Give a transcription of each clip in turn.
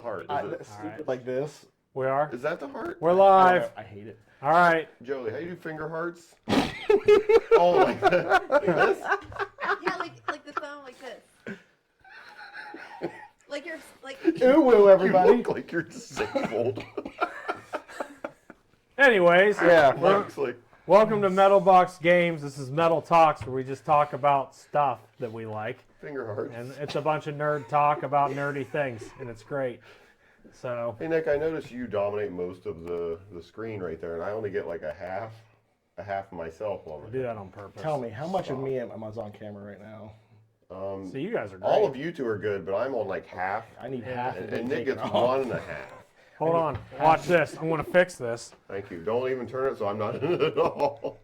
heart? Stupid like this. We are? Is that the heart? We're live. I hate it. All right. Joey, how you do finger hearts? Oh, like that? Like this? Yeah, like the thumb, like this. Like you're like. Ooh, woo, everybody. You look like you're disabled. Anyways, Yeah. Looks like. welcome to MetalTalkz Games. This is MetalTalkz, where we just talk about stuff that we like. Finger hearts. And it's a bunch of nerd talk about nerdy things, and it's great. So, Hey, Nick, I noticed you dominate most of the screen right there, and I only get like a half myself on I it. do that on purpose. Tell me, how much of me am I on camera right now? So you guys are great. All of you two are good, but I'm on like half. I need half of And me Nick taken gets off. 1.5. Hold on. Watch this. I'm going to fix this. Thank you. Don't even turn it so I'm not in it at all.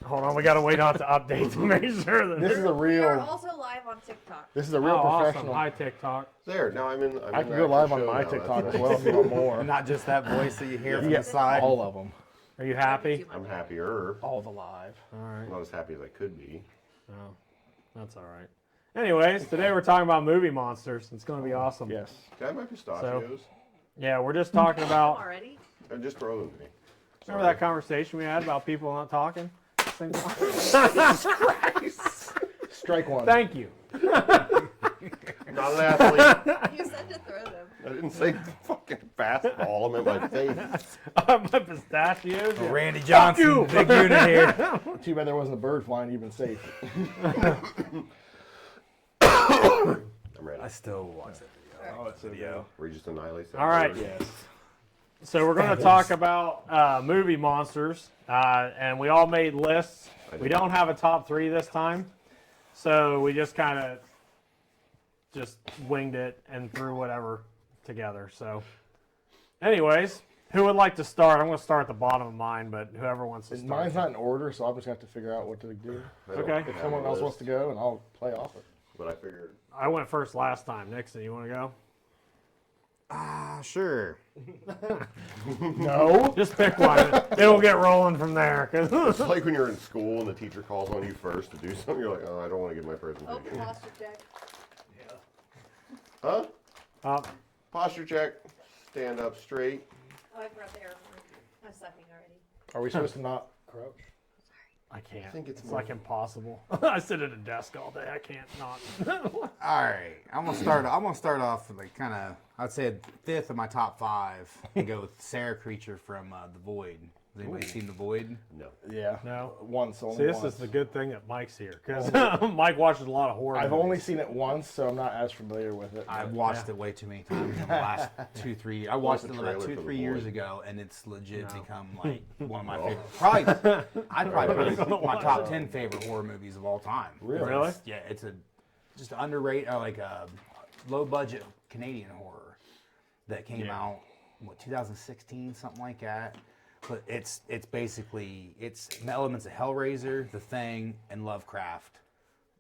Hold on. We got to wait on it to update to make sure that This is a We are real. also live on TikTok. This is a real awesome. professional. Hi, TikTok. There, now I'm in. I can go live on my TikTok as well if you want more. Not just that voice that you hear from Yeah, the side. all of them. Are you happy? I'm happier. All the live. All right. Not as happy as I could be. Oh, that's all right. Anyways, today we're talking about movie monsters. It's going to be awesome. Yes. Can I have my pistachios? Yeah, we're just talking about. Already? Just throw them to me. Remember that conversation we had about people not talking? Same time? Strike one. Thank you. Not an athlete. You said to throw them. I didn't say fucking fastball. I meant my face. My pistachios. Yeah. Randy Johnson, big unit here. Too bad there wasn't a bird flying. You've been safe. I'm ready. I still watch that video. Oh, it's a video. We just annihilate that All right. bird. Yes. So we're going to talk about movie monsters, and we all made lists. We don't have a top 3 this time, so we just kind of just winged it and threw whatever together. So, anyways, who would like to start? I'm going to start at the bottom of mine, but whoever wants to start. Mine's not in order, so I'm just going to have to figure out what to do. I don't Okay. have If someone a else list, wants to go, and I'll play off it. But I figured. I went first last time. Nixon, you want to go? Sure. No. Just pick one. It'll get rolling from there. 'Cause It's like when you're in school and the teacher calls on you first to do something. You're like, oh, I don't want to give my Oh, presentation. posture check. Huh? uh, Posture check. Stand up straight. Oh, I forgot the arrow. I'm sucking already. Are we supposed to not crouch? I can't. I think it's It's more- like impossible. I sit at a desk all day. I can't not. All right. I'm gonna start off with like kind of. I'd say 5th of my top 5 and go with Sarah Creature from The Void. Has anybody seen The Void? No. Yeah. No. Once. Only See, this once. is the good thing that Mike's here because Mike watches a lot of horror. I've movies. only seen it once, so I'm not as familiar with it. I've watched it way too many times in the last 2-3. I watched it the about trailer for 2-3 The years Void? ago, and it's legit become like one of my favorite. Probably, I'd probably put it in my top 10 favorite horror movies of all time. Really? Really? Yeah, it's a just underrated, like a low budget Canadian horror that came out, what, 2016, something like that. But it's basically elements of Hellraiser, The Thing, and Lovecraft,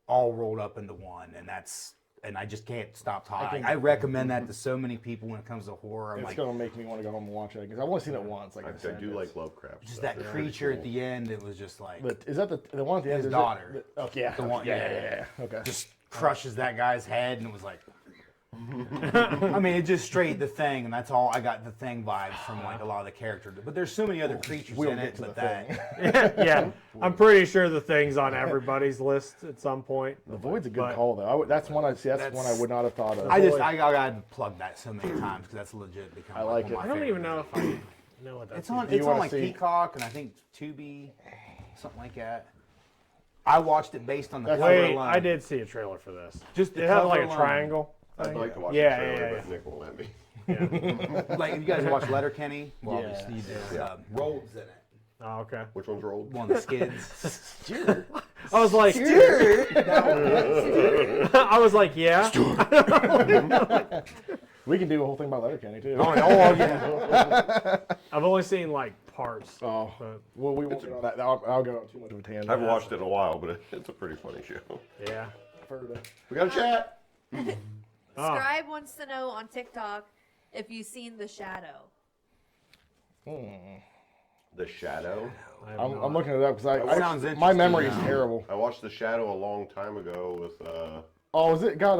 all rolled up into one, and I just can't stop talking. I recommend that to so many people when it comes to horror. I'm It's like, gonna make me want to go home and watch it because I've only seen it once. Like I I said, do like Lovecraft. just stuff. that It's pretty creature cool. at the end. It was just like But is that the one at the end? His is daughter. It, okay, yeah. The one- Yeah. Okay. just crushes that guy's head, and it was like. I mean, it just straight The Thing, and that's all I got. The Thing vibes from like a lot of the characters, but there's so many other creatures We'll in get it. to But the that thing. Yeah, I'm pretty sure the thing's on everybody's list at some point. The Void's a good But- call though. That's one I see. That's one I would not have thought of. I gotta plug that so many times because that's legit. Become I like one of it. my I don't favorite even know movies. if I know what that's. It's on. Do you It's on wanna like see- Peacock and I think Tubi, something like that. I watched it based on the cover Wait, alone. I did see a trailer for this. Just the It had cover like a alone. triangle. I'd like to watch Yeah, the trailer, yeah, but Nick won't let me. Like if you guys watch Letterkenny, well, Yeah. obviously you did. Rolls in it. Oh, okay. Which one's rolled? One of the skids. I was like, I was like, yeah. We can do a whole thing about Letterkenny too. Oh yeah. I've only seen like parts. Oh, But well, we won't get on that. I'll go on too much of a tangent. I haven't watched it in a while, but it's a pretty funny show. yeah. We got a chat. Scribe wants to know on TikTok if you've seen The Shadow. The Shadow. I'm looking it up because Sounds my interesting, memory is though. terrible. I watched The Shadow a long time ago with Oh, is it got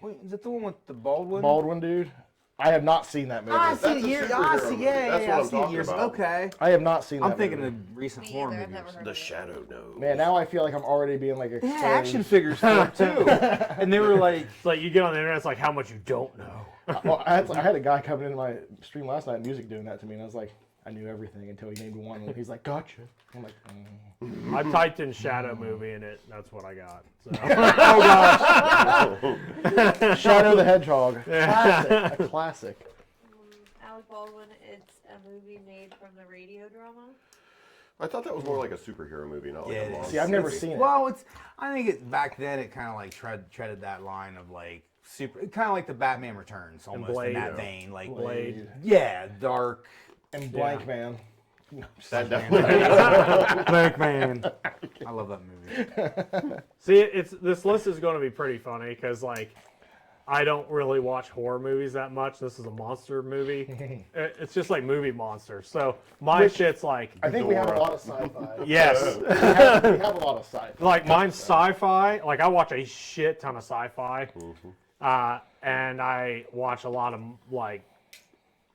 Wait, is it the one with the Baldwin? Baldwin dude? I have not seen that movie. I see That's it a years. superhero I see. movie. Yeah, That's yeah, what I I'm see it talking years. about. Okay. I have not seen that. I'm thinking movie. of recent Me horror either. I've never movies. heard The of it. Shadow knows. Man, now I feel like I'm already being like They exposed. had action figures for it too, and they were like, It's like you get on the internet, it's like how much you don't know. Well, I had a guy coming into my stream last night, music, doing that to me, and I was like, I knew everything until he named one. And he's like, gotcha. I'm like, I typed in Shadow movie and that's what I got. So. Shadow the Hedgehog. Classic. A classic. Alec Baldwin, it's a movie made from the radio drama. I thought that was more like a superhero movie, not like Yeah, a it is. monster. See, I've never movie. seen it. well, it's. I think it back then it kind of like treaded that line of like super, kind of like the Batman Returns almost Blade. in that vein, like Blade. yeah, dark. And Blank Man. That definitely. Blank Man. I love that movie. See, this list is going to be pretty funny because like I don't really watch horror movies that much. This is a monster movie. It's just like movie monsters. So my shit's like I think we have a Dora. lot of sci-fi. yes, we have a lot of sci-fi. like mine's sci-fi. Like I watch a shit ton of sci-fi, and I watch a lot of like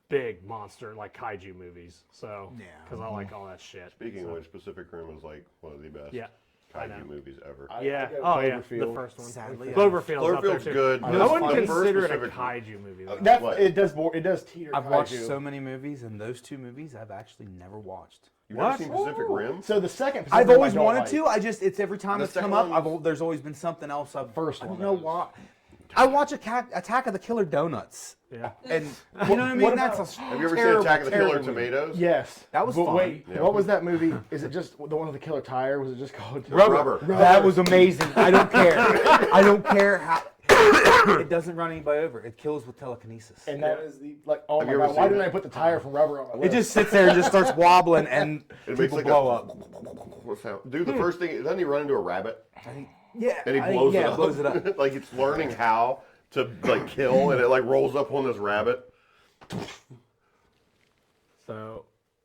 big monster like kaiju movies. So Yeah. because I like all that shit. Speaking of which, Pacific Rim is like one of the best Yeah. I know. kaiju movies ever. Yeah. I go Oh yeah. The Cloverfield. first one. Sadly, Cloverfield's up there Cloverfield's too. good. I wouldn't The first consider it a Pacific- kaiju movie though. That, What? it does teeter I've watched kaiju. so many movies, and those two movies I've actually never watched. You've What? never seen Pacific Rim? So the second Pacific I've Rim always I don't wanted like. to. I just it's every time The it's come second up. one's- There's always been something else. First I one, don't know that is. why. I watch Attack of the Killer Donuts, Yeah. and you know what I mean. what That's about- a Have you ever terrible, seen Attack of the Killer terrible movie. Tomatoes? Yes. That was but fun. Wait, Yeah. what was that movie? Is it just the one with the killer tire? Was it just called Rubber. That was amazing. I don't care. I don't care how. It doesn't run anybody over. It kills with telekinesis. And that is the like. Oh Have my you ever god! Why seen didn't it? I put the tire from Rubber on my It list? just sits there and just starts wobbling, and It makes people like blow a up. What sound? Dude, the first thing, doesn't he run into a rabbit? I think, yeah, And he I think- blows yeah, it up. blows it up. Like it's learning how to like kill, and it like rolls up on this rabbit. So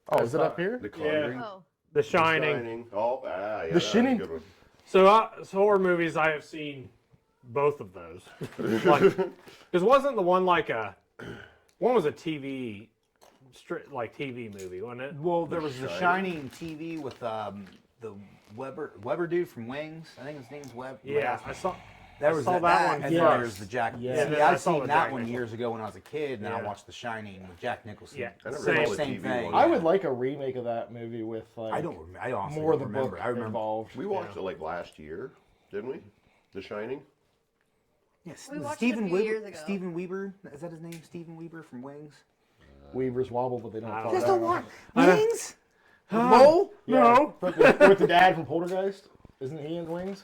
Oh, is it up here? The Conjuring. Oh, The Shining. Oh, yeah. The that's a Shining- good one. So horror movies, I have seen both of those. Because wasn't the one like one was a TV, like TV movie, wasn't it? Well, there was The Shining TV with the Weber dude from Wings. I think his name's Webb. Yeah, I saw. There I was saw that, that one and then first. there's the Jack. Yeah. See, And then I I've saw seen the that Jack one Nicholson. years ago when I was a kid, and I Yeah. watched The Shining with Jack Nicholson. Yeah, I never same- saw the same TV thing. one. I would like a remake of that movie with like. I honestly more of don't the remember. book I remember. involved. We watched it like last year, didn't we? The Shining. Yes, We watched it a Stephen few Weber. years ago. Stephen Weber. Is that his name? Stephen Weber from Wings. Weavers wobble, but they don't. I fall don't down. That's the one. Wings. Mole. Yeah. No. With the dad from Poltergeist, isn't he in Wings?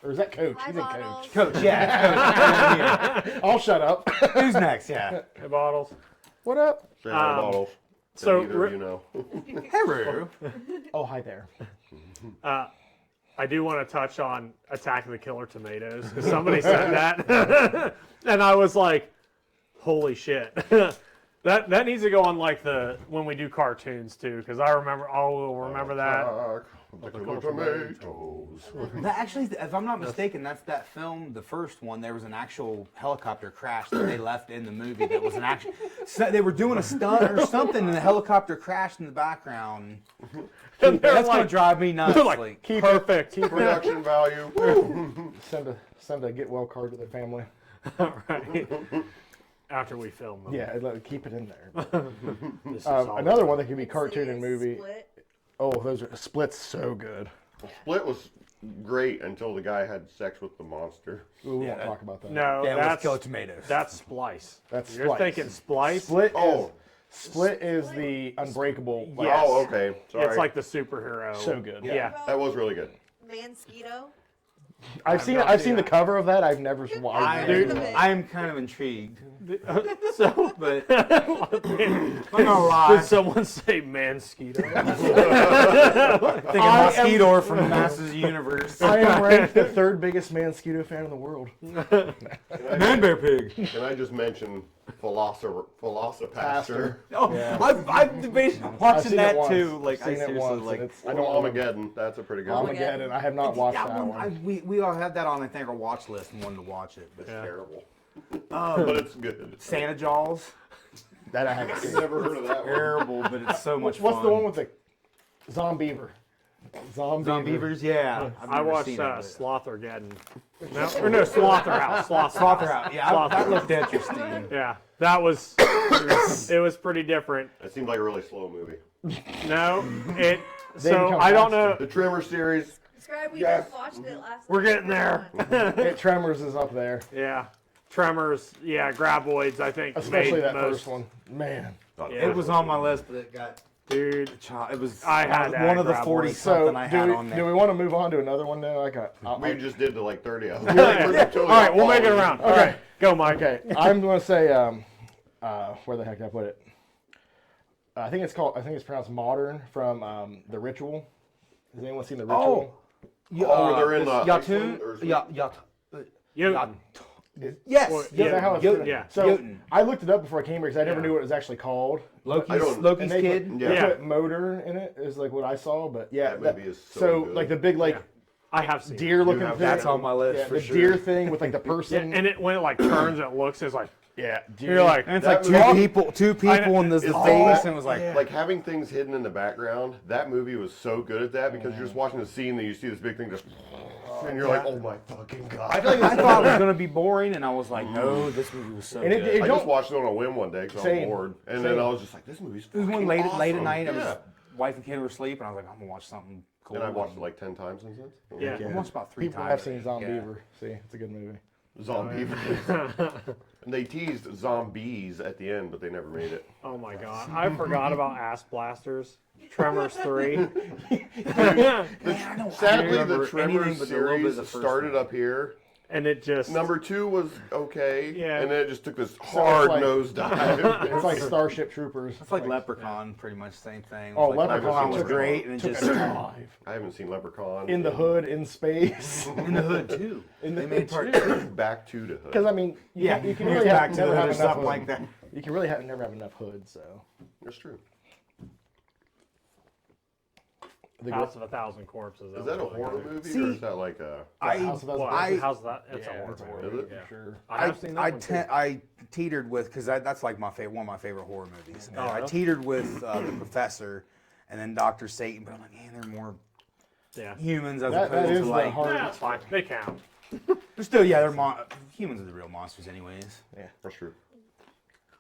Or is that Coach? hi He's in bottles. Coach. Yeah. Coach. I'll shut up. Who's next? Yeah. Hey, bottles. What up? Say hi to Bottles. so Neither of you know. Hello. Oh, hi there. I do want to touch on Attack of the Killer Tomatoes because somebody said that, and I was like, "Holy shit!" that needs to go on like when we do cartoons too, because I will remember that. Attack of the Tomatoes. That actually, if I'm not mistaken, that's that film, the first one. There was an actual helicopter crash that they left in the movie. That was an action. So they were doing a stunt or something, and the helicopter crashed in the background. And they're That's gonna like, drive me nuts. they're like, Like, perfect. Production value. Woo. Send a get well card to their family. Right. After we film them. Yeah, keep it in there. This is all Another one that could be It's cartoon the and movie. Split. Oh, those are Split's so good. Split was great until the guy had sex with the monster. Ooh, we Yeah, won't talk about that. No, yeah, let's that's kill tomatoes. that's Splice. That's You're Splice. thinking Splice. Split is the Unbreakable. like, Yes. Oh, okay. Sorry. It's like the superhero. So good. Yeah. That was really good. Mansquito. I've seen the cover of that. I've never watched I, it. Dude. I am kind of intrigued, So but did I'm not gonna lie. someone say Mansquito? Thinking Mosquito from the Masters of the Universe. I am ranked the third biggest Mansquito fan in the world. Man Bear Pig. Can I just mention Velocipaster. Oh, Yeah. I've debated I've watching seen it that once. too. Like I've seen I it seriously once. like. And it's, I don't want to. Armageddon. That's a pretty good one. Armageddon. I have not watched that one. We all had that on I think our watch list and wanted to watch it. But It's terrible. But it's good. Santa Jaws, That I haven't seen. Never heard of that one. terrible, but it's so much What's fun. the one with the Zombiever? Zombievers? Yeah, I've I never watched seen it, but- Slaughtergeddon. No, or no, Slaughterhouse. Slaughterhouse. Yeah, that looked interesting. Yeah, that was. It was pretty different. It seemed like a really slow movie. No, it. They So become I don't faster. know. The Tremor series. Scribe, we Yes. just watched it last We're night. getting there. Tremors is up there, Yeah, Tremors. Yeah, Graboids. I think especially made that most. first one. Man. Yeah. It was on my list, but it got. Dude. It was. I had to one add of the Graboids. 40 So something I had on do there. we want to move on to another one now? We just did like 30 of them. All right, we'll make it around. All right, go, Mike. Okay, I'm going to say, where the heck did I put it? I think it's pronounced Modern from The Ritual. Has anyone seen The Ritual? Oh, they're in Yatun? Iceland or You. Yes. Well, Is that how it's Jotun. pronounced? Yeah. So Jotun. I looked it up before I came here because I never Yeah. knew what it was actually called. I don't- Loki's And they kid. put, Yeah. they Yeah. put motor in it is like what I saw, but yeah, That movie is so good. like the big like Yeah. I have seen. deer looking have thing. That's on my list Yeah, for the sure. deer thing with like the Yeah, person. and it when it like turns, it looks. It's like yeah, deer. you're like. And it's That like movie- two people in this It's all face, that- and it was like, Like having things hidden in the background, that movie was so good at that because you're just watching the scene and you see this big thing just, and you're like, oh my fucking god. I feel like I thought it was gonna be boring, and I was like, no, this movie was so And good. it I don't- just watched it on a whim one day because I was Same. bored, and Same. then I was just like, this movie's It was fucking one late at awesome. night. I Yeah. was wife and kid were asleep, and I was like, I'm gonna watch something cool. And I watched it like 10 times since then. Yeah. I watched about 3 People times. have seen Yeah. Zombiever. See, it's a good movie. Zombie. And they teased zombies at the end, but they never made it. Oh my god, I forgot about ass blasters. Tremors 3. Sadly, remember the Tremor anything but a little bit series of the first started one. up here. And it just. Number 2 was okay, Yeah. and then it just took this hard like- nosedive. It's like Starship Troopers. It's like Leprechaun, pretty much same thing. Oh, Like, Leprechaun was took a- great, and it just Dive. I haven't seen Leprechaun. In the hood, in space. in the hood too. In the They made hood, part too. Back to the hood. Because I mean, you can really back have, to the never hood have or enough something hood. like that. You can really never have enough hood. So That's true. the House of a Thousand Corpses. Is that a horror movie or See, is that like a? House of Well, I- how's that? It's Yeah, a horror it's a movie. horror Is it? Yeah. sure. I have seen that one too. I teetered with because that's like my favorite, one of my favorite horror movies. And Oh, I really? teetered with The Professor, and then Doctor Satan. But I'm like, man, they're more Yeah. humans as That opposed is to the like. hard. Yeah, it's fine. They count. They're still, yeah, humans are the real monsters, anyways. That's true.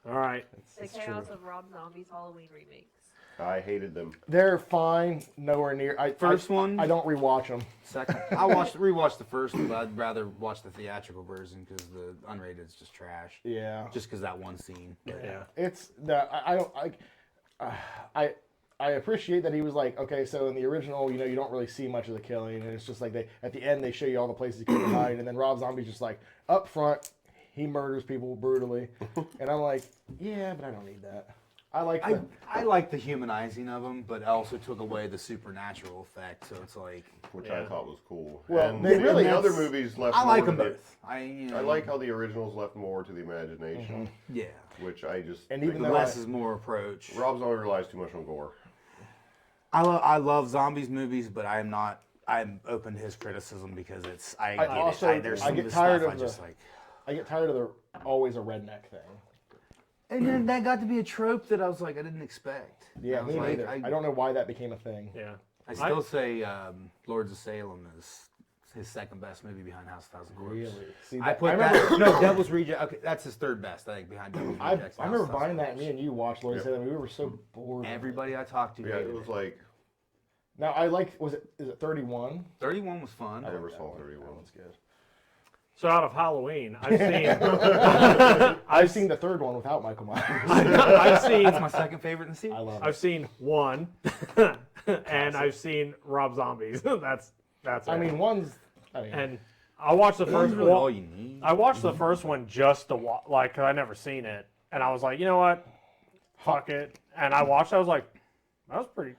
All right. The Chaos of Rob Zombie's Halloween remakes. I hated them. They're fine. Nowhere near. First one? I don't rewatch them. Second, rewatched the first one, but I'd rather watch the theatrical version because the unrated is just trash. Yeah. Just because that one scene. But Yeah. It's the I don't I appreciate that he was like, okay, so in the original, you don't really see much of the killing, and it's just like at the end they show you all the places he could hide, and then Rob Zombie's just like up front, he murders people brutally, and I'm like, yeah, but I don't need that. I like the humanizing of them, but also took away the supernatural effect. So it's like Which Yeah. I thought was cool. Well, and they really- the other movies left. I like more them to the- both. I like how the originals left more to the imagination, Yeah, which I just. And think even the though less is more approach. Rob Zombie relies too much on gore. I love zombies movies, but I'm open to his criticism because I get also- it. There's I some get of the tired stuff of I the- just like. I get tired of the always a redneck thing. And then that got to be a trope that I was like, I didn't expect. Yeah, I was me like, neither. I don't know why that became a thing. Yeah. I still say Lords of Salem is his second best movie behind House of Thousand Corpses. See, I put remember, that. No, Devil's Reject. Okay, that's his third best, I think, behind Devil's I Rejects. and remember House of buying that. Thousand Me and you watched Lord Salem. We were so bored. Everybody I talked to Yeah, hated it was it. like Now I like. Is it 31? 31 was fun. I never saw 31. That's good. So out of Halloween, I've seen. I've seen the third one without Michael Myers. I've seen. That's my second favorite in the series. I love I've it. seen one, and I've seen Rob Zombies. That's it. I mean, and I watched the That's first really one. all you need. I watched the first one just to watch, like, cause I never seen it, and I was like, you know what, fuck it, and I watched. I was like, that was pretty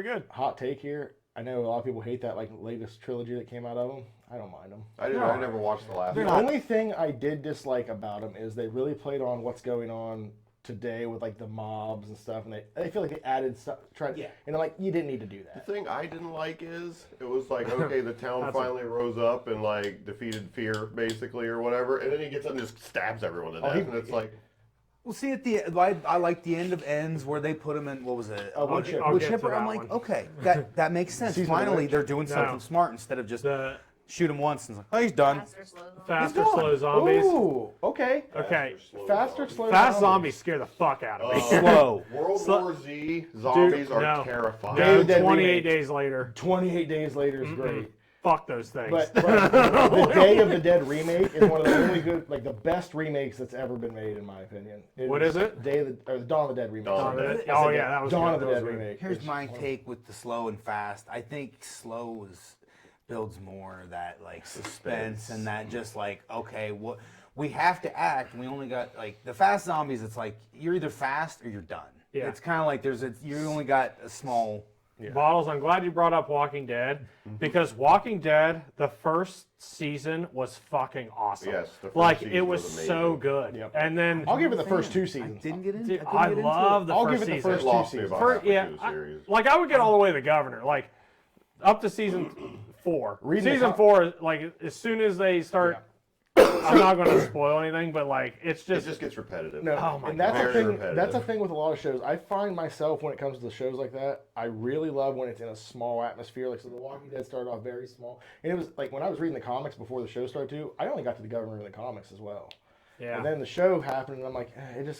good. hot take here. I know a lot of people hate that like latest trilogy that came out of them. I don't mind them. I never watched the last The one. only thing I did dislike about them is they really played on what's going on today with like the mobs and stuff, and I feel like they added stuff. And I'm like, you didn't need to do that. The thing I didn't like is it was like, okay, the town finally rose up and like defeated fear basically or whatever, and then he gets up and just stabs everyone to death, and it's like. Well, see, at the I like the end of Ends where they put him in, what was it? Wood Chipper. I'll Wood get to Chipper. that I'm like, one. okay, that makes sense. Season of the Finally, Witch? they're doing something smart instead of just The shoot him once and it's like, oh, he's done. Faster, slow zombies. fast or slow zombies. Ooh, okay. Okay. Faster, slow. Fast zombies scare the fuck out of me. Slow. World War Z zombies Dude, are no. terrifying. Day of the Dead 28 remake. days later. 28 days later is great. Fuck those things. But the Day of the Dead remake is one of the only good, like the best remakes that's ever been made, in my opinion. What is it? The Dawn of the Dead remake. Dawn of the Sorry. Dead. Oh yeah, that was Dawn good. of the That Dead was good. remake. Here's It's my one of- take with the slow and fast. I think slow builds more that like suspense and that just like, okay, what we have to act. We only got like the fast zombies. It's like you're either fast or you're done. Yeah. It's kind of like you only got a small. Bottles, I'm glad you brought up Walking Dead because Walking Dead, the first season was fucking awesome. Yes, the first like season it was was so amazing. good. Yep. And then I'll give it the first two I seasons. didn't get in. dude, couldn't I get into love the I'll first give it the season. first It lost two me seasons. about halfway Yeah, through the series. I would get all the way to the Governor, like up to season 4. Reading the Season com- 4, like as soon as they start, I'm not going to spoil anything, but like it's It just just gets repetitive. No, Oh my and that's God. a Very thing. repetitive. That's a thing with a lot of shows. I find myself when it comes to the shows like that, I really love when it's in a small atmosphere. Like so, The Walking Dead started off very small, and it was like when I was reading the comics before the show started too. I only got to the Governor in the comics as well. yeah. And then the show happened, and I'm like,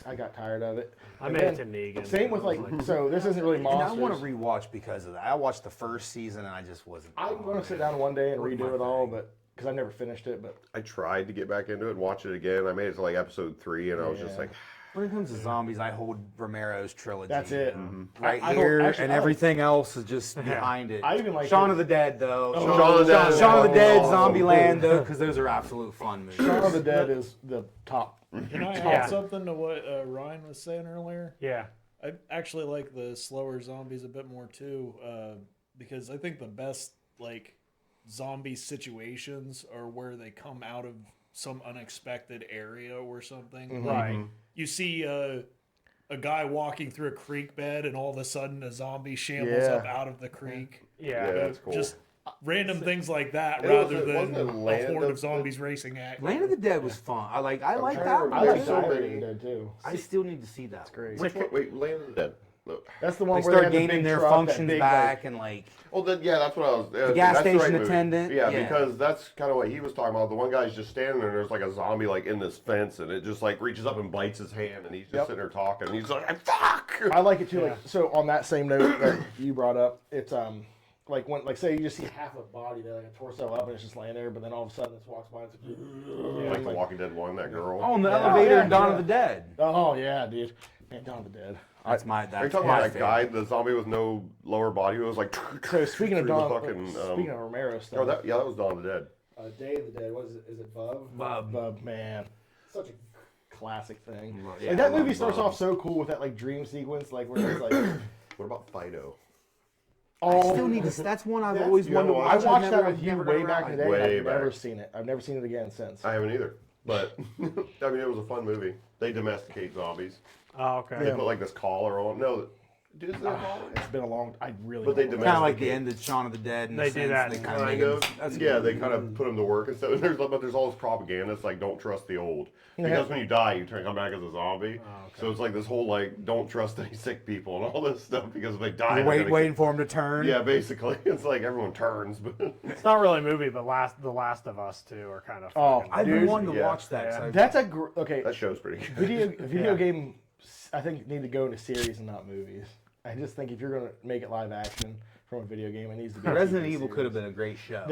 I got tired of it. I And made it to then- Negan. Same with like, so this isn't really And I monsters. want to rewatch because of that. I watched the first season and I just wasn't. I'm going to sit down one day and redo it all, but because I never finished it. But I tried to get back into it and watch it again. I made it to like episode 3, and I was just Yeah. like, When it comes to zombies, I hold Romero's trilogy. that's it. Right I here, hold- actually, and I everything else is just behind it. I even like Shaun it. of the Dead, though. Shaun of the Dead. Shaun of the Dead, Oh. Zombieland, though, because those are absolute fun movies. Shaun of the Dead is the top. Can I Yeah. add something to what Ryan was saying earlier? yeah. I actually like the slower zombies a bit more too, because I think the best like zombie situations are where they come out of some unexpected area or something. Right. You see a guy walking through a creek bed, and all of a sudden a zombie shambles Yeah. up out of the creek. Yeah. yeah, that's cool. Just random things like that, It rather wasn't- than wasn't it a Land horde of of zombies racing at. Land of the Dead was fun. I like trying that to one. remember. I like There's so Shaun of the many. Dead too. I still need to see that. That's great. Which one? Wait, Land of the Dead. Look. That's the one They where start they had the gaining big their truck, that functions big, back and like. Well, then, yeah, that's what I was. The gas that's the station movie. attendant? Yeah, Yeah. because that's kind of what he was talking about. The one guy's just standing there, and there's like a zombie like in this fence, and it just like reaches up and bites his hand, and he's just Yep. sitting there talking, and he's like, "Fuck!" I like it too. Yeah. Like so, on that same note that you brought up, it's like when say you just see half a body there, like a torso up, and it's just laying there, but then all of a sudden this walks by. And it's Like the Walking Dead one, that girl. Oh, in the Yeah. elevator Yeah, in Dawn yeah. of the Dead. Oh yeah, dude. Man, Dawn of the Dead. That's my. Are you That's talking my about that guy, favorite. the zombie with no lower body? It was like. So speaking of through the Dawn, fucking, speaking of Romero stuff, Oh, that was Dawn of the Dead. Day of the Dead. What is it? Is it Bub? Bub, man, such a classic thing. Yeah, Like I that love movie starts Bub. off so cool with that like dream sequence, like where it's like, What about Fido? I still need to. That's one I've always you haven't wanted to I watch. watched I've that never- with you never way got back around in to the it. day. Way And I've never back. seen it. I've never seen it again since. I haven't either. But I mean, it was a fun movie. They domesticate zombies. Oh, okay. They put like this collar on. No, dude, is there a collar? It's been a long. I really. But they don't know. Kind of like the domesticate. end of Shaun of the Dead. In They the do sense that They in kind of Kind make of. it. That's Yeah, good. they kind of put them to work and stuff. But there's all this propaganda. It's like don't trust the old because when you die, you come back as a zombie. So it's like this whole like don't trust any sick people and all this stuff because if they die, You're they're gonna waiting for him to turn. Yeah, basically, it's like everyone turns, but It's not really a movie, but The Last of Us too are kind of. Oh, fucking- I've been Dude, wanting to yeah. watch that. 'cause I've- That's a okay. that show's pretty good. Video game. I think need to go into series and not movies. I just think if you're gonna make it live action from a video game, it needs to be. a Resident TV Evil series. could have been a great show.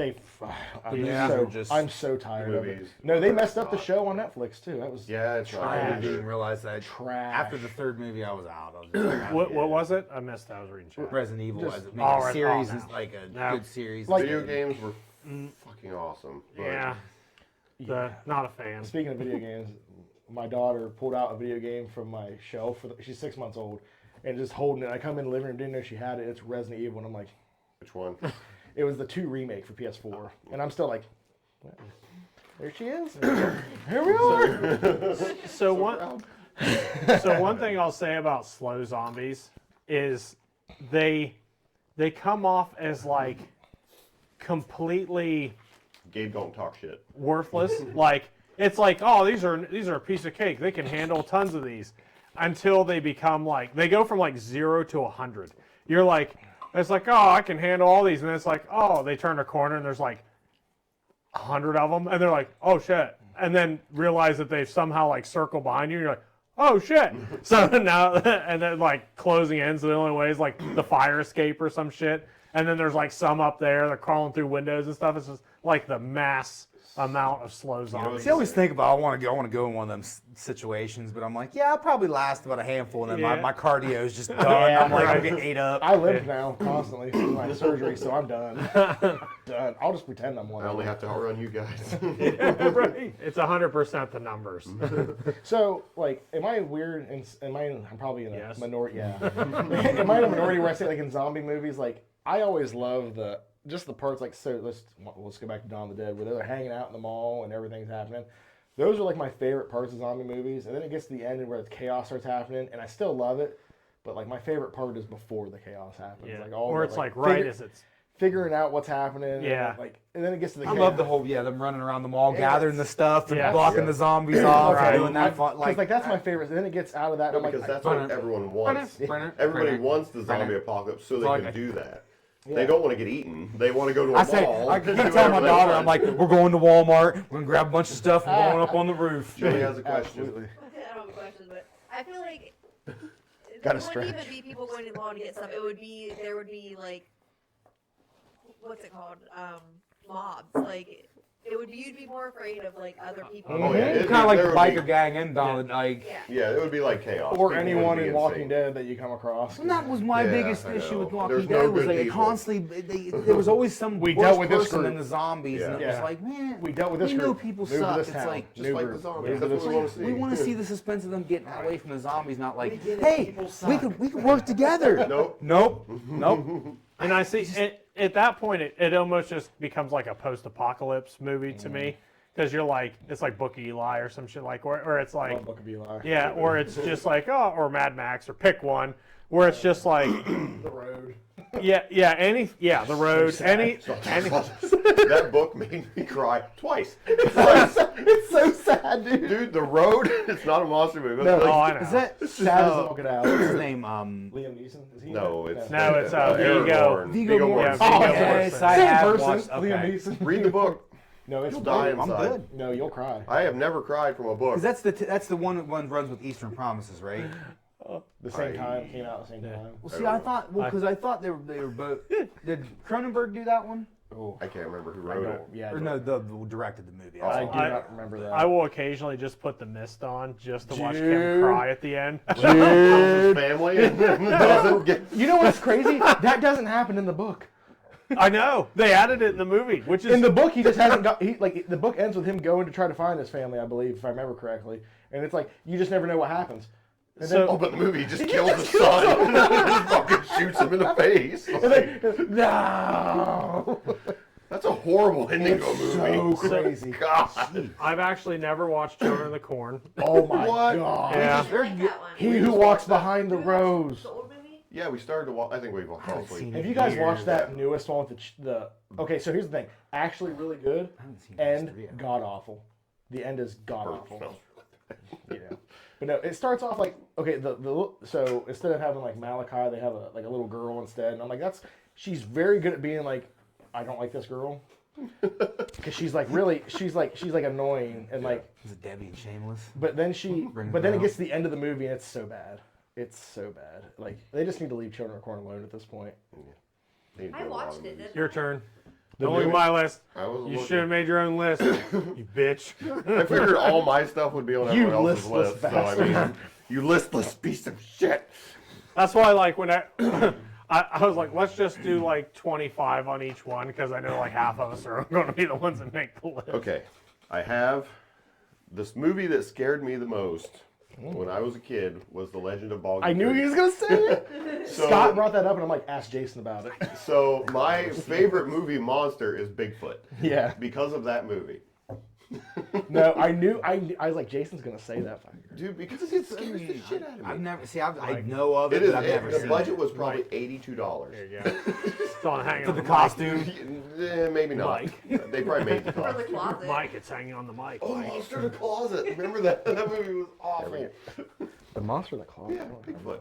I'm, Yeah. so, Just I'm so tired of it. movies. No, they messed up the show on Netflix too. That was Yeah, it's I right. didn't even realize that. trash. After the third movie, I was out. I was just like, What was it? I missed. I was reading chat. Resident Evil Just- as a Oh, right. series Oh, is no. like a No. good series. Like- Video games were fucking awesome. But Yeah. Not a fan. Speaking of video games, my daughter pulled out a video game from my shelf. She's 6 months old, and just holding it. I come in the living room, didn't know she had it. It's Resident Evil, and I'm like, Which one? It was the 2 remake for PS4, and I'm still like, well, there she is. Here we are. So one thing I'll say about slow zombies is they come off as like completely Gabe don't talk shit. worthless. Like it's like, oh, these are a piece of cake. They can handle tons of these, until they become like they go from like 0 to 100. You're like, it's like, oh, I can handle all these, and then it's like, oh, they turn a corner and there's like 100 of them, and they're like, oh shit, and then realize that they've somehow like circled behind you, and you're like, oh shit. So now, and then like closing in, so the only way is like the fire escape or some shit, and then there's like some up there, they're crawling through windows and stuff. It's just like the mass amount of slow zombies. See, I always think about I want to go in one of them situations, but I'm like, yeah, I'll probably last about a handful, and then my cardio is just done. Yeah, I'm like, right. I'm getting ate up. I live now constantly through my surgery, so I'm done. Done. I'll just pretend I'm one. I only have to outrun you guys. Right. It's 100% the numbers. So, like, am I weird? I'm probably in a Yes. minority. Yeah. Am I in a minority where I say, like, in zombie movies, like, I always love the parts, like, so let's go back to Dawn of the Dead, where they're hanging out in the mall and everything's happening. Those are like my favorite parts of zombie movies. And then it gets to the end where the chaos starts happening, and I still love it. But like my favorite part is before the chaos happens. Yeah. Like all Or the, it's like right as it's. figuring out what's happening. Yeah. And then it gets to the I chaos. love the whole them running around the mall, Yeah. gathering the stuff and Yeah. blocking the zombies off, Right. and doing that fun. Like that's my favorite. And then it gets out of that. And I'm because like, that's what everyone wants. Brenner. Everybody wants the zombie apocalypse so they like can a- do that. Yeah. They don't want to get eaten. They want to go to a I say, mall. I and keep do telling my whatever they daughter, want. I'm like, we're going to Walmart, we're going to grab a bunch of stuff, and we're going up on the roof. Joey has a question. absolutely. I don't have a question, but I feel like Gotta it wouldn't even stretch. be people going to the mall to get stuff. There would be like, what's it called? Mobs. Like, you'd be more afraid of like other people. Oh, yeah. Kind of like there the would be- biker gang and Donald, like. Yeah. Yeah, it would be like chaos. Or People anyone would be in Walking insane. Dead that you come across. And that was my Yeah, biggest I issue with know. Walking There's Dead no was good like people. constantly there was always some We worse dealt with this person group. than the zombies, and it Yeah. was like, man, We dealt with this we know group. people Move to suck. this It's town. like Just New fight group. the zombies. Move to That's this what we want to see. we want to see the suspense of them getting away from the zombies, not like, get it, hey, people we suck. could work together. Nope. Nope. And I see at that point, it almost just becomes like a post-apocalypse movie to me, because you're like, it's like Book of Eli or some shit like, or it's like, Love Book of Eli. yeah, or it's just like, oh, or Mad Max, or pick one, where it's just like, The Road. the road, any, That book made me cry twice. It's so sad, dude. Dude, The Road, it's not a monster movie. No, It's oh, like- I know. Is that Sad as all get out. what's his name? Liam Neeson? Is he No, in it? it's No, it's, Aragorn. Viggo Mortensen. Mortensen. Yeah, Oh, Viggo yes, Mortensen. I Same have person. watched. Liam Okay. Neeson. Read the book. No, it's You'll die I'm inside. good. No, you'll cry. I have never cried from a book. Because that's the one that runs with Eastern Promises, right? The same time came out. The same time. Well, see, I thought I thought they were both. Did Cronenberg do that one? Oh, I can't remember who I wrote don't. it. Yeah, Or no, the directed the movie. I do I- not remember that. I will occasionally just put The Mist on just to watch him Dude. cry at the end. His family and doesn't get. You know what's crazy? That doesn't happen in the book. I know they added it in the movie, which is In the book, he just hasn't got. The book ends with him going to try to find his family, I believe, if I remember correctly. And it's like you just never know what happens. And So- Oh, but the movie just kills the son. Just fucking shoots him in the face. Like, No. that's a horrible ending to a movie. So crazy. God. I've actually never watched Children of the Corn. Oh my What? god. Yeah. I like that one. He who walks behind the rose. The old movie? Yeah, we started to watch. I think we've all haven't asleep. seen Have it. you guys Weird. watched that newest one with the? Okay, so here's the thing. Actually, really good. I haven't seen those And three yet. god awful. The end is god awful. No. Yeah. But no, it starts off like okay. So instead of having like Malachi, they have a little girl instead, and I'm like, she's very good at being like, I don't like this girl, because she's like annoying and like. Is it Debbie and Shameless? But then Ring but the then it bell. gets to the end of the movie and it's so bad. It's so bad. Like they just need to leave Children of the Corn alone at this point. They do I a lot watched of it. movies. Didn't Your I? turn. The Don't look at new- my list. I was You looking. should have made your own list. You bitch. I figured all my stuff would be on You everyone else's listless list. So I mean, bastard. you listless piece of shit. That's why, like, when I was like, let's just do like 25 on each one because I know like half of us are going to be the ones that make the list. Okay, I have this movie that scared me the most when I was a kid was The Legend of Boggy I knew Creek. he was gonna say it. So- Scott brought that up, and I'm like, ask Jason about it. So my favorite movie monster is Bigfoot Yeah. because of that movie. No, I knew. I was like, Jason's gonna say that. Fucker. Dude, because it scares the shit out of me. I've never I know of it, It is. but I've never The seen budget it. was probably $82. There you go. It's on hanging For on the mic. costume. Maybe not. They probably made the For the costume. closet. Mike, it's hanging on the mic. Oh, Mike. Monster in the Closet. Remember that? That movie was awful. The monster in the closet. Yeah, Bigfoot.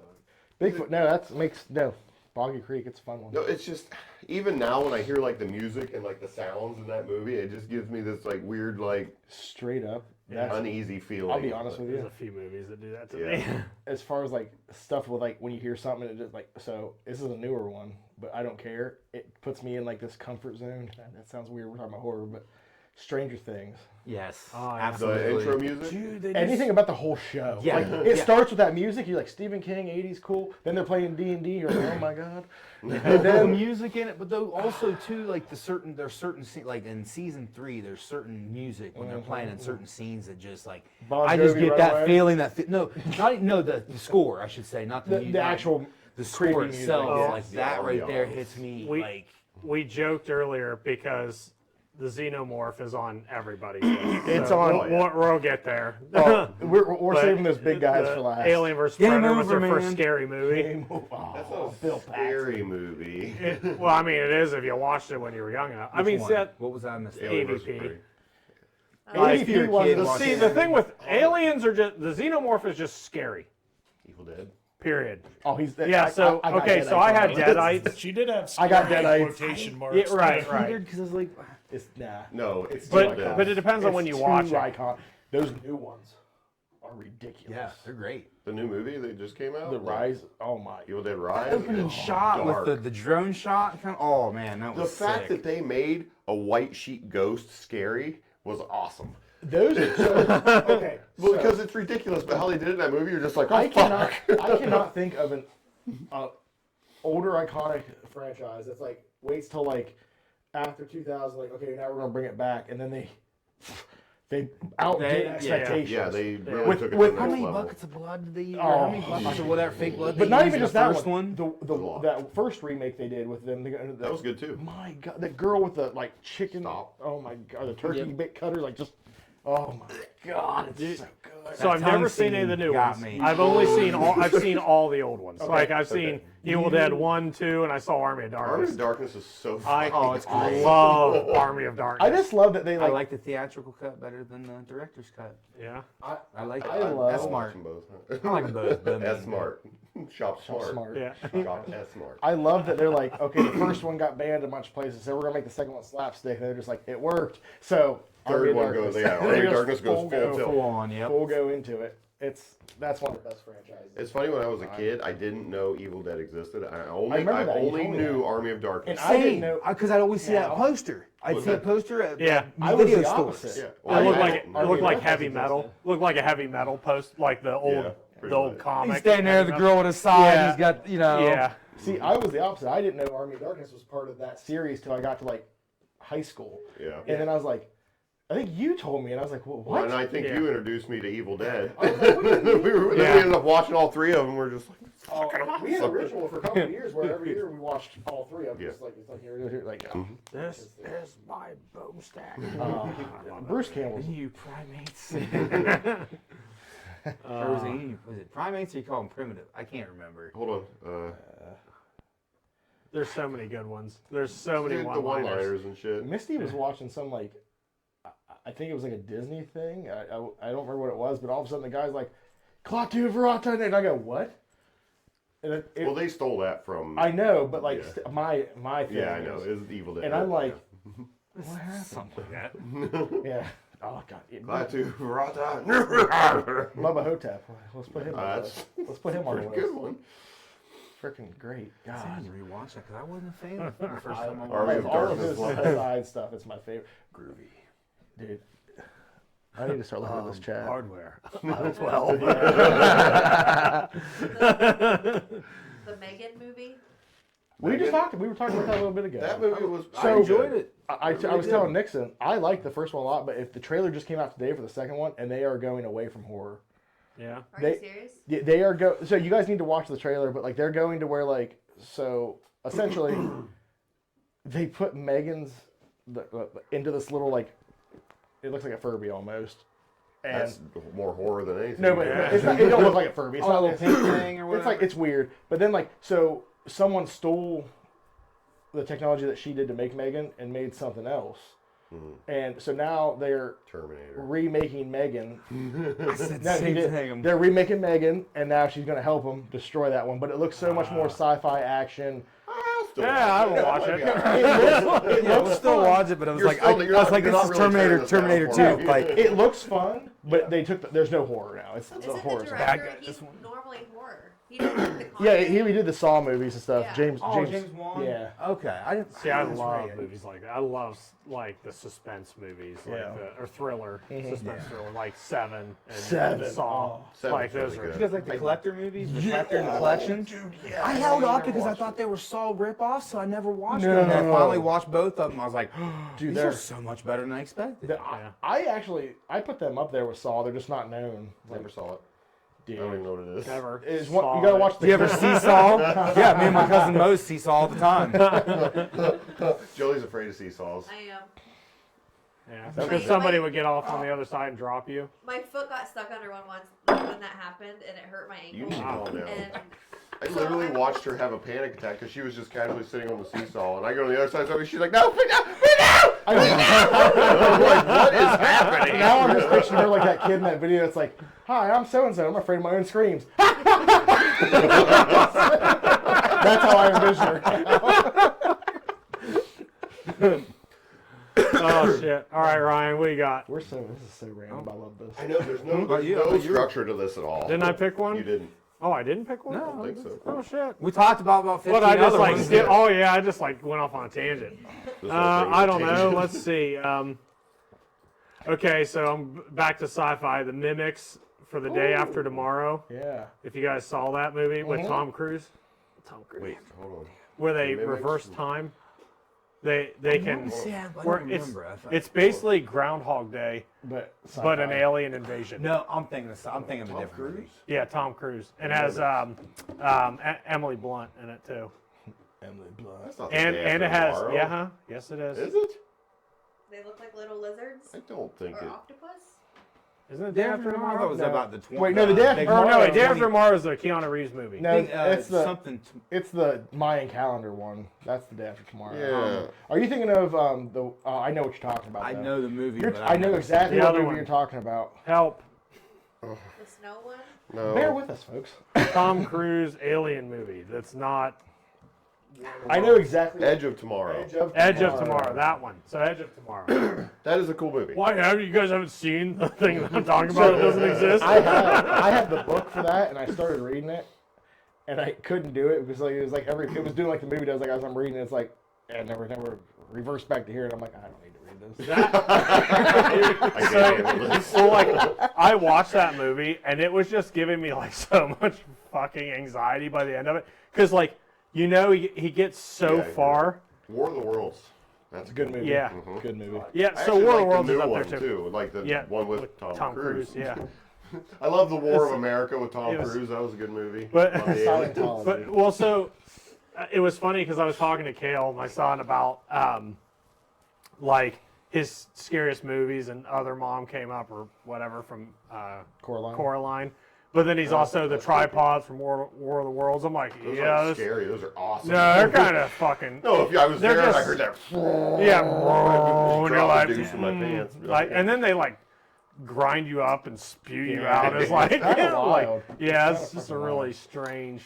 Bigfoot. No, that's makes no. Boggy Creek. It's a fun one. No, it's just even now when I hear like the music and like the sounds in that movie, it just gives me this like weird like Straight up. That's, uneasy feeling. I'll be honest with There's you. a few movies that do that to Yeah. me. As far as like stuff with like when you hear something, it just like so. This is a newer one, but I don't care. It puts me in like this comfort zone. That sounds weird. We're talking about horror, but Stranger Things. Yes, Oh, yeah. absolutely. The intro music. Dude, they Anything about the whole show. Yeah. Like, it starts with that music. You're like Stephen King, 80s, cool. Then they're playing D&D. You're like, oh my god. And The then music in it, but though also too like there's certain like in season 3 there's certain music when they're playing in certain scenes that just like Bon I just Jovi get right that away. feeling the score I should say not the the actual the score creepy music, itself yeah. like that right there ambiance. hits me We- like We joked earlier because the Xenomorph is on everybody's list. It's So on- We'll get there. Oh, we're But saving those big guys the for last. Alien vs. Game Predator was over, their first man. scary movie. That's Oh, not a Bill scary movie. Well, I mean, it is if you watched it when you were young enough. I mean, Which see, one? What was I missing? Alien vs. AVP. Predator. Like, AVP if you're a wasn't kid the- watching see, it, the thing with aliens are just the Xenomorph is just scary. Evil Dead. Period. Oh, he's Yeah. So I got okay, so I had Deadites. Deadites. She did have I got scary Deadites. quotation marks. Yeah, right, too. right. because I was like It's nah. No, it's too Evil But Dead. but it depends on when you It's watch too it. iconic. Those new ones are ridiculous. yeah they're great. The new movie that just came out. The Rise. Oh my. Evil Dead Rise. Opening is shot dark. with the drone shot oh man that The was fact sick. that they made a white sheet ghost scary was awesome. Those are so, okay. Well, so because it's ridiculous, but how they did it in that movie, you're just like, oh, I fuck. cannot think of an older iconic franchise that's like waits till like after 2000, like okay, now we're gonna bring it back, and then they outdid They- yeah. expectations. Yeah, they really With- took it with- to the How next many level. buckets of blood did they use? Oh, How many buckets of whatever fake blood? But they not used even in just the that first one. The lot. that first remake they did with them. That was good too. My God, the girl with the like chicken. Stop. Oh my God, the turkey bit cutter, like just. Oh my God, it's so good. So I've That never tongue seen any of the scene new got ones. me. I've only seen all the old ones. Like I've seen Evil Dead 1, 2, and I saw Army of Army Darkness. of Darkness is so I fucking it's great. love Army of Darkness. I just love that they I like. like the theatrical cut better than the director's cut. Yeah. I like I it. love- That's I smart. watch them both. I like them both. But S smart. Shop smart. smart. Yeah. Shop S smart. I love that they're like, okay, the first one got banned a bunch of places, so we're gonna make the second one slapstick, and they're just like, it worked. So Third Army of one goes, Darkness- yeah, Army they of just Darkness goes full go, tilt. Full on, yep. Full go into it. That's one of the best franchises. It's funny when I was a kid, I didn't know Evil Dead existed. I remember only that, you told me knew that. Army of Darkness. And I didn't Same, know- because I'd always see that Yeah. poster. I'd Was see a that- poster at Yeah. I was video the stores. opposite. Yeah. It Well, looked I- like it looked like Darkness heavy metal. existed. Looked like a heavy metal post, like the old Yeah, pretty the old much. comic. He's standing there, the girl with his side. Yeah. He's got, you know. Yeah. See, I was the opposite. I didn't know Army of Darkness was part of that series till I got to like high school, Yeah. and then I was like, I think you told me, and I was like, well, Well, what? and I think Yeah. you introduced me to Evil Dead. I was like, what do you mean? Then we ended up watching all three of them. We're just like, Oh, fucking we had a awesome. ritual for a couple of years where every year we watched all three of them. Yeah. It's like here, like This is my boom stack. Bruce Campbell's. You primates. Or was it primates or you call them primitive? I can't remember. Hold on. There's so many good ones. There's so many The one-liners. one-liners and shit. Misty was watching some like, I think it was like a Disney thing. I don't remember what it was, but all of a sudden the guy's like, Klaatu Verata, and I go, what? And it, Well, they stole that from. I know, but like Yeah. my thing. Yeah, I know. is- It's Evil Dead. and I'm like, What happened? Something like that. yeah. Oh God. Klaatu Verata. Bubba Hotep. Let's put him on the That's list. Let's put him on the pretty list. good one. Freaking great. I God. need to rewatch that because I wasn't a fan of it the first time I Army watched of it. All of Darkness his one. side stuff. It's my favorite. Groovy, dude. I need to start looking at this chat. Hardware. The Megan movie. We were talking about that a little bit ago. That movie was. So- I enjoyed it. I was telling Nixon, I liked the first one a lot, but if the trailer just came out today for the second one, and they are going away from horror. Yeah. Are They- you serious? They are so you guys need to watch the trailer, but like they're going to where like so essentially they put Megan's into this little like it looks like a Furby almost. And That's more horror than anything. no, but Yeah. it's not, it don't look like a Furby. It's Oh, not a little pink thing or It's whatever. like it's weird. But then like so someone stole the technology that she did to make Megan and made something else. And so now they're Terminator. remaking Megan. I said the No, he same did. thing. They're remaking Megan, and now she's going to help them destroy that one. But it looks so much more sci-fi action. Yeah, I will watch it. I would still watch it, but I was You're like, still- I you're was not- like, you're this not is really tearing Terminator this down 2. for me. Like, It looks fun, but they took. There's no horror now. It's the Isn't horror. the stuff. director, This he's one. normally horror. He does like the Yeah, Conjuring. he did the Saw movies and stuff. Yeah. James. James Wan. Yeah. Okay, I didn't See, I that's love right. movies like that. I love like the suspense movies, like Yeah. or thriller, suspense thriller, like Seven and Seven. Saw. Seven's Like those really are. You guys like the collector movies? The collector and the collection? I held off because I thought they were Saw ripoffs, so I never watched them. And I No. finally watched both of them. I was like, Dude, these they're are so much better than I expected. Yeah. I put them up there with Saw. They're just not known. Never saw it. I Dude. don't even know what it is. Never. Is one, saw you gotta it. watch the. Do you ever see Saw? Yeah, me and my cousin Mo see Saw all the time. Joey's afraid of seesaws. I am. Yeah. That Because was- somebody would get off on the other side and drop you. My foot got stuck under one once when that happened, and it hurt my You ankle. need to calm down. And I literally watched her have a panic attack because she was just casually sitting on the seesaw, and I go to the other side of me. She's like, "No, put down, put down!" I'm like, "What is happening?" Now I'm just picturing her like that kid in that video. It's like, "Hi, I'm so and so. I'm afraid of my own screams." That's how I envision her. Oh shit! All right, Ryan, what do you got? This is so random. I love this. I know there's no, But you- no but you- structure to this at all. Didn't I pick one? You didn't. Oh, I didn't pick one. I don't think so. Oh shit! We talked about 15 What I just other like ones. skip? Oh yeah, I just like went off on a tangent. This whole thing I is don't know. tangent. Let's see. Okay, so I'm back to sci-fi. The Mimics for the Day After Tomorrow. Yeah. If you guys saw that movie with Tom Cruise. Tom Cruise. Wait, hold on. Where they The Mimics? reverse time. They can. Yeah, I where don't it's remember. I thought- it's basically Groundhog Day, But but an sci-fi. alien invasion. No, I'm thinking of a Tom different movie. Cruise? Yeah, Tom Cruise, and has Emily Blunt in it too. Emily Blunt. That's not the And Day and it After has Tomorrow. yes it is. Is it? they look like little lizards I don't think or it. octopus. Isn't it Day Day After After Tomorrow? I thought it was No. about the 20. Wait, no, the Day After big- Or no, Tomorrow. wait, Day After Tomorrow is the Keanu Reeves movie. No, it's the something. it's the Mayan calendar one. That's the Day After Tomorrow. Yeah. Are you thinking of the? I know what you're talking about. I though. know the movie, You're, but I know exactly The what other movie one. you're talking about. Help! The snow one. No. Bear with us, folks. Tom Cruise alien movie. That's not I know exactly. Edge of Tomorrow. Edge of Tomorrow. That one. So Edge of Tomorrow. That is a cool movie. Why have you guys haven't seen the thing that I'm talking about? It doesn't exist. I had the book for that, and I started reading it, and I couldn't do it because like it was like it was doing like the movie does. Like as I'm reading, it, it's like and never reversed back to here, and I'm like I don't need to read this. I can't handle this. So like I watched that movie and it was just giving me like so much fucking anxiety by the end of it because like he gets so Yeah, far. War of the Worlds. That's a Good movie. Yeah. Good movie. Yeah. I So actually War of the like Worlds the is new up one there too. Like the Yeah. one with Tom Cruise. Yeah. I love the War of America with Tom It was- Cruise. That was a good movie. But- Love the aliens. Scientology. But well, so it was funny because I was talking to Kale, my son, about like his scariest movies, and other mom came up or whatever from Coraline. Coraline. But then he's also the tripods from War of the Worlds. I'm like, Those yeah, aren't this, scary. Those are awesome. no, they're kind of fucking. No, if I was They're there and I just- heard that. Yeah, I'd and drop you're a like, deuce in my pants. like, and then they like grind you up and spew you Yeah. out. It's like, Kinda like, wild. yeah, It's it's kinda just a fucking really wild. strange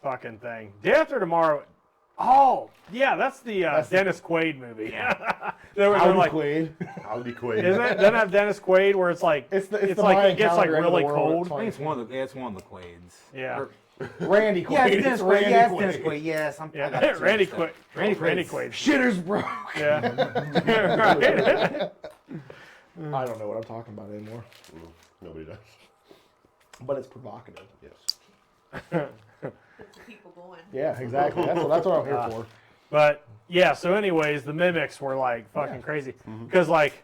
fucking thing. Day After Tomorrow. Oh, yeah, that's the Dennis Quaid movie. There was Howdy like, Quaid. I'll be quick. isn't it? Doesn't it have Dennis Quaid where it's like It's the like Mayan it gets like calendar end of the really world. cold. It's I think it's one of the Quaids. Yeah. Randy Quaid. Yeah, it's It's Dennis Quaid. Randy Yeah, it's Quaid. Dennis Quaid. Yes, I Yeah, got it too. Randy Quaid. Randy Quaid. Shitters broke. Yeah. Right. I don't know what I'm talking about anymore, Nobody does. but it's provocative. Yes. It's the people going. Yeah, exactly. That's what I'm here for. But yeah, so anyways, the Mimics were like fucking crazy because like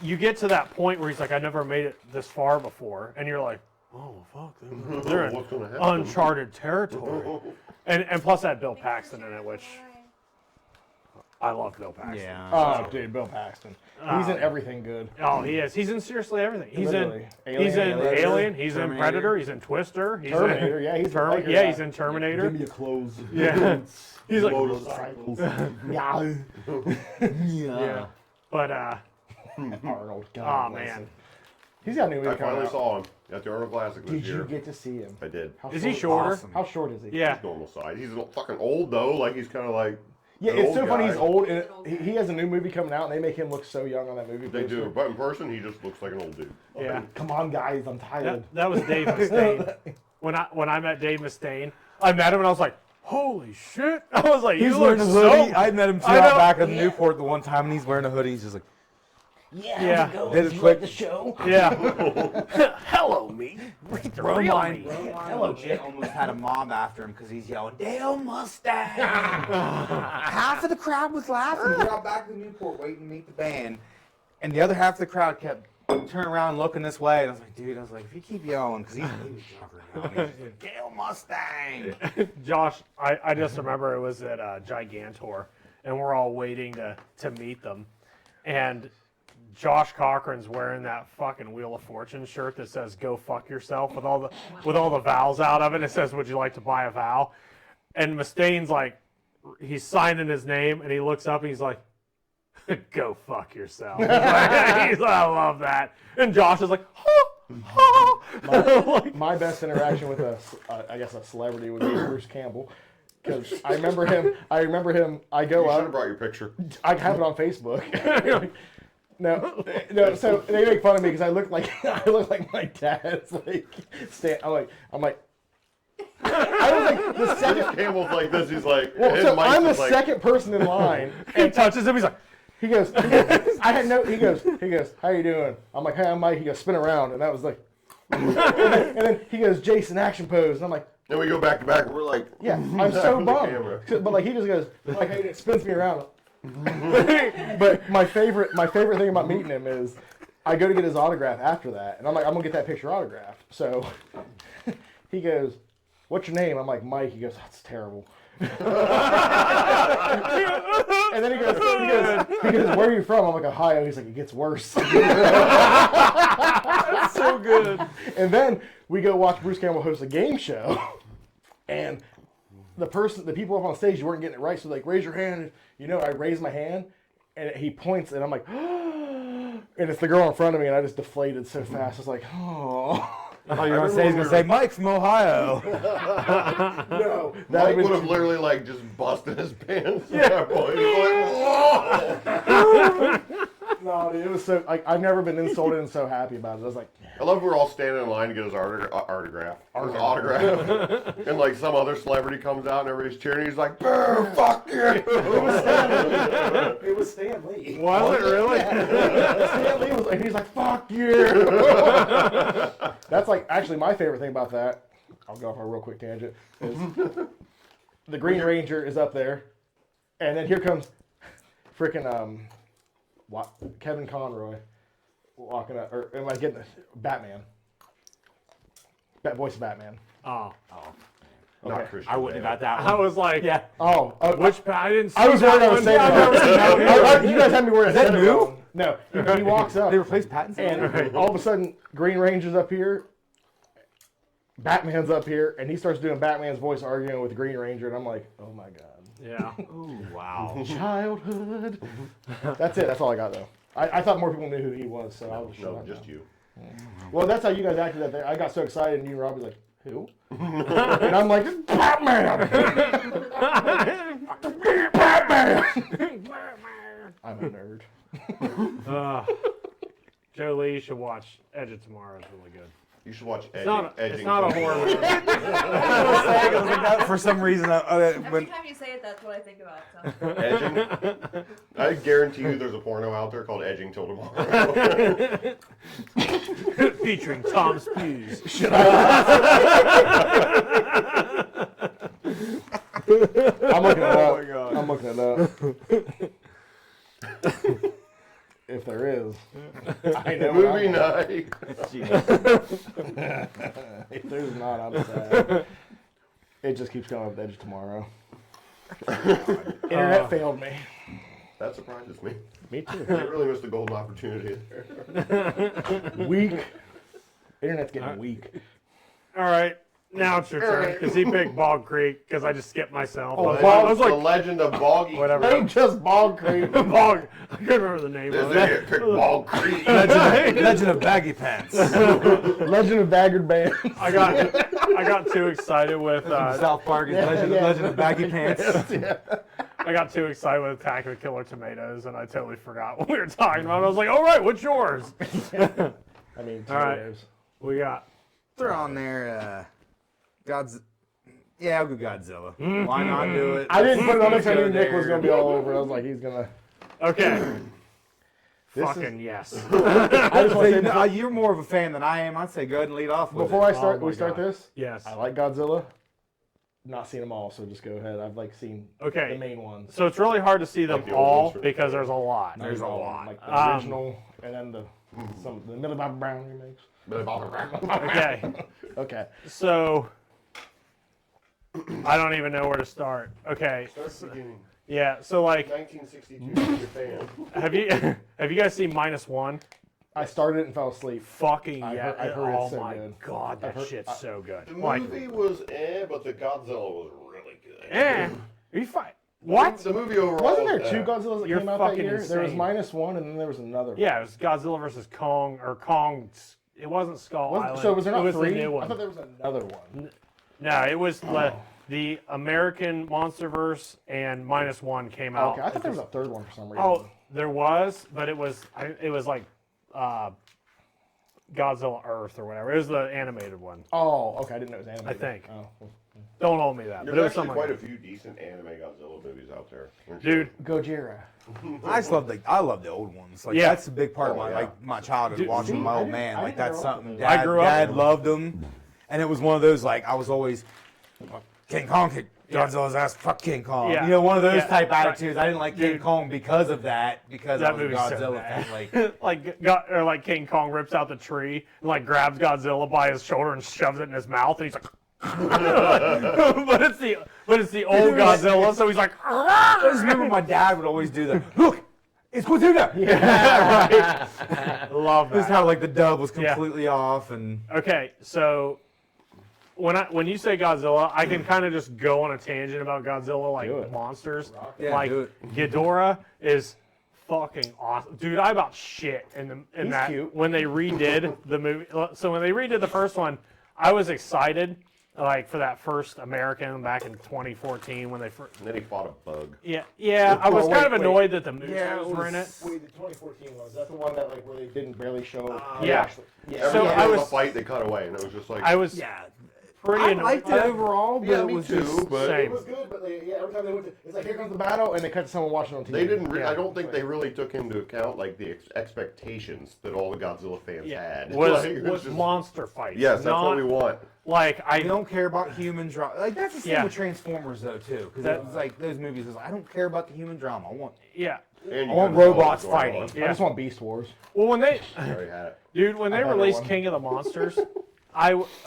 you get to that point where he's like, I never made it this far before, and you're like, oh fuck, they're in What's gonna happen? uncharted territory. And plus that Bill Paxton in it, which I love Bill Paxton. Yeah. Oh, dude, Bill Paxton. He's in everything good. Oh, he is. He's in seriously everything. He's Literally. he's in Alien, Alien. He's in Terminator. Predator. He's in Twister. He's Terminator, in yeah, he's he's in Terminator. your clothes. Yeah. He's like, Motorcycles. yeah. yeah. But Arnold. oh God bless man, him. He's got a new movie I coming finally out. saw him at the Arnold Classic this Did year. you get to see him? I did. How is he short- shorter? Awesome. How short is he? Yeah. He's normal size. He's fucking old though. Like he's kind of like. Yeah, an it's old so funny. guy. He's old, and he has a new movie coming out, and they make him look so young on that movie. They poster. do, but in person he just looks like an old dude. Yeah. Come on, guys, I'm tired. That was Dave Mustaine. When I met Dave Mustaine, I met him and I was like, holy shit! I was like, He's you wearing look a so. hoodie. I met him too I out know. back in Newport the one time, and he's wearing a hoodie. He's just like, Yeah. did it quick. show? Yeah. Hello, me. Romine Hello, legit almost had a mob after him because he's yelling, Dale Mustang! Half of the crowd was laughing. We got back to Newport waiting to meet the band. And the other half of the crowd kept turning around looking this way. And I was like, dude, if you keep yelling, because he was drunk right now. He's like, Dale Mustang! Josh, I just remember it was at Gigantor, and we're all waiting to meet them, and Josh Cochran's wearing that fucking Wheel of Fortune shirt that says "Go fuck yourself" with all the vowels out of it. It says, "Would you like to buy a vow?" And Mustaine's like, he's signing his name, and he looks up and he's like, "Go fuck yourself." He's like, I love that. And Josh is like, like, My best interaction with I guess a celebrity would be Bruce Campbell, because I remember him. I go You should have up. brought your picture. I have it on Facebook. No. So they make fun of me because I look like my dad's like. I'm like. I was like the second. Campbell's like this. He's like. Well, his so mic's I'm the just like, second person in line. he touches him. He's like, He goes. I had no. He goes. How you doing? I'm like, hey, I'm Mike. He goes, spin around, and that was like. and then he goes, Jason, action pose, and I'm like, Then we go back to back. And we're like. yeah, I'm so with the bummed. camera. But like he just goes, like, hey, it spins me around. But my favorite thing about meeting him is I go to get his autograph after that, and I'm like, I'm gonna get that picture autographed. So he goes, what's your name? I'm like, Mike. He goes, that's terrible. And then he goes, where are you from? I'm like, Ohio. He's like, it gets worse. that's so good. And then we go watch Bruce Campbell host a game show, and the people up on stage, you weren't getting it right, so like, raise your hand. I raise my hand, and he points, and I'm like, and it's the girl in front of me, and I just deflated so fast. I was like, oh. Oh, you're going to say Mike from Ohio. No, Mike would have literally like just busted his pants at that point. He's like, whoa! No, dude, it was so. I've never been insulted and so happy about it. I was like, I love we're all standing in line to get his autograph. And like some other celebrity comes out and everybody's cheering. He's like, "Brr, fuck you!" it was Stan Lee. Was it really? Stan Lee was like, he's like, fuck you. That's like actually my favorite thing about that. I'll go off on a real quick tangent. Is the Green Ranger is up there, and then here comes freaking Kevin Conroy walking up, or am I getting this? Batman? Voice of Batman. Oh, Not Okay. Christian I wouldn't have Bale. got that I one. was like, Yeah. Oh, I didn't see I was that worried I was one. saying Yeah, I've never seen that one. You guys had me worried. Is that new? No. He walks up. They replaced Pattinson? And all of a sudden, Green Ranger's up here, Batman's up here, and he starts doing Batman's voice arguing with Green Ranger, and I'm like, oh my god. Yeah. Ooh, wow. Childhood. That's it. That's all I got, though. I thought more people knew who he was, so I was just No, shut just up. you. Well, that's how you guys acted that day. I got so excited, and you and Rob was like, who? And I'm like, Batman! Batman! I'm a nerd. Joe Lee, you should watch Edge of Tomorrow. It's really good. You should watch It's not Edging. a horror movie. For some reason, Every time you say it, that's what I think about. So. Edging. I guarantee you there's a porno out there called Edging Till Tomorrow. Featuring Tom Spews. I'm looking it up. I'm looking it up. If there is. I know. Movie night. If there's not, I'm sad. It just keeps going up the edge tomorrow. Internet failed me. That surprises me. Me too. They really missed a golden opportunity there. Weak. Internet's getting weak. All right. Now it's your turn, because he picked Bog Creek, because I just skipped myself. Oh, I was The like, Legend of Boggy. whatever. Ain't just Bog Creek. Bog. I couldn't remember the name This of it. idiot picked Bog Creek. Legend of Baggy Pants. Legend of Baggered Band. I got too excited with South Park is Legend of Baggy Pants. I got too excited with Attack of the Killer Tomatoes, and I totally forgot what we were talking about. I was like, all right, what's yours? I mean, All right. tomatoes. We got Throw on there, yeah, I'll go Godzilla. Why not do it? I didn't put it on Let's because I go knew Nick was there. going to be all over. I was like, he's going to. okay. This Fucking yes. I just want to say, No, you're more of a fan than I am. I'd say go ahead and lead off with before it. I start, Oh my we start God. this. Yes. I like Godzilla. Not seen them all, so just go ahead. I've like seen Okay. the main ones. So it's really hard to see them Like the old all ones, right? because there's a lot. There's a lot. Like the original, and then the Millie Bobby Brown remakes. Okay. Okay. So I don't even know where to start. Okay. Start at the beginning. Yeah. So like, 1962, you're a fan. have you guys seen -1? I started it and fell asleep. Fucking I yeah. heard- I've heard it's oh so my good. god, that heard- shit's so good. The Like, movie was but the Godzilla was really good. are you fine? What? The movie overall. Wasn't there was two bad. Godzillas that You're came out that fucking year? There was insane. -1, and then there was another. Yeah, it was Godzilla versus Kong, or Kong. It wasn't Skull Island. So was there it not was three? the new one. I thought there was another one. No, it was the American Monsterverse, and -1 came out. Okay, I thought there was a third one for some reason. Oh, there was, but it was like Godzilla Earth or whatever. It was the animated one. Oh, okay. I didn't know it was animated. I think. Oh, well. Don't hold me that, but it There's was actually something. quite a few decent anime Godzilla movies out there. Dude, Gojira. I just love I love the old ones. Like Yeah. that's a big part of Oh, my yeah. like my childhood Dude, watching my I old didn't- man. I Like didn't that's grow up something with dad, I grew up dad with loved them, and it was one of those like I was always King Kong kicked Godzilla's ass. Fuck King Kong. Yeah. You know, one of those Yeah, type right. attitudes. I didn't like King Dude. Kong because of that. Because that I was a movie's so Godzilla bad. fan. Like like King Kong rips out the tree and like grabs Godzilla by his shoulder and shoves it in his mouth, and he's like. but it's the old Godzilla, so he's like. I just remember my dad would always do that. Look, it's Godzilla. Yeah, right. Love This is that. how like the dub was Yeah. completely off and. Okay, so when you say Godzilla, I can kind of just go on a tangent about Godzilla, Do like it. monsters. Yeah, like do it. Ghidorah is fucking awesome, dude. I about shit in He's that cute. when they redid the movie. So when they redid the first one, I was excited. Like for that first American back in 2014 when they first. And then he fought a bug. Yeah. I was Oh, kind of wait. annoyed that the moose Yeah, it were in it. was- Wait, the 2014 one. Is that the one that like where they didn't barely show? Yeah. Every So time I there was was- a fight, they cut away, and it was just like. I was Yeah. pretty I annoyed. liked by it that. overall, but Yeah, it me was too, just but- Same. It was good, but every time they went to, it's like here comes the battle, and they cut to someone watching on TV. They didn't. Yeah. I don't think they really took into account like the expectations that all the Godzilla fans had. Was Like, it was just- monster fights. Yes, that's not, what we want. Like I I don't care about human drama. Like that's the same Yeah. with Transformers though too, because That- it's like those movies. Is I don't care about the human drama. I want yeah. And I you want kinda know robots what's going fighting. on. Yeah. I just want Beast Wars. Well, when they I already had it. dude, when they I had released one. King of the Monsters,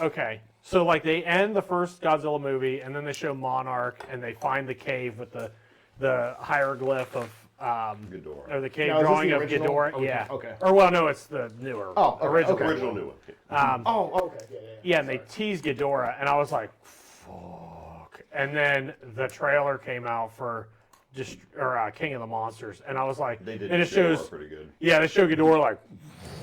okay. So like they end the first Godzilla movie and then they show Monarch and they find the cave with the hieroglyph of Ghidorah. or the cave Now, is this drawing the of original? Ghidorah. Okay, Yeah. okay. Or well, no, it's the newer Oh, okay, original. okay. Original new one. Oh, okay. Yeah. Yeah, and they teased Ghidorah, and I was like, "Fuck!" And then the trailer came out for King of the Monsters, and I was like, They did. and it Ghidorah shows, pretty good. yeah, they show Ghidorah like,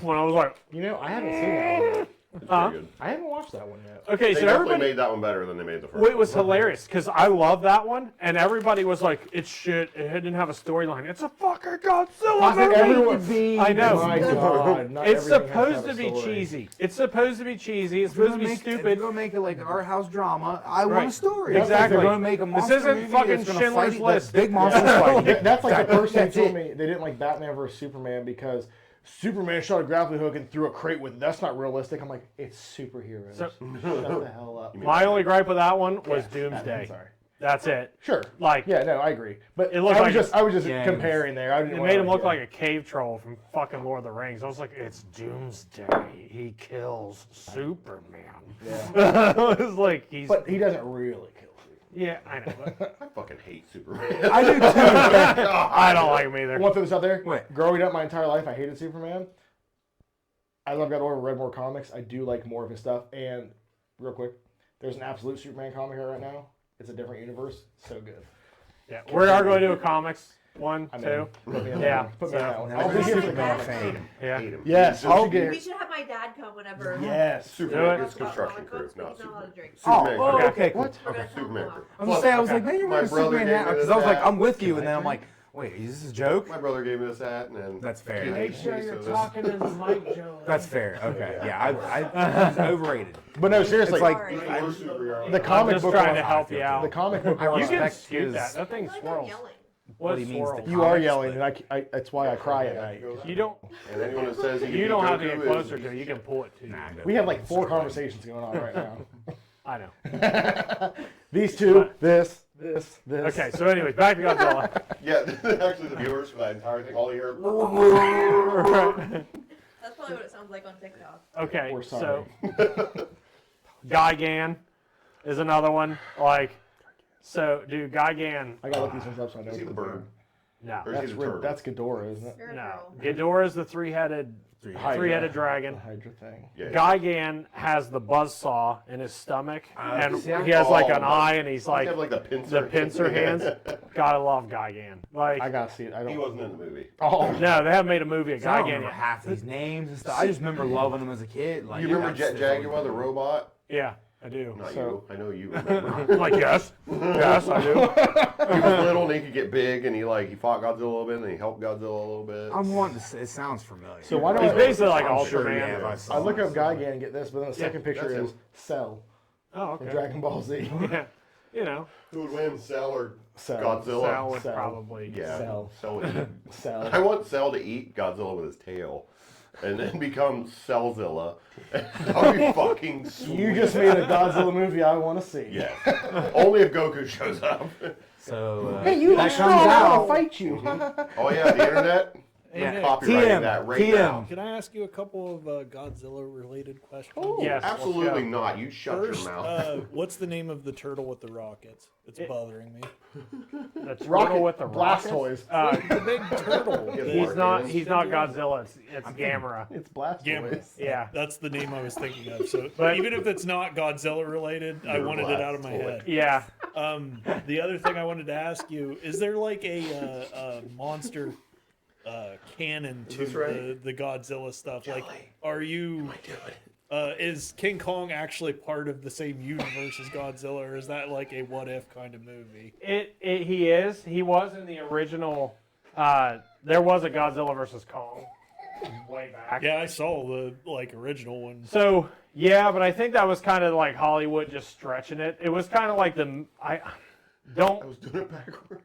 when I was like, You know, I haven't seen that one yet. It's Huh? pretty good. I haven't watched that one yet. okay, They so definitely everybody, made that one better than they made the first. well, it one. was hilarious because I love that one, and everybody was like, it's shit. It didn't have a storyline. It's a fucking Godzilla movie. everyone- I know. My God, not It's everything has supposed to have a be story. cheesy. It's supposed to be cheesy. It's supposed to be If stupid. you're gonna make it like an art house drama, I want Right. a story. Exactly. If you're gonna make a This monster isn't movie fucking that's gonna Schindler's fight, List. Big monsters fighting. That's like the person who That's told it. me they didn't like Batman vs Superman because Superman shot a grappling hook and threw a crate with it. That's not realistic. I'm like, it's superheroes. So- Shut the hell up. My only gripe with that one was Yeah, Doomsday. Sorry. That's it. Sure. Like, Yeah, no, I agree. But It looked I was like just yeah, comparing there. I didn't it wanna, made him look yeah. like a cave troll from fucking Lord of the Rings. I was like, it's Doomsday. He kills Superman. Yeah. It was like he's. But he doesn't really kill you. Yeah, I know. But I fucking hate Superman. I do too. I don't like him either. I want to throw this out there. What? Growing up my entire life, I hated Superman. As I've got older and read more comics, I do like more of his stuff. And real quick, there's an absolute Superman comic here right now. It's a different universe. So good. Yeah, we are going to do a comics one, I'm two. in. Put me in Yeah, that one. Put me in that one. No, I'll be we're here for the Superman comics. fan. Yeah. Hate him. Yes, I'll get We should have my dad come whenever. Yes. Superman Do it. is construction Comic crew, books, but not he's not allowed to Superman. drink. Superman Oh, crew. okay, cool. What? We're gonna Superman tell crew. I was gonna say, I was like, man, you're My wearing a brother Superman gave hat. me Because this I was like, hat. I'm with you. And then I'm like, wait, is this a joke? My brother gave me this hat, and then That's fair. he Make hates me, so this- into the mic, Joe. That's fair. Okay. Yeah, it's overrated. But no, seriously, It's like, Sorry. the I'm comic just book trying one- to help you out. The comic book I one- You can respect scoot his- that. That thing I feel like I'm swirls. yelling. What he is means swirls? to You are comics, yelling, but- and that's why I cry at night. You don't. And anyone that says he can You be don't have to Goku get is- closer to it. You can pull it to you. Nah, I'm good. We have like 4 conversations going on right now. I know. These two, this. Okay, so anyways, back to Godzilla. Yeah, actually, the viewers for that entire thing, all you hear. That's probably what it sounds like on TikTok. Okay, We're so sorry. Gigan is another one. Like, so, dude, Gigan. I gotta look these ones up so I know. Is he what the they're bird? No, Or is he the turtle? That's Ghidorah, isn't it? You're a no. girl. Ghidorah is the three-headed dragon. The Hydra thing. Yeah. Gigan has the buzzsaw in his stomach, and see, I- he has like Oh, an eye, and he's They like have like the pincer. the pincer hands. Gotta love Gigan. Like, I gotta see it. I He don't. wasn't in the movie. Oh, no, they haven't made a movie of I don't Gigan remember yet. half these names and stuff. I just remember loving them as a kid. Like, You remember that's- Jet Jaguar, the robot? Yeah, I do. Not So- you. I know you remember. Like, yes, yes, I do. He was little and he could get big, and he fought Godzilla a little bit, and he helped Godzilla a little bit. I'm wanting to say, it sounds familiar. So why don't He's I- basically like I'm sure, Ultraman. yeah, if I saw I look it. up Gigan and get this, but then the second picture that's is him. Cell Oh, from okay. Dragon Ball Z. Yeah, you know, Who would win, Cell or Cell. Godzilla? Cell would Cell. probably. Yeah, Cell. Cell would eat. I Cell. want Cell to eat Godzilla with his tail, and then become Cellzilla. That would be fucking sweet. You just made a Godzilla movie I want to see. Yeah. Only if Goku shows up. So, Hey, you that look comes strong. I want out. to fight you. Oh yeah, the internet. Yeah. Copyrighting that right now. Can I ask you a couple of Godzilla-related questions? Yes, let's Absolutely go. not. You shut First, your mouth. what's the name of the turtle with the rockets? It's bothering me. The turtle Rocket with the Blastoise. rockets? The big turtle. Yeah, He's Mark not. is. He's not Godzilla. It's Gamera. It's Blastoise. Gamera. Yeah. That's the name I was thinking of. So But- even if it's not Godzilla related, I You're wanted it out of my Blastoise. head. Yeah. The other thing I wanted to ask you is there like a monster canon to this right? the Godzilla stuff? Like, are you? Is King Kong actually part of the same universe as Godzilla, or is that like a what if kind of movie? He is. He was in the original. There was a Godzilla versus Kong way back. Yeah, I saw the original one. So yeah, but I think that was kind of like Hollywood just stretching it. It was kind of like I don't was doing it backwards.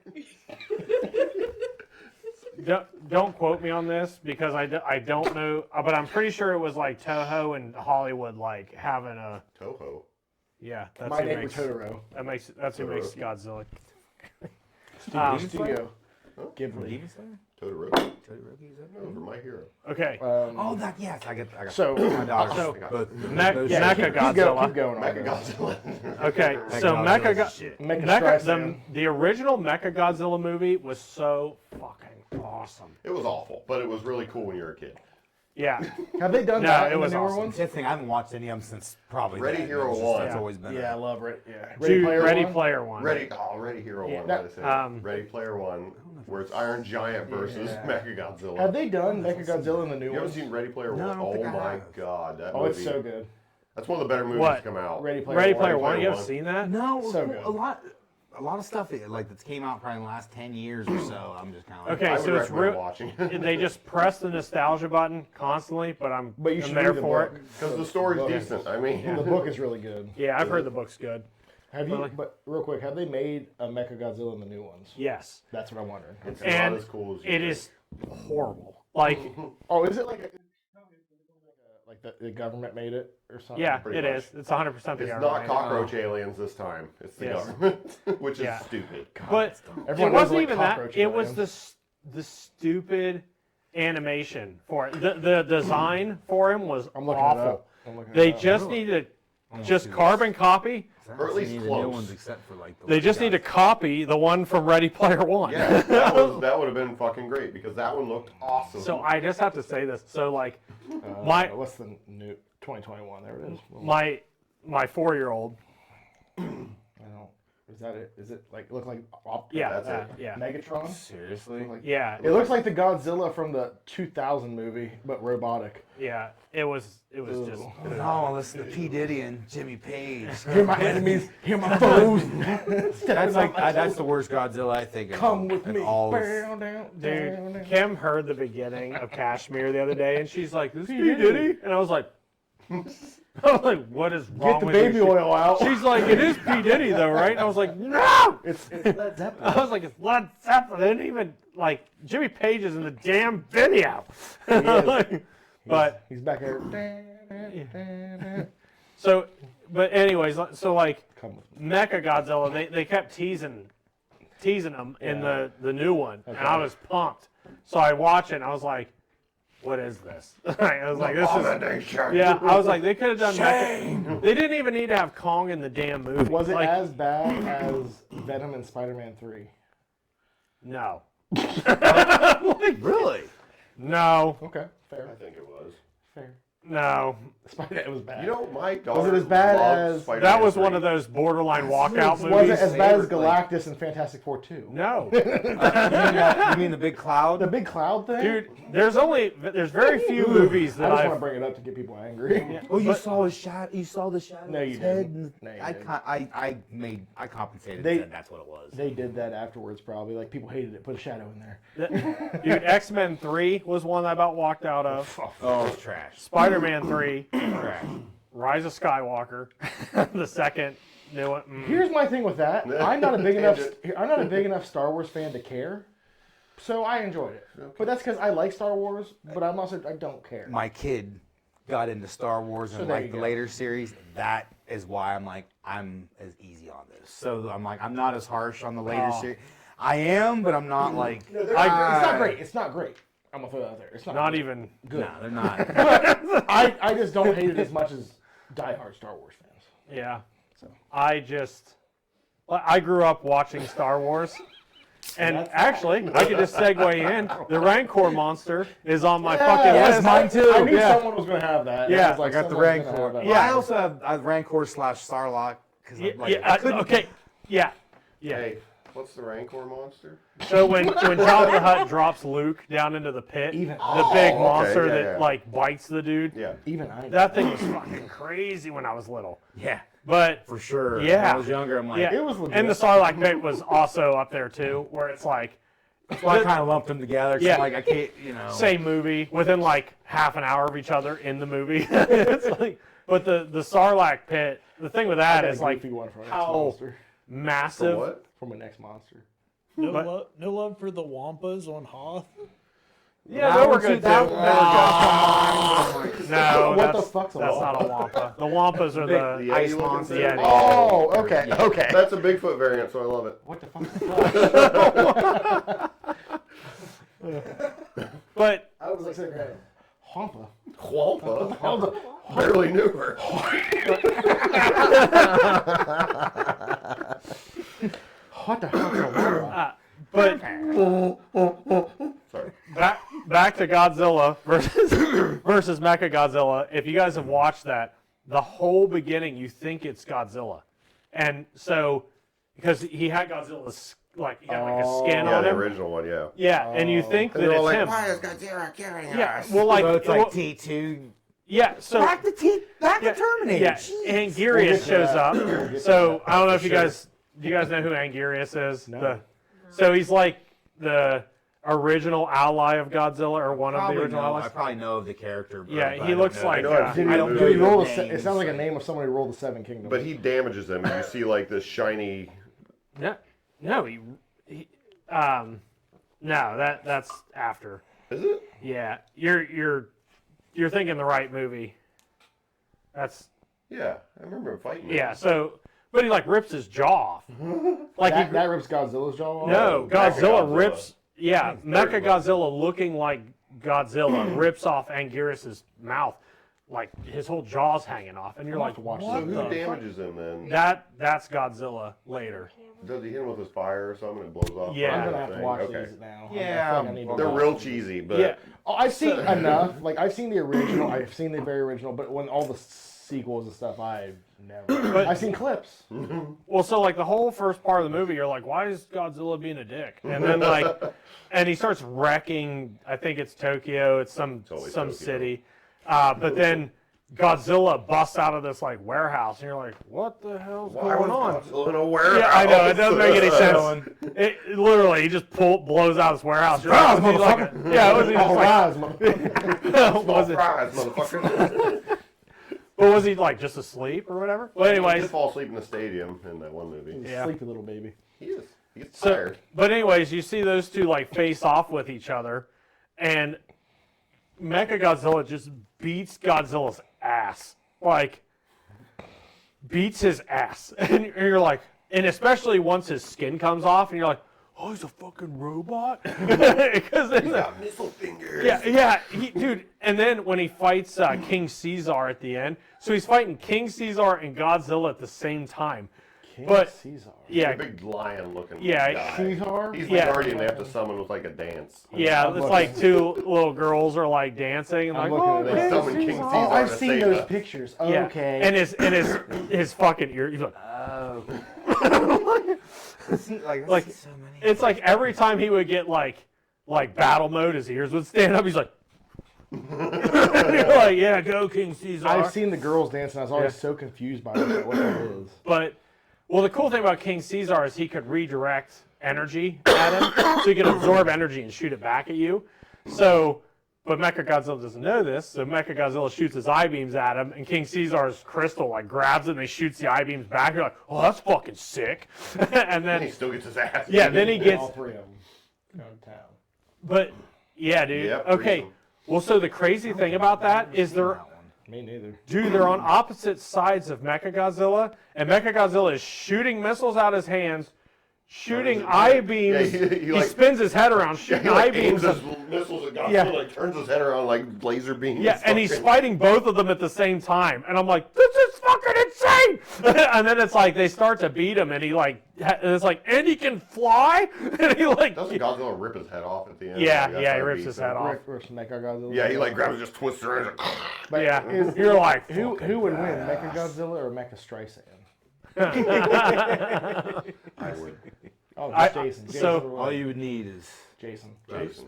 don't quote me on this because I don't know, but I'm pretty sure it was like Toho and Hollywood like having a Toho. yeah. That's My who neighbor makes Totoro. that's who makes Godzilla. Studio. What Ghibli. did you say? Totoro. Todoroki, is that? No, for My Hero. Okay, Oh, that, yes, I got So, my daughters. so- both, Mecha both- yeah, Mecha keep Godzilla. Keep going on Mecha this. Godzilla. okay. So Godzilla's Mecha shit. the original Mecha Godzilla movie was so fucking awesome. It was awful, but it was really cool when you were a kid. Yeah. Have they done No, that it in was the newer awesome. ones? That's the thing, I haven't watched any of them since probably Ready then. Hero It's just- 1. It's always been Yeah, I a, love it. Yeah. Ready One? Player One. Ready Hero Yeah. 1, might have said. Um, Ready Player 1, where it's Iron Giant versus Yeah. Mecha Godzilla. Have they done Mechagodzilla in the new You haven't ones? seen Ready Player No, I 1? don't think Oh I my have. god, that Oh, movie. it's so good. That's one of the better movies What? to come out. Ready Player Ready One. Player One. Player You haven't One. seen that? no, So good. a lot of stuff that's came out probably in the last 10 years or so. I'm just kind of like, Okay, I would so it's recommend real. watching. They just press the nostalgia button constantly, but I'm But you should there read the for book. it. Because the story's book. decent. I mean, The book is really good. Yeah, I've heard the book's good. Have you? Really? But real quick, have they made a Mechagodzilla in the new ones? Yes, That's what I'm wondering. it's and not as cool as you it think. is horrible. Like Oh, is it like the government made it or something? Yeah, pretty it much. is. It's 100% the It's government. not cockroach aliens this time. It's the Yes. government, which is Yeah. stupid. But Everyone it knows, wasn't like, even that. cockroach It was aliens. the stupid animation for it. The design for him was I'm looking it awful. up. I'm looking They it up. just need to just carbon copy. Or at least Any of the close. new ones except for like the They just need to copy the one from Ready Player One. Yeah, that would have been fucking great because that one looked awesome. So I just have to say this. So like What's the new 2021? There it is. my 4-year-old. I don't. Is that it? Is it like look like Yeah, That's it. yeah, Megatron? Seriously? Like, yeah, it looks like the Godzilla from the 2000 movie, but robotic. yeah. It was just. No, listen to P. Diddy and Jimmy Page. Hear my enemies, hear my foes. That's like that's the worst Godzilla I think. Come with in me. all of- Down, down, Dude, down. Kim heard the beginning of Kashmir the other day, and she's like, "This P Diddy," and I was like, "What is wrong Get the with baby you?" oil out. She's like, "It is P Diddy though, right?" And I was like, "No!" It's Led Zeppelin. I was like, "It's Led Zeppelin." They didn't even like Jimmy Page is in the damn video. is. But He's back there. so, but anyways, so like Come with me. Mecha Godzilla, they kept teasing him in the new one, and I was pumped. So I watched it, and I was like, "What is this?" I was like, "This is." Yeah, I was like, they could have done Mecha. They didn't even need to have Kong in the damn movie. Was it like, as bad as Venom and Spider-Man 3? No. Really? No. Okay, I fair. think it was. Fair. No. Spider-Man was bad. You know, my daughter. it as bad loves as- Spider-Man That was 3. one of those borderline walkout movies. Was it as bad as favorite, like- Galactus and Fantastic Four 2? No. You mean the big cloud? The big cloud thing? Dude, there's very few movies I that just want to I've. bring it up to get people angry. Oh, you saw his shadow. You saw the shadow. No, of you his head. didn't. and No, you I didn't. I compensated. They- and said that's what it was. They did that afterwards, probably. Like, people hated it. Put a shadow in there. Dude, X-Men 3 was one I about walked out of. Oh, it's trash. Spider-Man 3, Trash. Rise of Skywalker, the second new one. Here's my thing with that. I'm not a big enough Star Wars fan to care. So I enjoyed it. But that's because I like Star Wars, but I don't care. My kid got into Star Wars and there like you the go. later series. That is why I'm as easy on this. So I'm like, I'm not as harsh on the later series. I am, but I'm not like. It's not great. It's not great. I'm gonna throw that out there. It's not Not great. even. good. No, they're not. But I just don't hate it as much as diehard Star Wars fans. Yeah. I grew up watching Star Wars. And actually, I could just segue in. The Rancor monster is on my fucking Yeah, list. mine too. I knew Yeah. someone was gonna have that. Yeah, It was like I got the someone's gonna Rancor. have that. Yeah. I also have a Rancor / Starlock because Okay. Yeah. Yeah. Hey, what's the Rancor monster? So when Jabba the Hutt drops Luke down into the pit, Even- the big okay, monster yeah, that yeah. like bites the dude. Yeah. Even I. That thing was fucking crazy when I was little. Yeah, But for sure. Yeah. When I was younger, I'm like, yeah, It was legit. and the Sarlacc pit was also up there too, where it's like that's why I kind of lumped them together. 'Cause Yeah. I'm like, I can't, same movie within like half an hour of each other in the movie. It's like, but the Sarlacc pit, the thing with I that got a is like goofy one for my next how monster. massive. For what? For my next monster. No love for the Wampas on Hoth. Yeah, they were good too. That- No, What the that's, fuck's a that's Wampa? not a Wampa. The Wampas are The the ice Yeti-looking monster. thing? Yeti. Oh, okay, okay. That's a Bigfoot variant, so I love it. What the fuck? But I was like sitting there, Wampa. Wampa? Barely knew her. What the fuck's a Wampa? but Sorry. back to Godzilla versus Mecha Godzilla. If you guys have watched that, the whole beginning you think it's Godzilla, and so because he had Godzilla's like he got like a skin Yeah, on the him. original one, yeah. Yeah, and you think that And they're all it's like, him. why is Godzilla killing Yeah, us? well, like, So it's like well, T2. yeah. So Back to Terminator. yeah, Jeez. Angirius shows up. So I don't know if you guys do. You guys know who Angirius is? No. So he's like the original ally of Godzilla, or one of the Probably original know, I allies. probably know of the character. But Yeah, but he I don't looks know. like, I know I've seen I the don't movie. Did he roll the the it names. sounds like a name of somebody who rolled the Seven Kingdoms. But he damages them, and you see like this shiny. No, no, that's after. Is it? Yeah, you're thinking the right movie. That's Yeah, I remember him fighting. yeah. So, but he like rips his jaw off. Like that rips Godzilla's jaw off? no, Godzilla Mechagodzilla. rips. Yeah, Very much. Mechagodzilla looking like Godzilla rips off Anguirus's mouth, like his whole jaw's hanging off, and you're like, So what who the? damages him then? That's Godzilla later. Does he hit him with his fire or something and blows off? Yeah. I'm the gonna have to thing? watch Okay. these now. Yeah, I feel like I need to They're watch real these. cheesy, but Yeah. Oh, I've seen enough. Like I've seen the original. I've seen the very original, but when all the sequels and stuff, I've never. I've seen clips. Well, so like the whole first part of the movie, you're like, why is Godzilla being a dick? And then like, and he starts wrecking. I think it's Tokyo. It's some always some Tokyo. city. But then Godzilla busts out of this like warehouse, and you're like, what the hell's why going was on? Godzilla in a warehouse? Yeah, I know. It doesn't make any sense. It literally, he just blows out his warehouse. Surprise, Was he like motherfucker. yeah, was he just All like, rise, motherfucker. was it, Surprise, motherfucker. or was he like just asleep or whatever? Well, He anyways, did fall asleep in the stadium in that one movie. Yeah. Sleepy little baby. He is. He gets so, tired. but anyways, you see those two like face off with each other, and Mechagodzilla just beats Godzilla's ass. Like, beats his ass. And you're like, and especially once his skin comes off, and you're like, oh, he's a fucking robot? Because He's got missile fingers. yeah, dude. And then when he fights King Caesar at the end, so he's fighting King Caesar and Godzilla at the same time. King But- Caesar. Yeah, A big lion-looking Yeah, guy. Caesar? He's Yeah. the guardian they have to summon with like a dance. yeah. I'm It's looking. like two little girls are like dancing and I'm like, looking oh, at They this. King summon King Caesar. Caesar Oh, I've to seen save those us. pictures. Yeah. Okay. And his fucking ear. He's like, See, like, Like, so many. it's like every time he would get like battle mode, his ears would stand up. He's like, you're like, yeah, go King Caesar. I've seen the girls dance, and I was always Yeah. so confused by what that is. But well, the cool thing about King Caesar is he could redirect energy at him, so he could absorb energy and shoot it back at you. So, but Mechagodzilla doesn't know this, so Mechagodzilla shoots his eye beams at him, and King Caesar's crystal like grabs it and he shoots the eye beams back. You're like, oh, that's fucking sick. And And he then still gets his ass. yeah, then he gets. All three of them go to town. But yeah, dude. Yep, Okay. threesome. Well, so the crazy thing about that is they're Me neither. dude, they're on opposite sides of Mechagodzilla, and Mechagodzilla is shooting missiles out his hands, shooting eye beams. Yeah, he he like- spins his head around, Yeah, shooting he like eye aims beams. his missiles at Godzilla, Yeah. like turns his head around like laser beams. Yeah, and he's fucking- fighting both of them at the same time, and I'm like, this is fucking insane! And then it's like they start to beat him, and he like, and it's like, and he can fly, and he like, Doesn't Godzilla rip his head off at the end? yeah, Like, that's yeah, how he rips beats his him. head off. Rick Mechagodzilla. Yeah, he like grabs it, just twists her and But Yeah, is- you're like, who fucking would win, badass. Mechagodzilla or Mecha Streisand? I would. Oh, I- Jason. Jason so- would win. all you would need is Jason. Jason.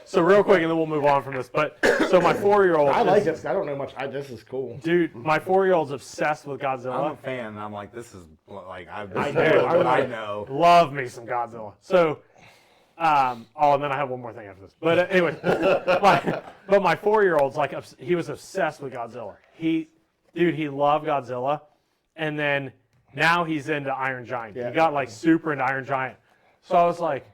So real quick, and then we'll move on from this. But so my 4-year-old, I like this. I don't know much. This is cool. dude. My 4-year-old's obsessed with I'm a Godzilla. fan. And I'm like, this is like I I know, know. I What I know. know. Love me some Godzilla. So, oh, and then I have one more thing after this. But anyway, my 4-year-old's like he was obsessed with Godzilla. He loved Godzilla, and then now he's into Iron Giant. Yeah. He got like super into Iron Giant. So I was like,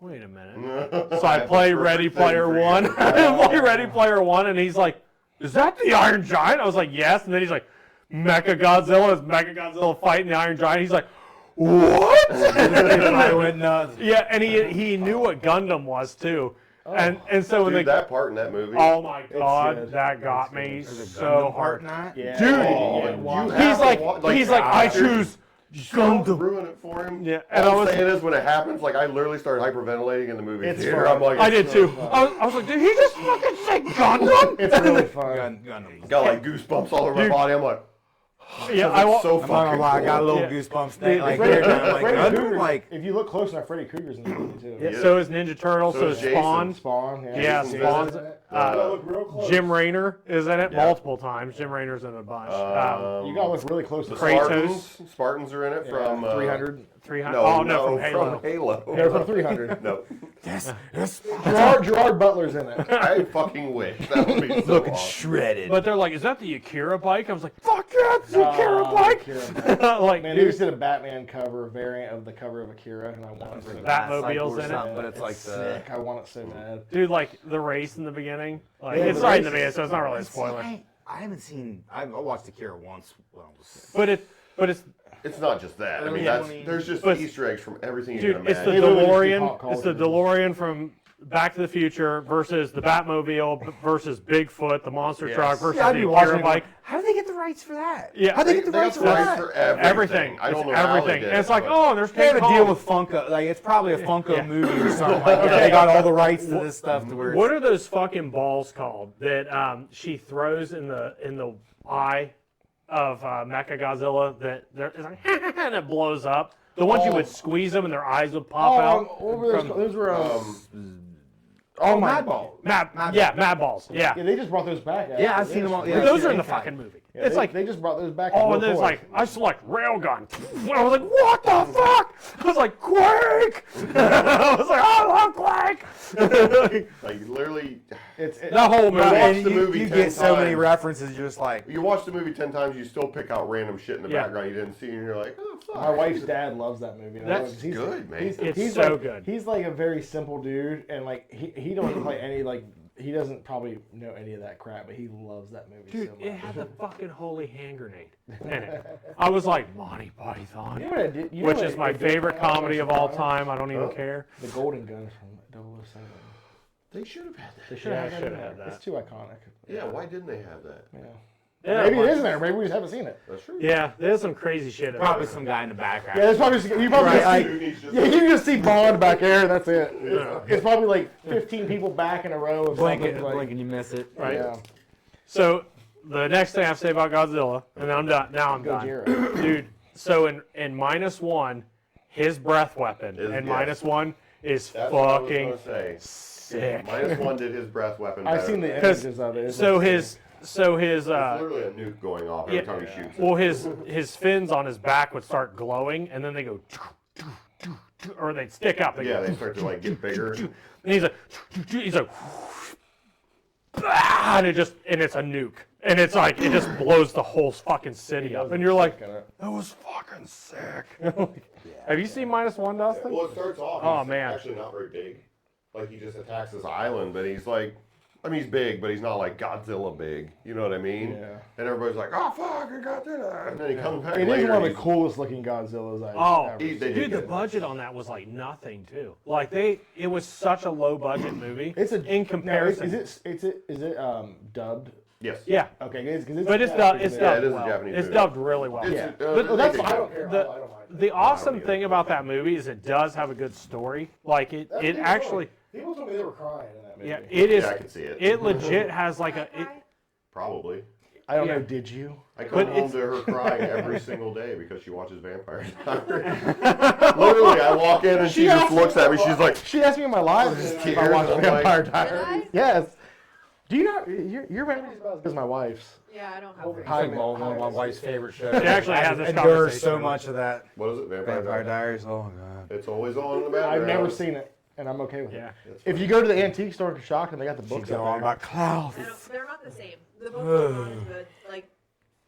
wait a minute. So I have a play perfect Ready thing Player for you. One. I play Ready Player One, and he's like, is that the Iron Giant? I was like, yes. And then he's like, Mechagodzilla is Mechagodzilla fighting the Iron Giant. He's like, what? I went nuts. Yeah, and he knew what Gundam was too. And so when Dude, they, that part in that movie. oh my god, good. that got me so hard. Yeah. Dude, yeah, you watch have it. He's to like, wa- he's like, I seriously, choose Don't Gundam. ruin it for him. Yeah, and All I I'm was, saying is when it happens, like I literally started hyperventilating in the movie It's theater. fun. I'm like, I did too. I was like, did he just fucking say Gundam? It's really fun. Gundam. got like goosebumps all over my Dude. body. I'm like, Yeah, I it's so I'm not fucking gonna lie, I got a cool. little Yeah. goosebumps. Thing, like, Freddy, every time I'm like, Freddy Gundam, Krueger, like, if you look close enough, Freddy Krueger's in the movie too. Yeah, so is Ninja Turtle, so So is is Jason. Spawn. Spawn. Yeah, Jason's Spawn's in it. uh, Look real close. Jim Raynor is in it Yeah. multiple times. Jim Raynor's in a bunch. You gotta look really close. the to Kratos. Spartans are in it from 300. 300. No, oh no, from Halo. Halo. They're from 300. No, yes, Gerard Butler's in it. I fucking wish that would be so looking awesome. shredded. But they're like, is that the Akira bike? I was like, fuck yeah, it's the Akira Oh, bike. Akira. Like, Man, they dude, just did a Batman cover variant of the cover of Akira, and I want it so bad. Batmobile's in it. But it's like the Sick. I want it so bad. Dude, like the race in the beginning. Like Yeah, it's the right in the race beginning, is- so it's not really a spoiler. I haven't seen. I watched Akira once when I was. But it's It's not just that. I mean, Yeah. there's just But- Easter eggs from everything you dude, can it's the imagine. literally just do DeLorean. pop It's the culture. DeLorean from Back to the Future versus the Batmobile versus Bigfoot, the monster truck versus I'd the be watching Akira it bike. like, how do they get the rights for that? Yeah. How do they They get the got rights the for rights that? for Everything. I don't know It's how they everything. did And it's it, like, but- oh, there's They have King a deal Kong. with Funko. Like it's probably a Funko Yeah. movie or something like that. They got all the rights to this stuff to where. What are those fucking balls called that she throws in the eye of Mechagodzilla that it's like and it blows up? The ones you would squeeze them and their eyes would pop out. what were those? from- called? Those were Oh, Mad Ball. Mad balls. Yeah. yeah. They just brought those back. Yeah, I've seen them all. Yeah, Those I've are in seen the them. fucking movie. Yeah, It's like they just brought those back. oh, as and then real it's toys. like I select railgun. I was like, what the fuck? I was like, Quake. I was like, I love Quake. Like literally, The whole movie. watch And the you, movie you 10 get so many times. references. You're just like, you watch the movie 10 times, you still pick out random shit in the Yeah. background you didn't see, and you're like, oh fuck. My wife's dad loves that movie. That's he's good, man. It's so like, good. He's like a very simple dude, and like he doesn't play any like he doesn't probably know any of that crap, but he loves that movie Dude, so much. it had the fucking holy hand grenade in it. I was like, Monty Python, You know what it did- you know which what is it my did favorite kind of comedy of all surprise? time. I don't even Huh? care. The Golden Gun from 007. They should have had that. They should Yeah, have, should had have that. that. It's too iconic. Yeah, why didn't they have that? Yeah. Yeah, Maybe it like- is in there. Maybe we just haven't seen it. That's true. Yeah, there's some crazy shit. in probably there. some guy in the background. Yeah, there's probably you probably Right, just like- see, yeah, you just see Bond back there, and that's it. It's probably like 15 people back in a row. Of blink something, it, like, blink and you miss it. Right. Yeah. So the next thing I have to say about Godzilla, and I'm done. Now I'm done, Gojira. dude. So in -1, his breath weapon Is- and yes. -1 is That's what I was fucking gonna say. sick. -1 did his breath weapon. I've better. seen the Because- images of it. It's So like- his It's literally a nuke going off every Yeah. time he shoots. well his fins on his back would start glowing, and then they go, or they'd stick up. They Yeah, go, they start to like get bigger. and he's like, and it's a nuke, and it's like it just blows the whole fucking city up, and you're like, that was fucking sick. Have you seen -1, Dustin? Well, it starts off. Oh, He's man. actually not very big. Like he just attacks this island, but he's like, I mean, he's big, but he's not like Godzilla big. You know what I mean? Yeah. And everybody's like, oh fuck, I got that. And then he comes back It later. is one of the he's- coolest looking Godzillas I've Oh, ever They seen. did dude, the good. budget on that was like nothing too. Like it was such a low budget movie. It's a in comparison. Now, is it dubbed? Yes. Yeah, Okay, it's but it's dubbed. It's Yeah, dubbed it is a well. Japanese It's movie. dubbed really well. It's, Yeah. But that's they fine. I did don't good. care. The- I don't mind. The awesome either. thing about that movie is it does have a good story. Like it People actually, People told me they were crying in that movie. yeah, it is. Yeah, I can see it. It legit has like a. That It, guy? Probably. I don't Yeah. know. Did you? I come But home it's- to her crying every single day because she watches Vampire Diaries. Literally, I walk in and she just asked looks at me. She's like, She asked me in my live Just if I tears, watched I'm Vampire like- Diaries. Did Yes. Do you not? Your memory is about as good as my wife's. Yeah, I don't have It's very like one of my wife's favorite shows. She actually had this endures conversation so with much of that. what is it? Vampire Diaries. Diaries. Oh my god. It's always on in the background. I've never seen it, and I'm okay with yeah. it. It's If fine. you go to the antique store in Shock and they got the She's books going up on there, about clouds. They're not the same. The books are not as good. Like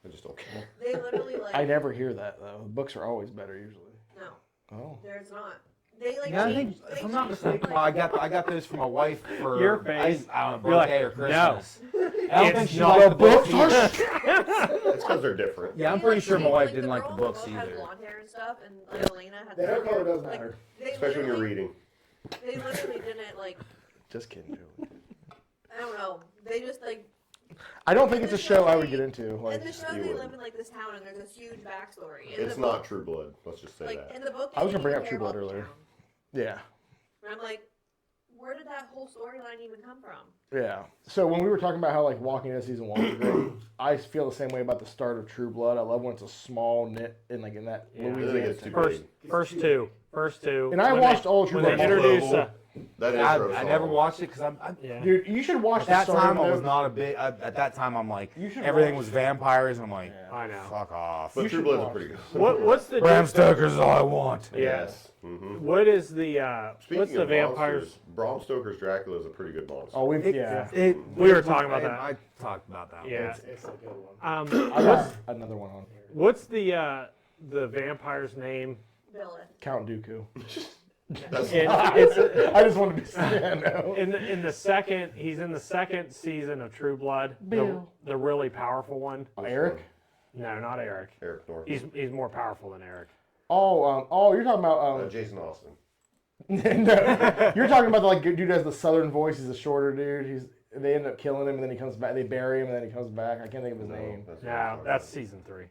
I just don't care. they literally like I never hear that though. The books are always better usually. no, Oh. there's not. They like Yeah, I change- think they if I'm not change, mistaken, like- I got those for my wife for Your face. I don't know, You're like, birthday or no. Christmas. I don't think It's she not liked The the books books are. either. It's because they're different. Yeah, I'm They, pretty like, sure my change, wife like, didn't like the girl in books book had either. blonde hair and stuff, and like Elena had The hair dark color hair. does Like, matter. they Especially when you're literally- reading. They literally didn't like. Just kidding, Julie. I don't know. They just like. I don't think it's a show I would get into. Like, In the show, you they would. live in like this town, and there's this huge backstory. In It's the not book, True Blood. Let's just say like that. in the book. I was they gonna bring didn't up care True Blood about the earlier. town. yeah, And I'm like, where did that whole storyline even come from? yeah. So when we were talking about how like Walking Dead season 1 was great, I feel the same way about the start of True Blood. I love when it's a small knit in like in that Yeah. I think Louisiana. it's too town. big. First two. And I when watched they, all True when they Blood. introduce. That I, intro I song. never watched it because I'm Yeah. Dude, you should watch at the that start time of I was it. not a big. At that time I'm like You should everything watch- was vampires and I'm like, I know. fuck off. But You True should Blood's watch pretty it. good. What's the Bram Stoker's all I want. Yes. Mm-hmm. what is the Speaking what's the of vampires? monsters, Bram Stoker's Dracula is a pretty good monster. Oh, we've It- yeah. it- We were talking about I- that. I talked about that. Yeah. It's a good one. What's I got another one on here. what's the vampire's name? Lilith. Count Dooku. That's And not- I just wanted to be. Yeah, no. in the second, he's in the second season of True Blood, the really powerful one. Eric. No, not Eric. Eric North. He's more powerful than Eric. Oh, you're talking about Jason Austin. no, you're talking about the like dude who has the southern voice. He's a shorter dude. They end up killing him and then he comes back. They bury him and then he comes back. I can't think of his name. No, that's season 3.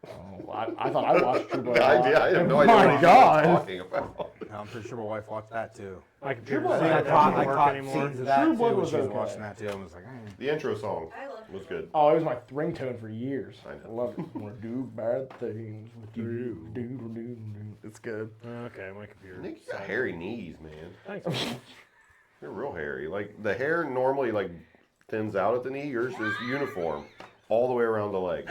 Oh, I thought I watched True Blood. I have no idea My what he's God. talking about. I'm pretty sure my wife watched that too. My computer Blood- doesn't I work caught anymore. scenes of that True too Blood when was she was okay. watching that too. I was like, The intro song I love was good. Oh, it was my ringtone for years. I I know. love it. Wanna do bad things with you. Do. It's good. Okay, my computer. Nick, you got hairy knees, man. Thanks. Man. You're real hairy. Like the hair normally like thins out at the knee. Yours is uniform all the way around the leg.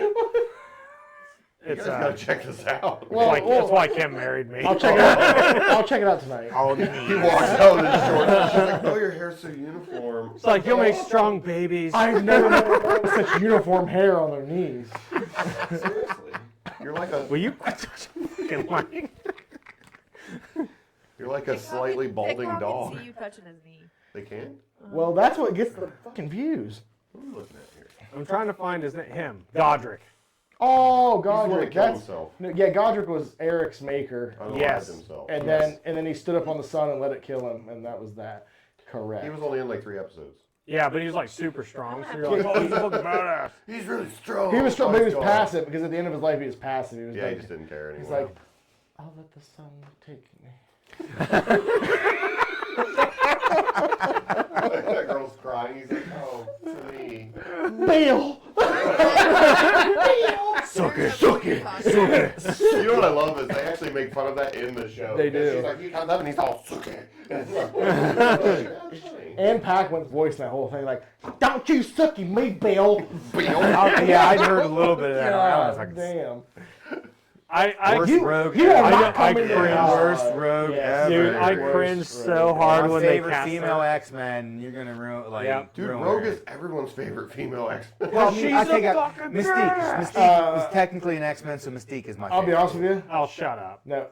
You It's guys gotta check this out. that's why Kim married me. I'll check it out. I'll check it out tonight. oh, He walks out in his shorts. She's like, "Oh, your hair's so uniform." It's like you'll make strong babies. I've never met such uniform hair on their knees. Seriously, you're like a Will you quit fucking lying? you're like a slightly balding Can dog. see you touching his knee. They can. Well, that's what gets the fucking views. What are you looking at here? I'm trying to find him. Godric. Oh, He's the one that Godric. killed That's himself. no, yeah. Godric was Eric's maker, Unalived Yes. himself. and then he stood up on the sun and let it kill him, and that was that. Correct. He was only in like 3 episodes. Yeah, but he was like super strong. So you're like, oh, he's fucking badass. He's really strong. He was strong, but he was God. passive because at the end of his life he was passive. He was Yeah, like, he just didn't care he's anymore. like, I'll let the sun take me. That girl's crying. He's like, "Oh, to me." Bill. Suck it. You know what I love is they actually make fun of that in the show. They do. She's like, "You got that," and he's all "Suck it." And it's like, And Pac-Man's voice in that whole thing, like, don't you sucky me, Bill. yeah, I heard a little bit of that. I was God like, damn. worst You- rogue. you are ever. not coming I to cringe. the Worst rogue Yes. ever. Dude, I Worst cringed rogue. so hard My when they favorite cast female her. X-Men. You're gonna ruin like. Yeah. Dude, ruin Rogue her. is everyone's favorite female X. Well, She's I a take out fucking Mystique. badass. Mystique is technically an X-Men, so Mystique is my favorite. I'll be honest with you. Oh, shut up. No,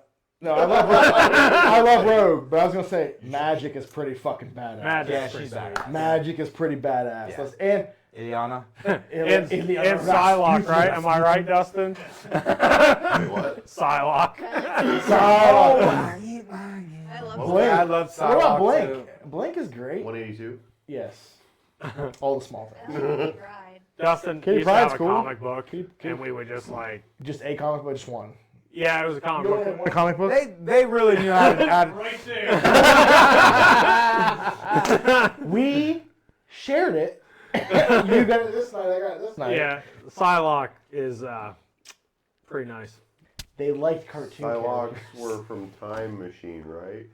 I love Rogue. I love Rogue, but I was gonna say Magic is pretty fucking badass. Magic's Yeah, pretty she's sweet. badass. Magic is pretty badass. Yeah. And Ileana. And Psylocke, right? Am I right, Dustin? What? Psylocke. I love Blink. I love What about Psylocke, Blink? too. Blink is great. 182. Yes. All the small things. Kitty Pryde. Dustin Kitty used to have Pryde's a cool. comic book, Kitty- and we would just like, Just a comic book, just one. yeah, it was a comic book. One comic book. They really knew how to. Right there. We shared it. You got it this night. I got it this night. Yeah, Psylocke is pretty nice. They liked cartoon. Psylocke characters. were from Time Machine, right?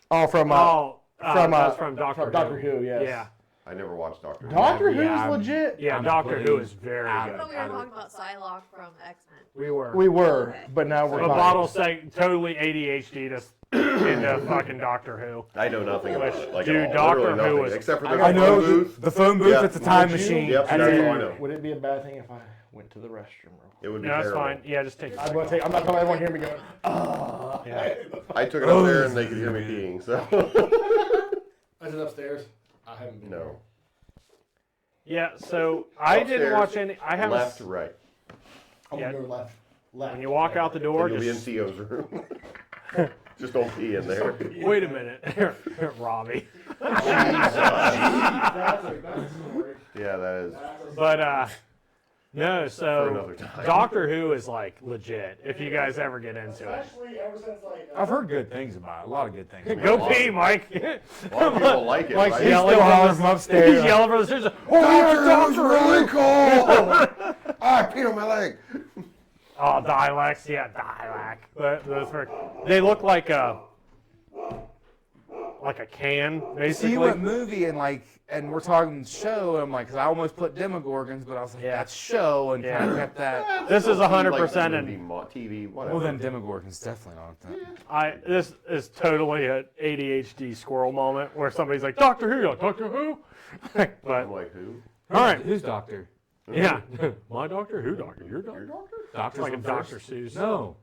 Oh, from That's from Doctor Who. Doctor Who. Yes. Yeah, I never watched Doctor Who. Doctor Who's Yeah, legit. yeah, I'm Doctor Who completely is very I good. thought we were talking about Psylocke from X-Men. We were. We were, but now we're But not. Bottle say totally ADHD'd us into fucking Doctor Who. I know nothing about it. Like, Dude, at all. Doctor Literally Who nothing, was- except for I the I know phone booth. the phone booth. Yeah. It's a time Would you- machine. Yep, and that's then- all I know. Would it be a bad thing if I went to the restroom real quick? It would be No, that's terrible. fine. Yeah, just take. I'm gonna take. I'm not telling everyone hear me going. Yeah. I took it up there and they could hear me peeing. So Is it upstairs? I haven't been. no. Yeah. So I didn't Upstairs, watch any. I haven't. Left to right. I'm Yeah. gonna go left. Left. When you walk out the door, And you'll be in just Theo's room. Just don't pee in there. wait a minute, Robbie. That's a story. Yeah, that is But no. for So another time. Doctor Who is like legit. If you guys ever get into it, Especially ever since like. I've heard good things about it. A lot of good things. About go it. pee, Mike. A lot of people like it. Mike's right? yelling Still hollering from from upstairs. He's yelling from the stairs. Doctor, really cool. I peed on my leg. Oh, Dilax, yeah, Dilac. But they look like a can, See, basically. you went movie and we're talking show, and I'm like, 'cause I almost put Demogorgons, but I was like, Yeah. that's show, and kind of kept that. This is 100% Like movie, an TV, whatever. Well, then Demogorgons definitely not that. This is totally an ADHD squirrel moment where somebody's like, Doctor Who, you're like, Doctor Who? But, I'm like, who? all right. Who's Doctor? Yeah. My doctor? Who doctor? Your doctor? Doctor's Like a on Dr. first? Seuss. No.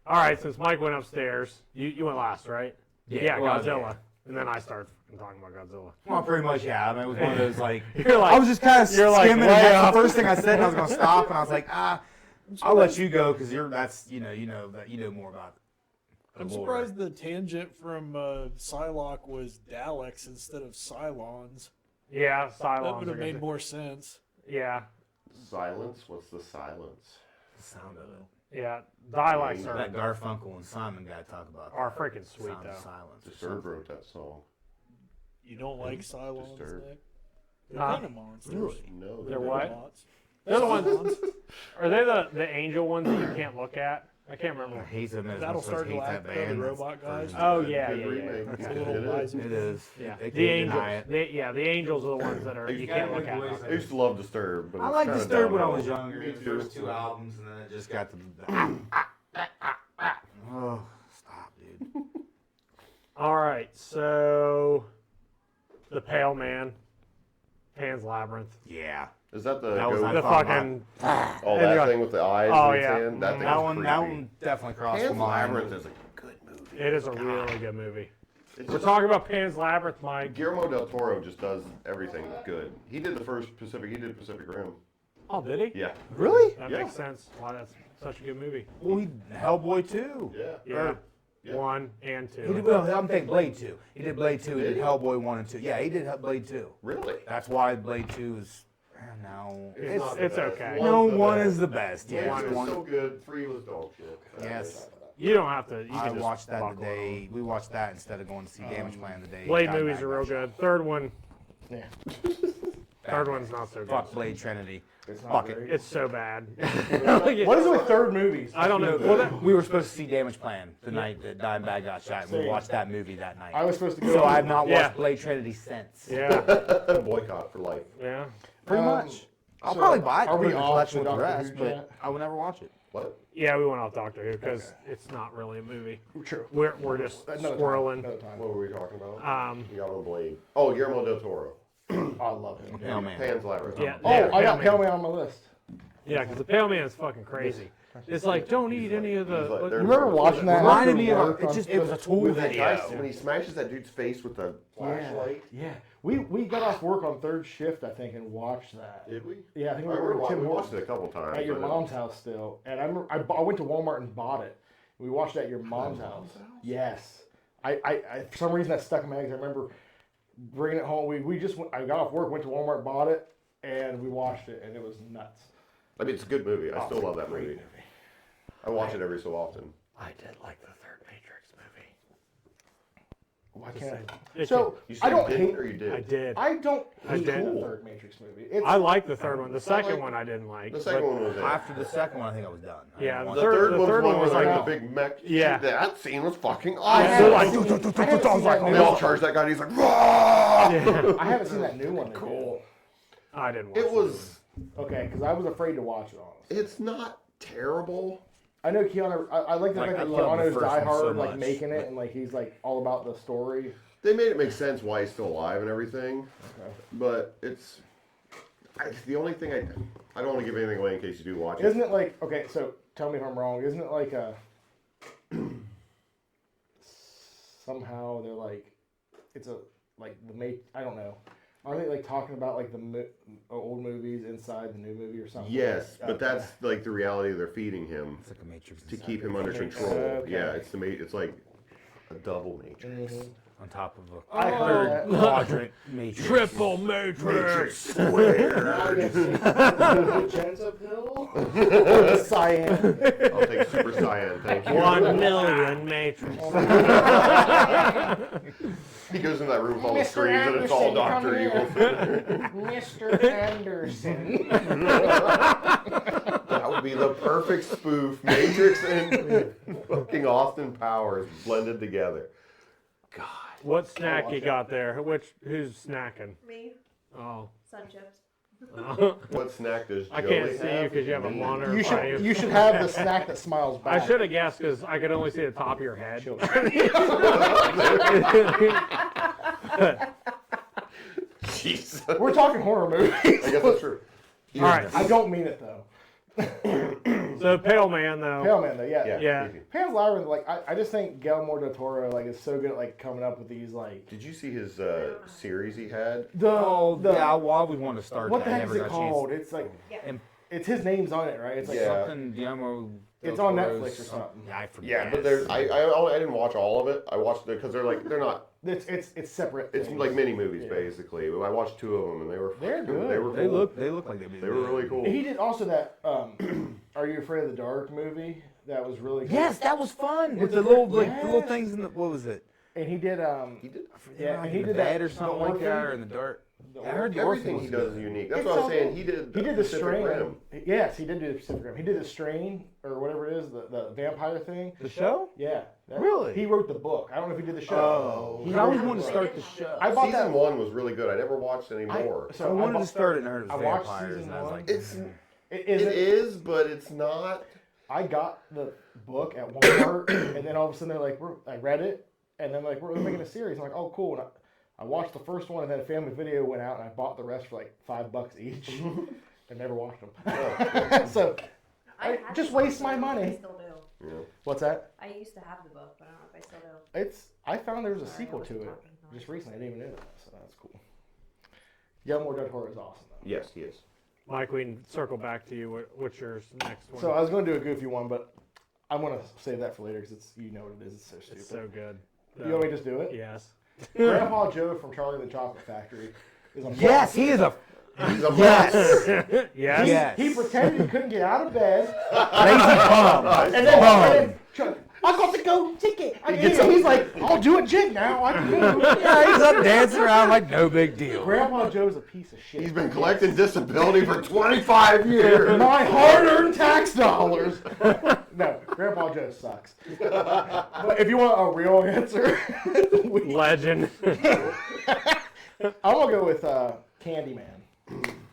All right, since Mike went upstairs, you went last, right? Yeah, well, Godzilla. yeah. And then I started fucking talking about Godzilla. Well, pretty much, yeah. I mean, it was one of those like, You're like I was just kind of you're like skimming. way and that's up. the first thing I said. And I was gonna stop, and I was like, I'll let you go because that's you know more about it. I'm surprised the tangent from Psylocke was Daleks instead of Cylons. Yeah, That Cylons. would have made more sense. Yeah, Silence? What's the silence? The sound of it. yeah. Dialects That are Garfunkel and Simon got to talk about. freaking sweet Sound of though. silence. or Disturbed something. wrote that song. You don't like Cylons, Disturbed. Nick? They're Huh? kind of monsters. No, They're what? Robots. They're the ones. Are they the angel ones that you can't look at? I can't I remember. hate them. That'll start to hate laugh that at the band. robot guys. Oh yeah, Good yeah, remake. yeah. It's a It little is. wise. It is. Yeah, They the can't angels. deny it. The angels are the ones that are you can't look at. I used to love Disturbed, but I it's like kinda Disturbed when I downhill. was younger. Me The too. first 2 albums, and then it just got to. Oh, stop, dude. All right, so the Pale Man, Pan's Labyrinth, Yeah. Is that the That was go- I the thought fucking oh and that you're- thing with the eyes? Oh, in its yeah. hand? That thing That was one, creepy. that one definitely crossed Pan's my mind. Labyrinth is a good movie. It is a really good movie. It's We're just- talking about Pan's Labyrinth, Mike. Guillermo del Toro just does everything good. He did the first Pacific. He did Pacific Rim. Oh, did he? Yeah. Really? That Yeah. makes sense. Wow, that's such a good movie. Well, Hellboy 2. Yeah. Yeah. Yeah. 1 and 2. He did, well, I'm thinking Blade 2. He did Blade 2. He Did did he? Hellboy 1 and 2. Yeah, he did Blade 2. Really? That's why Blade 2 is. No. It's- not the it's best. okay. No, One's the 1 best. is the best. Yeah, One was one. so good. 3 was dog shit. Yes. You don't have to. You I can just watched that the buckle day. We watched that instead of going to see Damage Plan the day. Blade Dimebag movies are got real shot. good. Third one, Yeah. third one's not so good. Fuck Blade Trinity. It's not Fuck it. great. It's so bad. What is it with third movies? I don't know. Well, that, We were supposed to see Damage Plan the night that Dimebag got shot, and we Same. watched that movie that night. I was supposed to go. So I have not watched Yeah. Blade Trinity since. yeah, Boycott for life. yeah. Pretty Um, much. I'll so probably buy it are to we put in the off collection the with the Doctor rest, Who but chat? I will never watch it. What? Yeah, we went off Doctor Who because it's not really a movie. True. We're just Another swirling. Time. Another time. What were we talking about? Um, You got on Blade. Oh, Guillermo del Toro. Oh, I love him. Pale Man. Pan's Labyrinth. yeah. Oh, yeah, I got Pale Pale Man on my list. Yeah, because the Pale Man is fucking crazy. It's like don't eat any of he's like, the. they're- You remember watching that? Reminded after me of work it on- just it was a tool With that guy, video. when he smashes that dude's face with the flashlight. Yeah. We got off work on third shift, I think, and watched that. Did we? Yeah, I think I we remember were we watched it a couple times. at your but- mom's house still, and I remember I went to Walmart and bought it. We watched it at your mom's house. Yes, I for some reason that stuck in my head. 'Cause I remember bringing it home. We just went, I got off work, went to Walmart, bought it, and we watched it, and it was nuts. I mean, it's a good movie. I Oh, still it's a love that great movie. I watch it every so often. I did like the third Matrix movie. Why can't It so You I said don't you didn't hate. or you did? I did. I don't I hate did. the third Matrix movie. It's, I like the third one. The second like- one I didn't like. The second but- one was it. After the second one, I think I was done. I Yeah, didn't The want- third the one's third one one was where like- the big mech. Yeah. That scene was fucking I awesome. haven't like- seen- I haven't seen that They new all one. charge that guy and he's like, "Rah!" Yeah, I haven't seen that new one. Cool. I didn't watch It was, Okay, because I was afraid to watch it. Honestly. it's not terrible. I know Keanu. I like the Like, fact I that love the Keanu's first Die one so Hard, like much, making it, but- and like he's like all about the story. They made it make sense why he's still alive and everything, Okay. but it's the only thing I don't want to give anything away in case you do watch it. Isn't it like okay? So tell me if I'm wrong. Isn't it like a somehow they're like it's a like the mate? I don't know. Are they like talking about like the old movies inside the new movie or something? Yes, but Okay. that's like the reality they're feeding him It's like a Matrix to inside keep there. him under Okay. control. Okay. Yeah, it's it's like a double matrix. Mhm. on top of a I heard that. quadrant Matrix. Triple Matrix. Now I get the Vincenzo pill. The cyan. I'll take Super Saiyan, thank you. 1 million Matrix. He goes in that room with all the Mr. screens and it's all Anderson, Dr. come Evil. Mr. Anderson. That would be the perfect spoof. Matrix and fucking Austin Powers blended together. God. What snack you got there? Who's snacking? Me, Oh. sun chips. What snack does Joey I can't see you have? because you have a monitor. You in front of should you should have the snack that smiles I back. should have guessed because I could only see the top of your head. Jesus. We're talking horror movies. I guess that's true. All right. I don't mean it though. So Pale Man though. Pale Man though, yeah. Yeah. creepy. Pan's Labyrinth, like I just think Guillermo del Toro like is so good at like coming up with these like Did you see his series he had? the yeah, I always wanted to start what that. the I heck is never it got a chance. called? It's like And it's his name's on it, right? It's like Yeah. something Guillermo del It's on Toro's- Netflix or something. Yeah, I forget. Yeah, but there's I didn't watch all of it. I watched it because they're not. It's separate. It's things. like mini movies Yeah. basically. I watched 2 of them and they were They're fucking- good. They were They cool. look like they'd be. They were really cool. He did also that Are You Afraid of the Dark movie that was really good. Yes, that was fun with It's the a little good- like the little yes. things in the what was it? And he did He did. yeah, and he in did the bed that or something the like that, Orphan. or in the dark. The I heard the Everything Orphan he was does is good. unique. That's It's what I'm all saying. good. He did the Pacific Strain. Rim. Yes, he did do the Pacific Rim. He did the Strain or whatever it is, the vampire thing. The show? Yeah. Really? He wrote the book. I don't know if he did the show. Oh, He I always wrote wanted the to book. start the show. I bought Season that 1 was really good. I never watched any more. I wanted to start it and I heard it I was watched vampires, season and I was one. like, It's It it isn't. is, but it's not. I got the book at Walmart, and then all of a sudden they're like, I read it, and then like we're making a series. I'm like, oh cool. And I watched the first one, and then a Family Video went out, and I bought the rest for like $5 each, and never watched them. So I had just the waste book, my but money. I still do. Yeah. What's that? I used to have the book, but I don't know if I still do. I found there was a Sorry, sequel I to wasn't it talking just noise. recently. I didn't even know that, so that's cool. Guillermo del Toro is awesome though. Yes, he is. Mike, we can circle back to you. What's your next one? So I was going to do a goofy one, but I'm going to save that for later because it's you know what it is. It's so stupid. it's so good. You want me to just do it? Yes. Grandpa Joe from Charlie and the Chocolate Factory is a yes, he is a He's a yes, Yes. yes. He pretended he couldn't get out of bed, lazy bum. and then Chuck, I got the golden ticket. He's like, I'll do a jig now. I can move. Yeah, he's up dancing around like no big deal. Grandpa Joe's a piece of shit. He's been collecting disability for 25 years. My hard-earned tax dollars. No, Grandpa Joe sucks. But if you want a real answer, Legend. I'm gonna go with Candyman.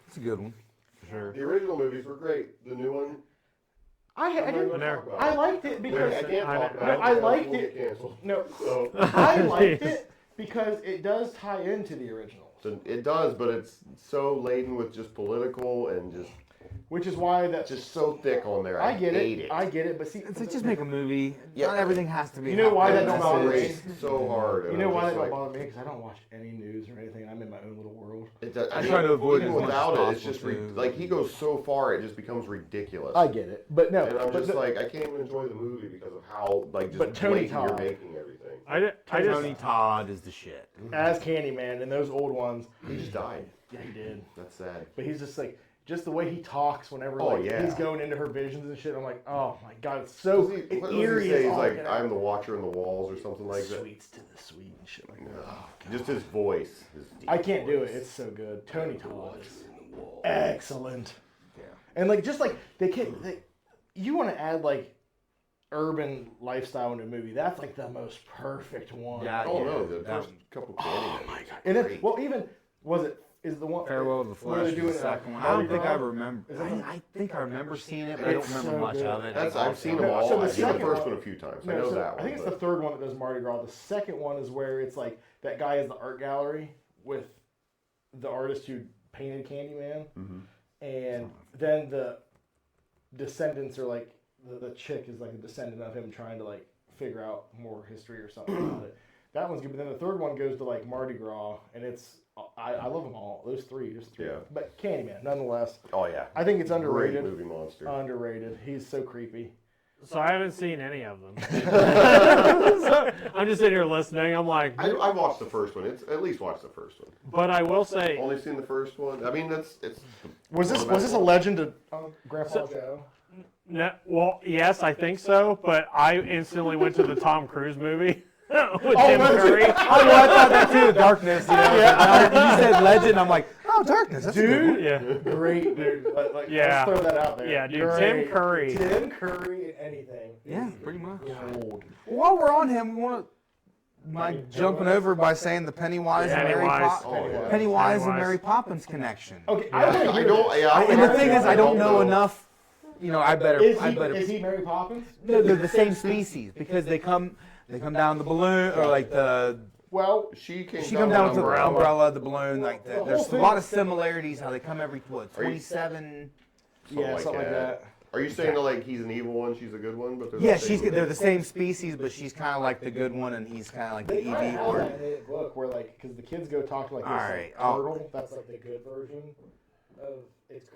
It's a good one. For sure. The original movies were great. The new one, I didn't. I liked it because I can't talk about no, it. I because liked we'll it. get canceled. No, So, I liked it because it does tie into the original, so it does, but it's so laden with just political and which is why that's just so thick on there. I get hate it. I get it, but see, It's like just make a movie. Yeah. Not everything has to be. You know why that about don't bother me? message. It's so hard. you and know I'm why that just don't like, bother me? Because I don't watch any news or anything. I'm in my own little world. It does, I try to avoid even as much without as it. It's just possible, too. like he goes so far, it just becomes ridiculous. I get it, but no. And I'm but just like, I can't even enjoy the movie because of how like But just Tony blatant you're Todd. making everything. I just Tony Todd is the shit. as Candyman and those old ones, He just died. yeah, he did. That's sad. But he's just like, just the way he talks whenever Oh, like, yeah. he's going into her visions and shit. I'm like, oh my god, it's so What does he eerie. say? as He's all like, get I'm out. the watcher in the walls or something like that. Sweets to the sweet and shit like that. Oh, Just his voice. His deep I can't do it. voice. It's so good. Tony Todd is excellent. Yeah. And like, just like you want to add like urban lifestyle into a movie. That's like the most perfect one. Yeah. Oh no, the that- first couple Candyman. Oh my god. And then, well, even is the one Farewell to the where Flesh they're was doing the second one. I Mardi don't think I Gras? remember. Is that I think I remember seeing it, but I don't It's remember so much good. of it. I've seen them No, all. so the I've seen the second first one- one a few times. I No, know so that one. I think it's but- the third one that does Mardi Gras. The second one is where it's like that guy has the art gallery with the artist who painted Candyman, Mhm. and then the descendants are like the chick is like a descendant of him trying to like figure out more history or something about it. That one's good, but then the third one goes to like Mardi Gras, and it's I love them all. Those three, just three. Yeah. But Candyman, nonetheless, Oh yeah. I think it's Great underrated. movie monster. Underrated. He's so creepy. So I haven't seen any of them. So I'm just sitting here listening. I'm like, I watched the first one. It's at least watched the first one. but I will say, Only seen the first one. I mean, it's. Was this a legend of Grandpa Joe? no, well, yes, I think so. But I instantly went to the Tom Cruise movie with Tim was it? Curry. Oh, yeah, I thought that too. Darkness. You know, you said legend. I'm like, oh, Darkness. That's a good one. Dude, Yeah, great dude. Like, Yeah. let's throw that out there. Yeah, dude, Great. Tim Curry. Tim Curry in anything. Yeah, pretty much. Gold. While we're on him, we want to mind jumping over by saying the Pennywise and Mary Pennywise. Oh, yeah. Pennywise and Pennywise. Mary Poppins connection. Okay, Yeah. I want to I hear don't. this. Yeah, And the thing is, I don't know enough. You know, I better. Is he Mary Poppins? No, they're the same species because they come down the balloon or like the. Well, She came She come down with the umbrella. umbrella, the balloon, like that. whole There's a thing- lot of similarities how they come every Are you- 27. something like that. Are you saying that like he's an evil one, she's a good one, but they're Yeah, the same they're the same species, but she's kind of like the good one, and he's kind of like the They kind of evil have one. that in the book where like because the kids go talk to like this Alright, turtle. That's like the good version of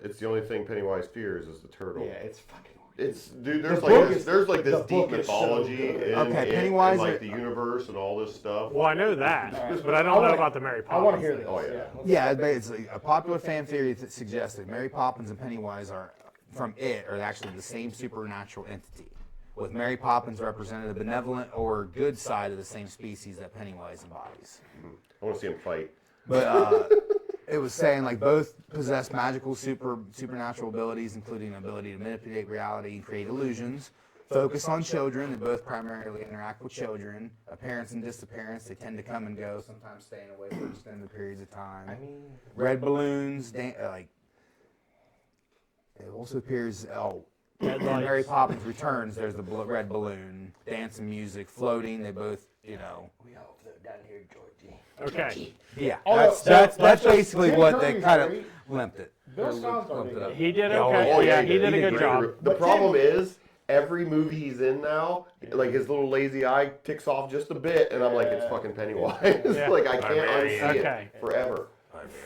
It's the only thing Pennywise fears is the turtle. Yeah, it's fucking. It's dude. There's The like book this, is- there's like the this deep book is so mythology good. in, Okay, in Pennywise like are- the universe and all this stuff. Well, I know that, Alright. but I don't know about the Mary I want Poppins. to hear this. Oh, yeah. Yeah, it's a popular fan theory that suggests that Mary Poppins and Pennywise are actually the same supernatural entity, with Mary Poppins representing the benevolent or good side of the same species that Pennywise embodies. I want to see him fight. But it was saying like both possess magical supernatural abilities, including an ability to manipulate reality and create illusions. Focus on children. They both primarily interact with children. Appearance and disappearance. They tend to come and go, sometimes staying away for extended periods of time. I mean, Red balloons, like it also appears. In Mary Poppins Returns, there's the red balloon, dance and music, floating. They both, we all float down here, Georgie. Okay. yeah. Although, That's just- basically Tim what they Curry's kind of great. limped it. Bill Or Skarsgård lumped did it up. good. He did Oh, okay. yeah, He did a good job. The But problem is every movie he's in now, like his little lazy eye ticks off just a bit, and I'm like, it's fucking Pennywise. Yeah. Like I can't unsee Okay. it forever.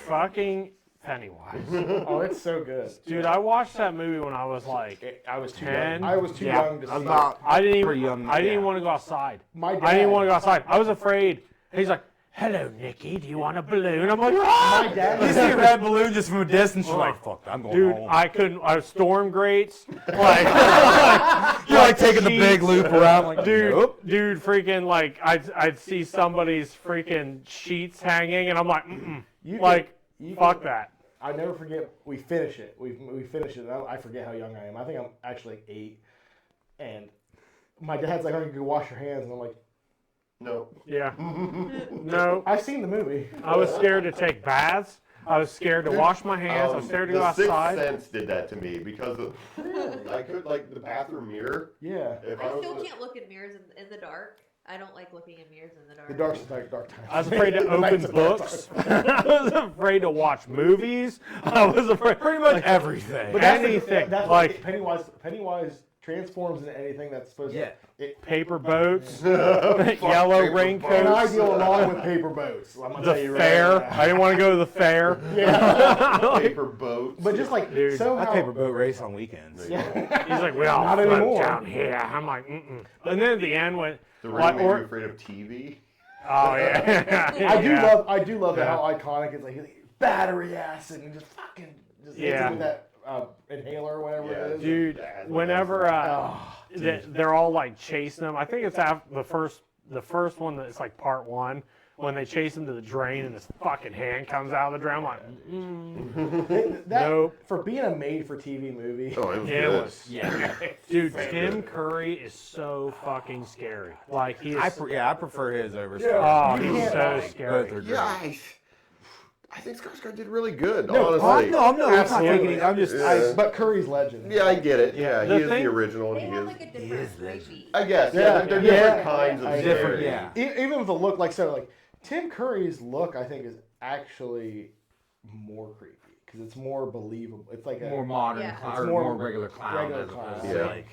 Fucking Pennywise. Oh, it's so good. Dude, I watched that movie when I was like I was too 10. young. I was too Yeah. young to see About I didn't pretty even young, I didn't yeah. even want to go outside. My dad, I didn't want to go outside. I was afraid. He's like, "Hello, Nikki. Do you want a balloon?" I'm like, My "Ah!" dad You was see a red balloon just from a distance, you're like, fuck, I'm going Dude, home. I couldn't. I storm grates. Like, You're like taking the big sheets. loop around, like, dude, nope. dude, freaking like I'd see somebody's freaking sheets hanging, and I'm like, You like, can- you fuck can- that. I never forget. We finish it. We finish it. And I forget how young I am. I think I'm actually 8. And my dad's like, "Oh, you can go wash your hands," and I'm like, No. Yeah. No, "I've seen the movie." I was scared to take baths. I was scared to wash my hands. I was scared to go The Sixth outside. Sense did that to me because of, I could like the bathroom mirror. Yeah. If I was still in the- can't look in mirrors in the dark. I don't like looking in mirrors in the dark. The dark times. I was afraid to The open Nights of Dark books. I was afraid to watch movies. I was afraid pretty much everything. But that's Anything. that's Like Pennywise transforms into anything that's supposed Yeah. to. paper boats, Fuck yellow paper raincoats. And I deal along with paper boats. I'm gonna The tell you fair. right now. I didn't want to go to the fair. Yeah. paper boats. But just like Dude, so I how paper boat race on weekends. Yeah. He's like, we all Not float anymore. down here. I'm like, mm-mm. And then at the end, when the what, ring made or- you afraid of TV. oh yeah, I do love Yeah. how iconic it's like battery acid and just fucking just hits Yeah. it with that inhaler or whatever Yeah, it is. dude. Whenever they're all like chasing him, I think it's after the first one that's like part 1. When they chase him to the drain and his fucking hand comes out of the drain, I'm like, That, Nope. For being a made-for-TV movie, Oh, it was it good. was, yeah. Dude, Tim Curry is so fucking scary. Like he is. I prefer his over Oh, You he's can't so lie. scary. Both are great. Yeah, I think Skarsgård did really good. No, honestly. I'm not Absolutely. taking it. I'm just. Yeah. but Curry's legend. Yeah, I get it. Yeah, The he is thing- the original, They and he have is. like a different creepy. I guess. Yeah, Yeah, they're yeah. different kinds of I- different, scary. yeah. Even with the look, like Tim Curry's look, I think is actually more creepy because it's more believable. It's like a more modern Yeah. clown, It's or more more regular clown regular as clown. opposed to Yeah. like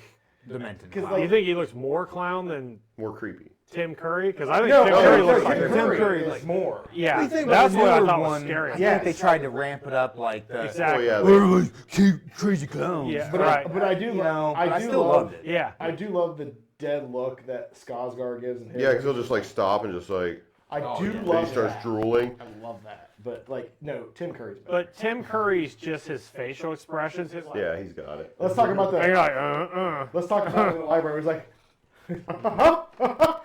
demented 'Cause, clown. You think he looks more clown than More creepy. Tim Curry? Because I think No, Tim no, Curry no, looks Tim like Curry, Curry, is like- more. yeah. The thing That's about what I the thought newer was one, scary. I Yes. think they tried to ramp it up like the Exactly. Oh, yeah. "We're like cute, crazy clowns. Yeah. But Right. but I do, You know, I but I do still love loved it. Yeah. I do love the dead look that Skarsgård gives in his. Yeah, because he'll just like stop and just like. I Oh, do yeah. Then love he starts that. drooling. I love that. But like, no, Tim Curry's better. But Tim Curry's just his facial expressions. His like, Yeah, he's got it. Let's talk about and the. you're like, Let's talk about the library. It was like.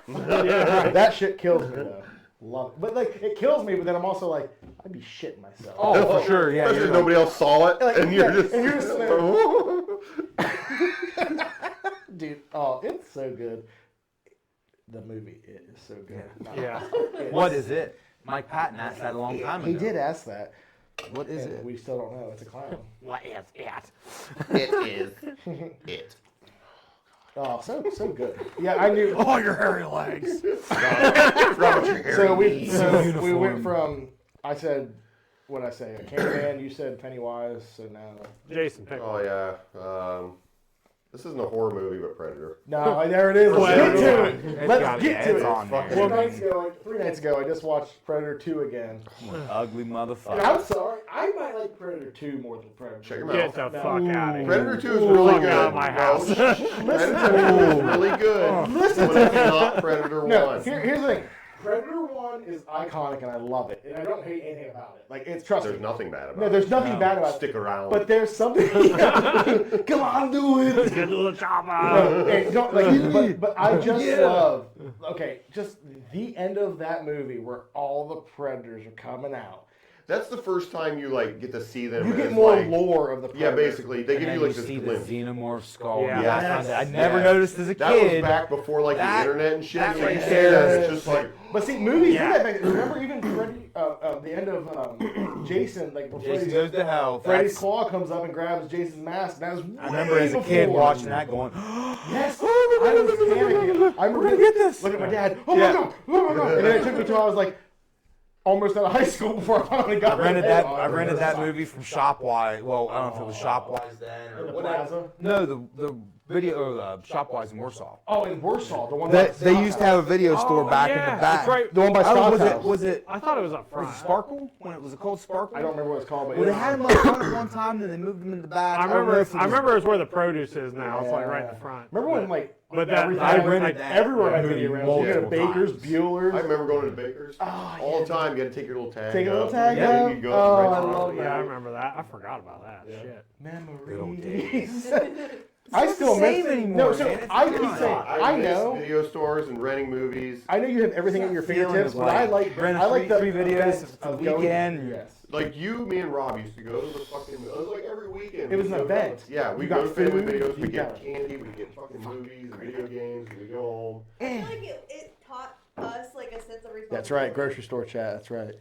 That shit kills me though. Love it. But like, it kills me. But then I'm also like, I'd be shitting myself. Oh, for sure. Yeah. Especially you're if nobody else saw it, Like, and you're yeah, just. and you're just there. Dude, oh, it's so good. The movie it is so good. yeah. What is it? Mike Patton asked that a long time ago. He did ask that. What is and it? we still don't know. It's a clown. What is it? It is. It. Oh, so good. Yeah, I knew. Oh, your hairy legs. So we went from. I said what I say? Candyman. You said Pennywise, so now. Jason, pick. Oh yeah. This isn't a horror movie, but Predator. No, there it is. Let's get to it. Let's get to it's it. on there. 3 nights ago, I just watched Predator 2 again. Ugly And motherfucker. I'm sorry, I might like Predator 2 more than Predator. Check him Get out. the fuck out of here. Predator 2 is really Fuck good. out of my house. Predator 2 is really good. Listen but to it's not Predator 1. No, here's the thing. Predator 1 is iconic and I love it. And I don't hate anything about it. Like, it's, trust There's me. nothing bad about it. No, there's nothing bad about it. Stick around. But there's something. Come on, do it. Get to the chopper. And don't, like, but I just love, okay, just the end of that movie where all the predators are coming out. That's the first time you like get to see them. You get as, more like, lore of the Yeah, predator. basically, they And give then you like you this see the glimpse. xenomorph skull. Yeah. Yeah, I Yes. never noticed as a That was kid. back before like That- the internet and shit. that So right you see there. that, it's just like But see, movies. Yeah. Remember even Freddy, the end of Jason, like before Jason goes to hell. Freddy's That's- claw comes up and grabs Jason's mask. That was I remember way as a kid before. watching that going, Yes, I was panicking. I remember get this. Look at my dad. Oh Yeah. my god! Oh my god! And then it took me till I was like almost out of high school before I finally got. I rented my that. head I on. rented that movie from Shopwise. Well, I don't know if it was Shopwise then or In the whatever. plaza? No, the video Shopwise in Warsaw. Oh, in Warsaw, the one. They used to have a video store back in yeah, the back. that's right. the one by I don't know, Scott's house. was it I thought it was up was front. it Sparkle when it was called Sparkle? I don't remember what it's called, but Well, they had them up front at one time, then they moved them in the back. I don't know remember. if it I was- remember it's where the produce is now. It's like right in Yeah. the front. Remember when like But that- everything, I rented like, that everywhere had movie video rentals. You multiple go to Baker's, times. Bueller's. I remember going to Baker's Oh, all the time. You had to take your little tag. Take a little up. tag Yeah, up? you go Oh, rent I it. love Yeah, I remember that. I forgot about that. Shit. Memories. I still the miss same anymore, No, so man. It's I not. can say I miss know. video stores and renting movies. I know you have everything at your Feeling fingertips, of, but I like rent I like the three videos event for the of going- weekend. Yes. Like you, me, and Rob used to go to the fucking. It was like every weekend. It was we'd an go event. to- Yeah, we You go got to family food, videos. you We get got- candy. We get fucking movies and video games. And we go home. I feel like it taught us like a sense of responsibility. That's right, grocery store chat. That's right.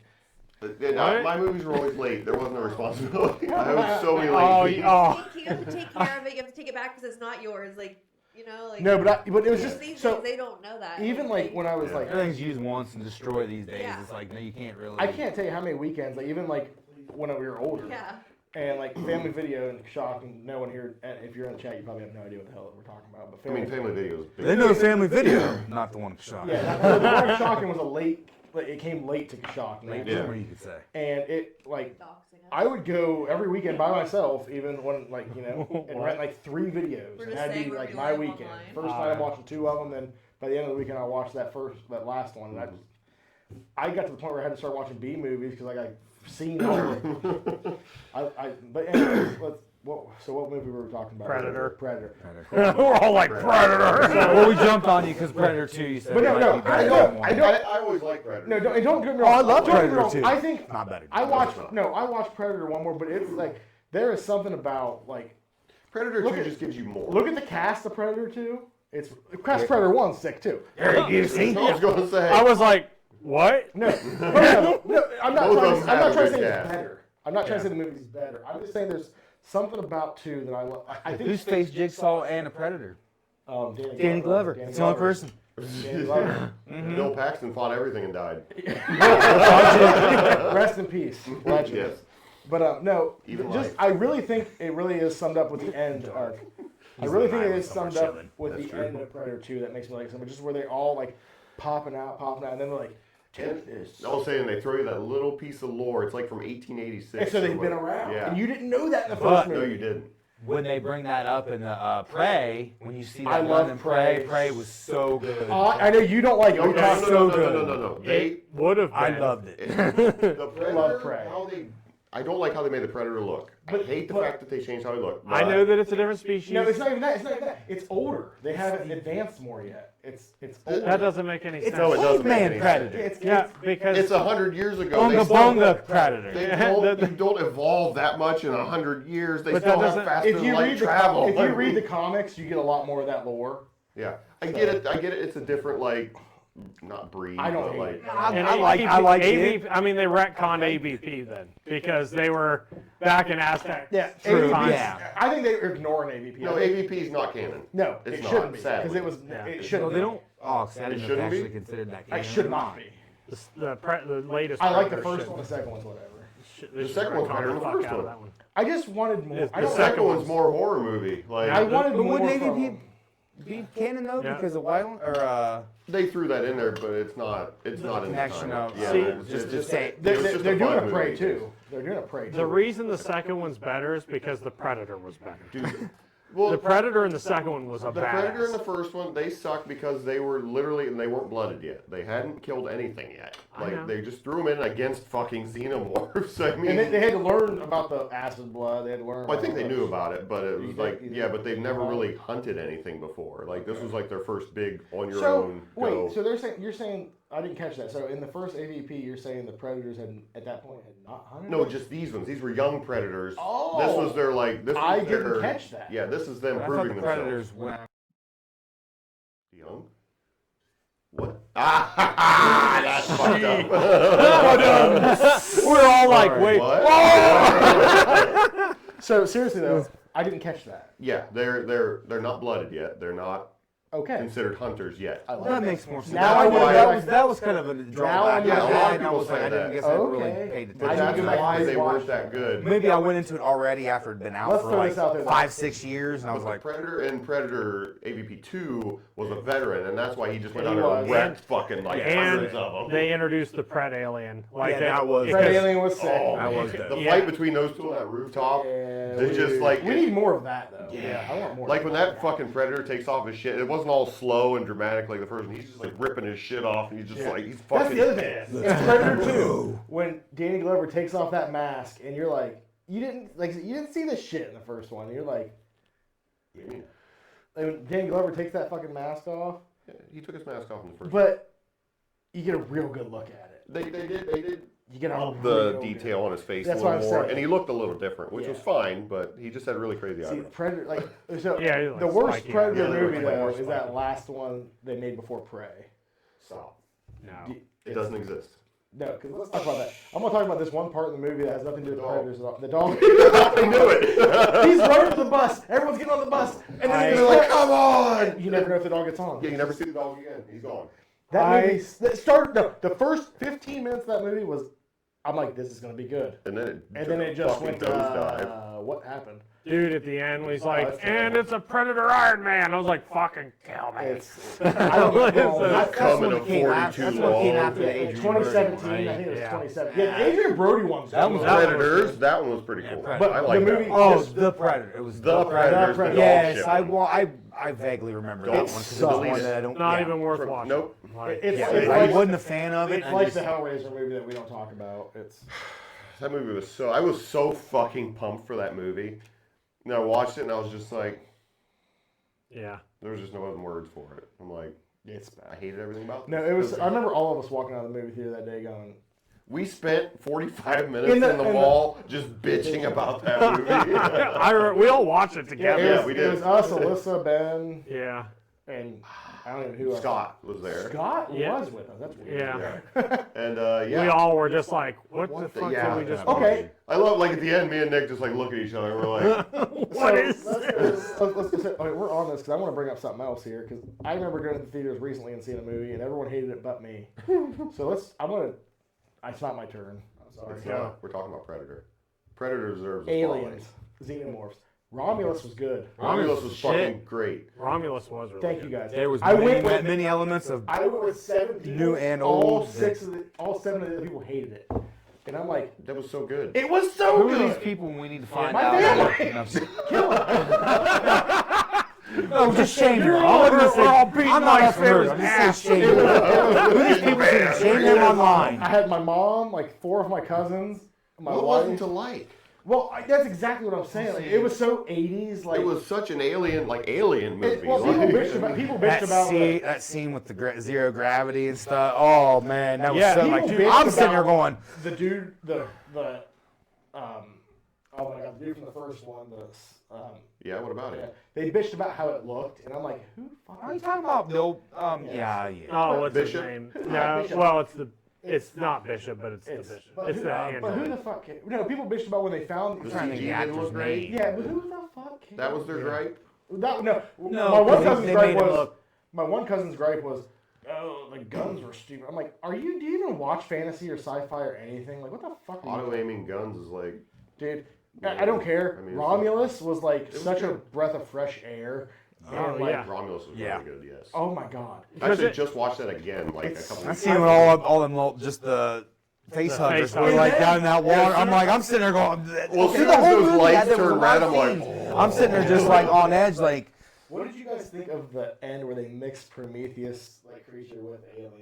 What? My movies were always late. There wasn't a responsibility. I owed so many late Oh, fees. You have to take care of it. You have to take it back because it's not yours. Like, you know, like. No, but it was just these so things, they don't know that. even like when I was like Everything's used once and destroyed these days. Yeah. It's like, no, you can't really. I can't tell you how many weekends like even like when we were older. Yeah. And like Family Video and Shock, and no one here, and if you're in the chat, you probably have no idea what the hell we're talking about. But I mean, family videos. They know Family Video, not the one shot. Yeah, the one Shocking was a late. Like, it came late to Shock, Late Yeah. bloomer, you could say. and it like Doxing us. I would go every weekend by myself, even when like you know, and rent like 3 videos, We're and just that'd saying be we're like doing my them weekend. online. First night I'm watching 2 of them, then by the end of the weekend I watched that last one, and I got to the point where I had to start watching B movies because like I've seen all of them. But anyways, what movie were we talking about? Predator. Predator. We're all like Predator. Well, we jumped on you because Predator 2, you said. But no, might no, be better I than don't- one. I don't- I always like Predator. No, don't get me Oh, wrong. I love Don't get me Predator wrong. too. I think Not better. I watched Predator one more, but it's like there is something about like Predator Look 2 at- just gives you more. look at the cast of Predator 2. It's cast of Predator 1's sick too. There you see. I was going to say. I was like, what? No, I'm not Both trying of to, them I'm have not a trying to good say it's cast. better. I'm not trying to say the movie's better. I'm just saying there's something about 2 that I love. I think Who's faced Jigsaw and a Predator? Danny Glover. Danny It's the only Glover. person. Danny Glover. Bill Paxton fought everything and died. Rest in peace, legend. Yes. But no, Even just life. I really think it really is summed up with the end arc. I really think it is summed up with That's the true. end of Predator 2 that makes me like it so much. Just where they all like popping out, and then they're like, take this. I was saying they throw you that little piece of lore. It's like from 1886. And so they've or been whatever. around, Yeah. and you didn't know that in the But- first No, movie. you didn't. When they bring that up in the Prey, when you see that I one love in Prey, Prey. Prey was so good. I know you don't like it. No, We no, talked- no, no, so no, no, good. no, no. They, Would have been. I loved it. the Predator, Love Prey. I don't like how they made the Predator look. I But- hate the but- fact that they changed how he looked. I know that it's a different species. No, it's not even that. It's not even that. It's older. They haven't advanced more yet. It's older. That doesn't make any sense. No, it doesn't make Caveman any Predator. sense. It's Yeah, because It's 100 years ago. Bunga They still- Bunga Predator. They Yeah, don't, you don't evolve that much in 100 years. They But still that have doesn't- faster if you light read travel. if you read the comics, you get a lot more of that lore. Yeah, I get it. It's a different, like, not breed, I don't but hate like. it. And I like AVP, it. I mean, they retconned AVP then because they were back in Aztec. Yeah, True. AVP 's- Yeah. I think they were ignoring AVP. No, AVP is not canon. No, It's it not, shouldn't be sadly. because it was. Yeah. It No, shouldn't. they be. don't. Oh, so I didn't know if they shouldn't be? actually considered that. It canon should or not be. The latest. I like the Predator first shit. one. The second one's whatever. The second one's better than the first one. That one. I just wanted more. It's I The don't second one's more horror movie. Like I wanted But more wouldn't from maybe be canon though Yeah. because of Wyland or they threw that in there, but it's not. It's not in the connection time. of Yeah, See, it's just say it was just They're a doing fun a Prey movie. too. They're doing a Prey too. The reason the second one's better is because the Predator was better. Dude, well, The Predator in the second one was a the Predator in badass. the first one, they sucked because they were literally, and they weren't blooded yet. They hadn't killed anything yet. I know. Like, they just threw them in against fucking xenomorphs. I mean, And they had to learn about the acid blood. They had to learn. well, I think about they knew about it, but it was think- like, you yeah, think but they've they never knew about really hunted anything before. Like, this was like their first big on your So own wait, go. so you're saying I didn't catch that. So in the first AVP, you're saying the Predators had at that point had not hunted? No, just these ones. These were young predators. Oh. This was their like. This was I their, didn't catch that. Yeah, this is them I thought proving the themselves. Predators went. Young? What? Ah, that's fucked up. We're all like, wait. What? So seriously though, I didn't catch that. Yeah, they're not blooded yet. They're not Okay. considered hunters yet. I like That it. makes more sense. Now I know That was kind of a drawback. Yeah, a lot of I people was say like, I didn't that. guess I really Okay. paid But I attention. need that's to go back why and they watch weren't that that. good. Maybe I went into it already after it'd been out Let's for throw like this out there. 5-6 years, and I was But like, Predator and Predator AVP 2 was a veteran, and that's why he just went He out was. and wrecked fucking like hundreds of And them. they introduced the Pred Alien. Like Yeah, that was- Red because- Alien was sick. Oh, That was the dope. Yeah. fight between those two on that rooftop, Yeah, they just like we need more of that though. Yeah. I want more. like of when that fucking Predator takes off his shit, it wasn't all slow and dramatic like the first one. He's just like ripping his shit off, and he's just like he's fucking. That's the other thing. It's Predator 2. When Danny Glover takes off that mask, and you're like, you didn't see this shit in the first one. And you're like, when Danny Glover takes that fucking mask off, He took his mask off in the first. but you get a real good look at it. They did You get a up real the detail on his face That's a what little I'm more, saying. and he looked a little different, which Yeah. was fine. But he just had really crazy See, eyebrows. Predator, like, so Yeah, he looks the worst spiky. Predator Yeah, they movie look like though more is that spiky. last one they made before Prey. So No. it doesn't exist. No, because let's talk about that. I'm gonna talk about this one part in the movie that has nothing to do with the Dog. Predators at all. The dog. I knew it. He's running to the bus. Everyone's getting on the bus, and then They're like, come on. you never know if the dog gets on. Yeah, you never see the dog again. He's gone. That movie started. No, the first 15 minutes of that movie was. I'm like, this is gonna be good, And then it just fucking went. nosedive. What happened? Dude, at the end, he's like, that's and it's a Predator Iron Man. I was like, fucking kill me. It's. I don't know. that's coming what to came after. 42 That's what came long. after the Adrian 2017. Brody, I think it was Yeah. 2017. Yeah, the Adrian Brody one. That was- Predators. That one was pretty cool. Predator. I like the that movie- one. Oh, Yes. the Predator. It was The Predators. Predator. The Yes, dog shit. I vaguely remember It that one because it's sucks. one that I don't. Not yeah. even worth From- watching. nope. Like, It's Yeah, it's I like, wasn't a fan of it. it's I like just- the Hellraiser movie that we don't talk about. It's. That movie was so. I was so fucking pumped for that movie. And I watched it and I was just like, yeah. there was just no other words for it. I'm like, It's I bad. hated everything about No, this. it was. I remember all of us walking out of the movie theater that day going. We spent 45 minutes In in the- the in the- mall just bitching about that movie. We all watched it It together. was, we It did. was us, Alyssa, Ben, Yeah. and I don't even know who else. Scott was there. Scott Yeah. was with us. That's weird. Yeah. And yeah. We all were just like, what the What the- fuck yeah. did we just Okay. I love, like, at the end, me and Nick just, like, look at each other and we're like, What is let's okay, we're on this because I want to bring up something else here because I remember going to the theaters recently and seeing a movie and everyone hated it but me. So it's not my turn. I'm sorry. it's not, we're talking about Predator. Predator deserves a Aliens, xenomorphs. Romulus was good. spotlight. Romulus was Shit. fucking great. Romulus was really Thank good. you guys. There was I went with many elements of. I went with 7 people. New and all old. 7 of the people hated it, and I'm like, That was so good. it was so Who are good. these people we need to find My out? family. No, just shame them. We're all beating I'm not my asking her. I'm just saying shame them. Who are these people saying shame them online? I had my mom, like 4 of my cousins, my What wife. wasn't to like? Well, that's exactly what I'm saying. Like, it was so 80s. Like It was such an alien movie. well, people Like- bitched about the- That scene with the zero gravity and stuff. Oh man, that was Yeah, so people like. Dude, bitched I'm sitting here about going. the dude, oh my god, the dude from the first one, Yeah, what about yeah, it? they bitched about how it looked, and I'm like, who the fuck? What are you is talking about, Bill? Yeah. Oh, what's Bishop? his name? No, Bishop. well, it's not Bishop, but it's the It's- Bishop. but It's who- the But who android. the fuck? No, people bitched about when they found. The trying to CG think of the didn't look actor's great. name. Yeah, but who the fuck? cares? That was their gripe. No, No, my one because cousin's they gripe made it was. look- My one cousin's gripe was. oh, the guns were stupid. I'm like, do you even watch fantasy or sci-fi or anything? Like, what the fuck are you Auto aiming guns is like, dude? I don't care. I mean, Romulus was like was such a good. breath of fresh air. Oh, And, like, yeah. Romulus was Yeah. really good, yes. Oh my god. I actually just watched that again, like a couple I weeks seen ago. all them, just the face The huggers face were like huggers. down in that water. I'm like, I'm sitting there going, Well, okay, as soon the as whole those movie lights had- there was a turn lot red, of I'm like, scenes. I'm sitting there just like on edge, like, What did you guys think of the end where they mixed Prometheus like creature with alien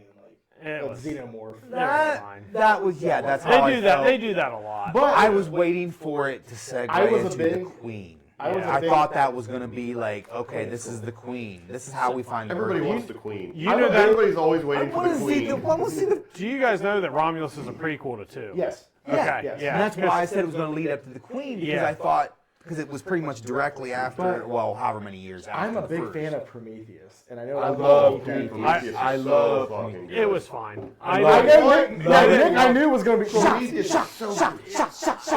It like was, xenomorph? fine. that was that's how They I do that. felt. They do that a lot. But I was waiting for it to segue I was a into big- the Queen. I was a I big- thought that was going to be like, okay, this is the Queen. This is how we find Everybody her. wants the queen. You know that. Everybody's always waiting for the I queen. want to see the. Do you guys know that Romulus is a prequel to 2? Yes. Okay. Yes. Yeah. And that's why I said it was going to lead up to the Queen because Yeah. I thought because it was pretty much directly after, well, however many years after. I'm a the big first. fan of Prometheus, and I know I a lot love of people- Prometheus is I so love fucking good. It was fine. I I knew it was going to be Prometheus is so good.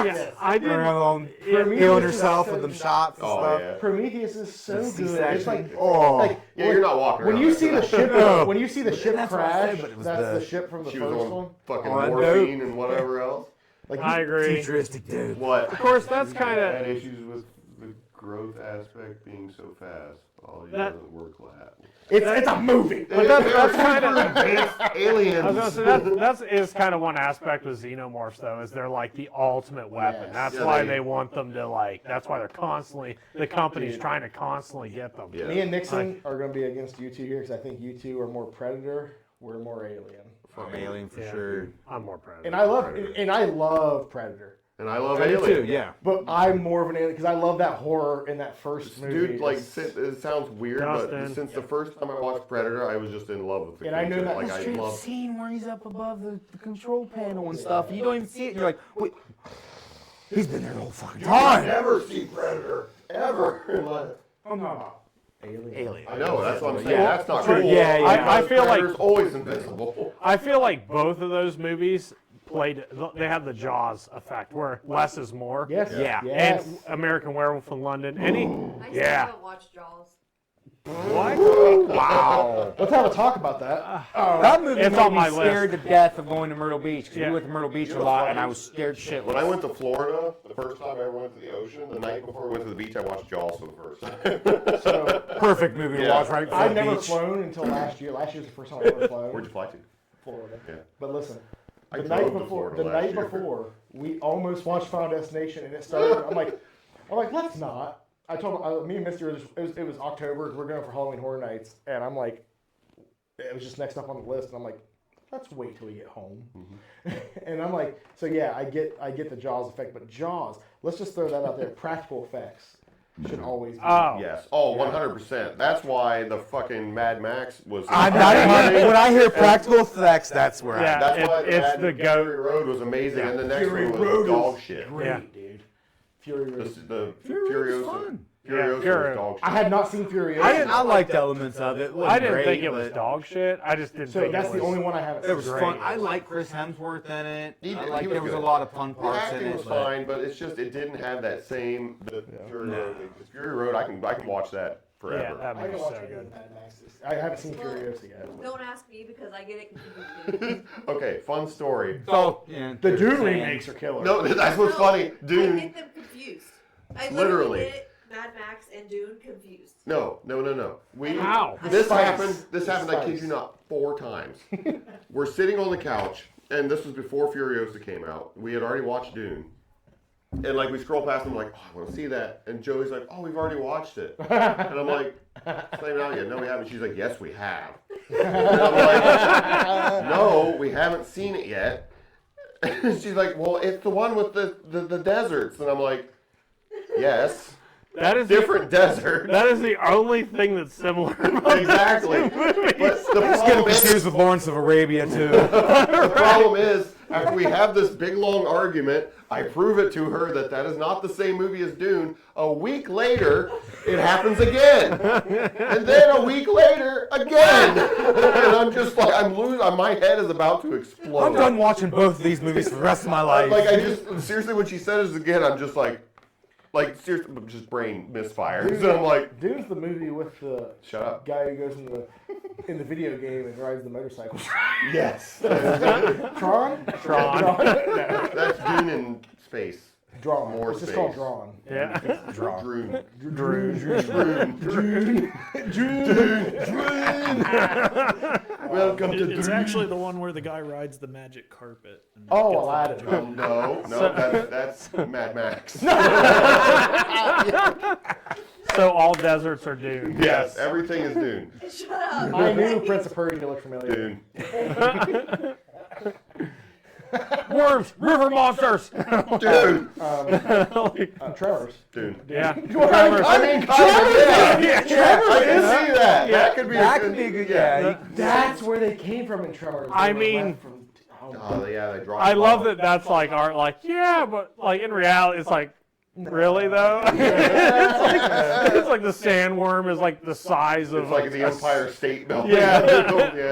yeah, I didn't. Killing herself with them shots and Oh, stuff. yeah. Prometheus is so The good. C-section. It's like, Oh. like Yeah, you're not walking when around you like see the that. ship, No. when you see the ship That's what I crash, said, but it was that's the- the ship from the She first was one. on fucking Oh, I know. morphine and whatever else. Like I agree. Futuristic dude. What? Of course, that's kind Had of. issues with the growth aspect being so fast. All he That- doesn't work that. it's a movie. But that's kind of. Advanced aliens. I was gonna say that's is kind of one aspect with xenomorphs though, is they're like the ultimate weapon. Yes. That's Yeah, why they- they want them to like. That's why they're constantly the company's trying to constantly get them. Yeah. Me and Nixon are going to be against you two here because I think you two are more Predator. We're more Alien. From Alien for Yeah. sure. I'm more proud. And I love Predator. And I love I do Alien. too, yeah. But I'm more of an alien because I love that horror in that first movie. Dude, like, It's- it sounds weird, Dustin. but since the first time I watched Predator, I was just in love with the And I knew creature. that- Like, That's I Straight love. scene where he's up above the control panel and stuff. You don't even see it. You're like, wait, he's been there the whole fucking time. Never see Predator ever. I'm not about Alien. I know, that's what I'm saying. Yeah. That's not Sure, cool. yeah, yeah. I feel like- Predator's always invincible. I feel like both of those movies played. They have the Jaws effect where less is more. Yes. Yeah. Yes. And American Werewolf in London. Any? I still Yeah. haven't watched Jaws. What? Wow. Let's have a talk about that. That movie It's made on me my scared to death of going to Myrtle Beach because Yeah. we went to Myrtle Beach a lot and I was scared shitless. When I went to Florida, the first time I ever went to the ocean, the night before I went to the beach, I watched Jaws for the first time. So Perfect movie to Yeah. watch right before I've the never beach. flown until last year. Last year's the first time I ever flown. Where'd you fly to? Florida. Yeah. But listen, I the drove night to before, Florida last year. we almost watched Final Destination, and it started. I'm like, let's not. I told me and Mister it was October. We're going for Halloween Horror Nights, and I'm like, it was just next up on the list, and I'm like, let's wait till we get home. And I'm like, so yeah, I get the Jaws effect, but Jaws, let's just throw that out there. Practical effects should always be. Oh. Yes. Oh, 100%. That's why the fucking Mad Max was. When I hear practical effects, that's where Yeah. That's why It's the goat. Fury Road was amazing, and the next Fury one was Road dog is shit. Great, Yeah. dude. Fury Road. The Fury Road's Furiosa. fun. Furiosa Fury- was dog shit. I had not seen Furiosa. I liked elements of it. It wasn't I didn't great, think it was but dog shit. I just didn't So think that's it the was. only one I haven't It was seen. fun. I like Chris Hemsworth in it. He I was like there was a good. lot of fun The parts in acting it. was but- fine, but it's just it didn't have that same Fury Road. The Fury Road, I can watch that Yeah, forever. that I movie's can watch so any of good. the Mad Maxes. I haven't seen Furiosa yet. Don't ask me because I get it confused. Okay, fun story. So, yeah, The Dune same. remakes are killer. No, that's what's funny. I Dune. get them confused. I Literally. literally get Mad Max and Dune confused. No. We. How? This Spice. happened. This happened. I kid Spice. you not, 4 times. We're sitting on the couch, and this was before Furiosa came out. We had already watched Dune, and like we scroll past, I'm like, oh, I want to see that, and Joey's like, oh, we've already watched it, and I'm like, it's not even out yet. No, we haven't. She's like, yes, we have. And I'm like, no, we haven't seen it yet. And she's like, well, it's the one with the deserts, and I'm like, yes, That is different desert. That is the only thing that's similar. About Exactly. But the Getting problem is, confused with Lawrence of Arabia too. the problem is, after we have this big long argument, I prove it to her that is not the same movie as Dune. A week later, it happens again, and then a week later, again. And I'm just like, I'm losing. My head is about to explode. I'm done watching both of these movies for the rest of my life. Like I just seriously, when she said it again, I'm just like seriously, just brain misfires. And I'm like, Dune's the movie with the shut up. guy who goes into the in the video game and rides the motorcycle. Yes. Tron? Tron. That's Dune in space. Drawn. More It's just space. called Drawn. Yeah. Droon. Welcome to It's Droon. actually the one where the guy rides the magic carpet. And Oh, gets the Aladdin. magic- No, that's Mad Max. So all deserts are Dune. Yes, everything is Dune. Shut up. I knew Prince of Persia looked familiar. Dune. Worms, river monsters. Dune. Tremors. Dune. Yeah. I mean, kind of, yeah. I can see that. That could be That could be a good. Yeah. That's where they came from in Tremors. I They were mean- left from- Oh, yeah, they dropped I the love ball. that that's like art, like, yeah, but like in reality, it's like, really though? it's like the sandworm is like the size of It's like the Empire State Building. Yeah.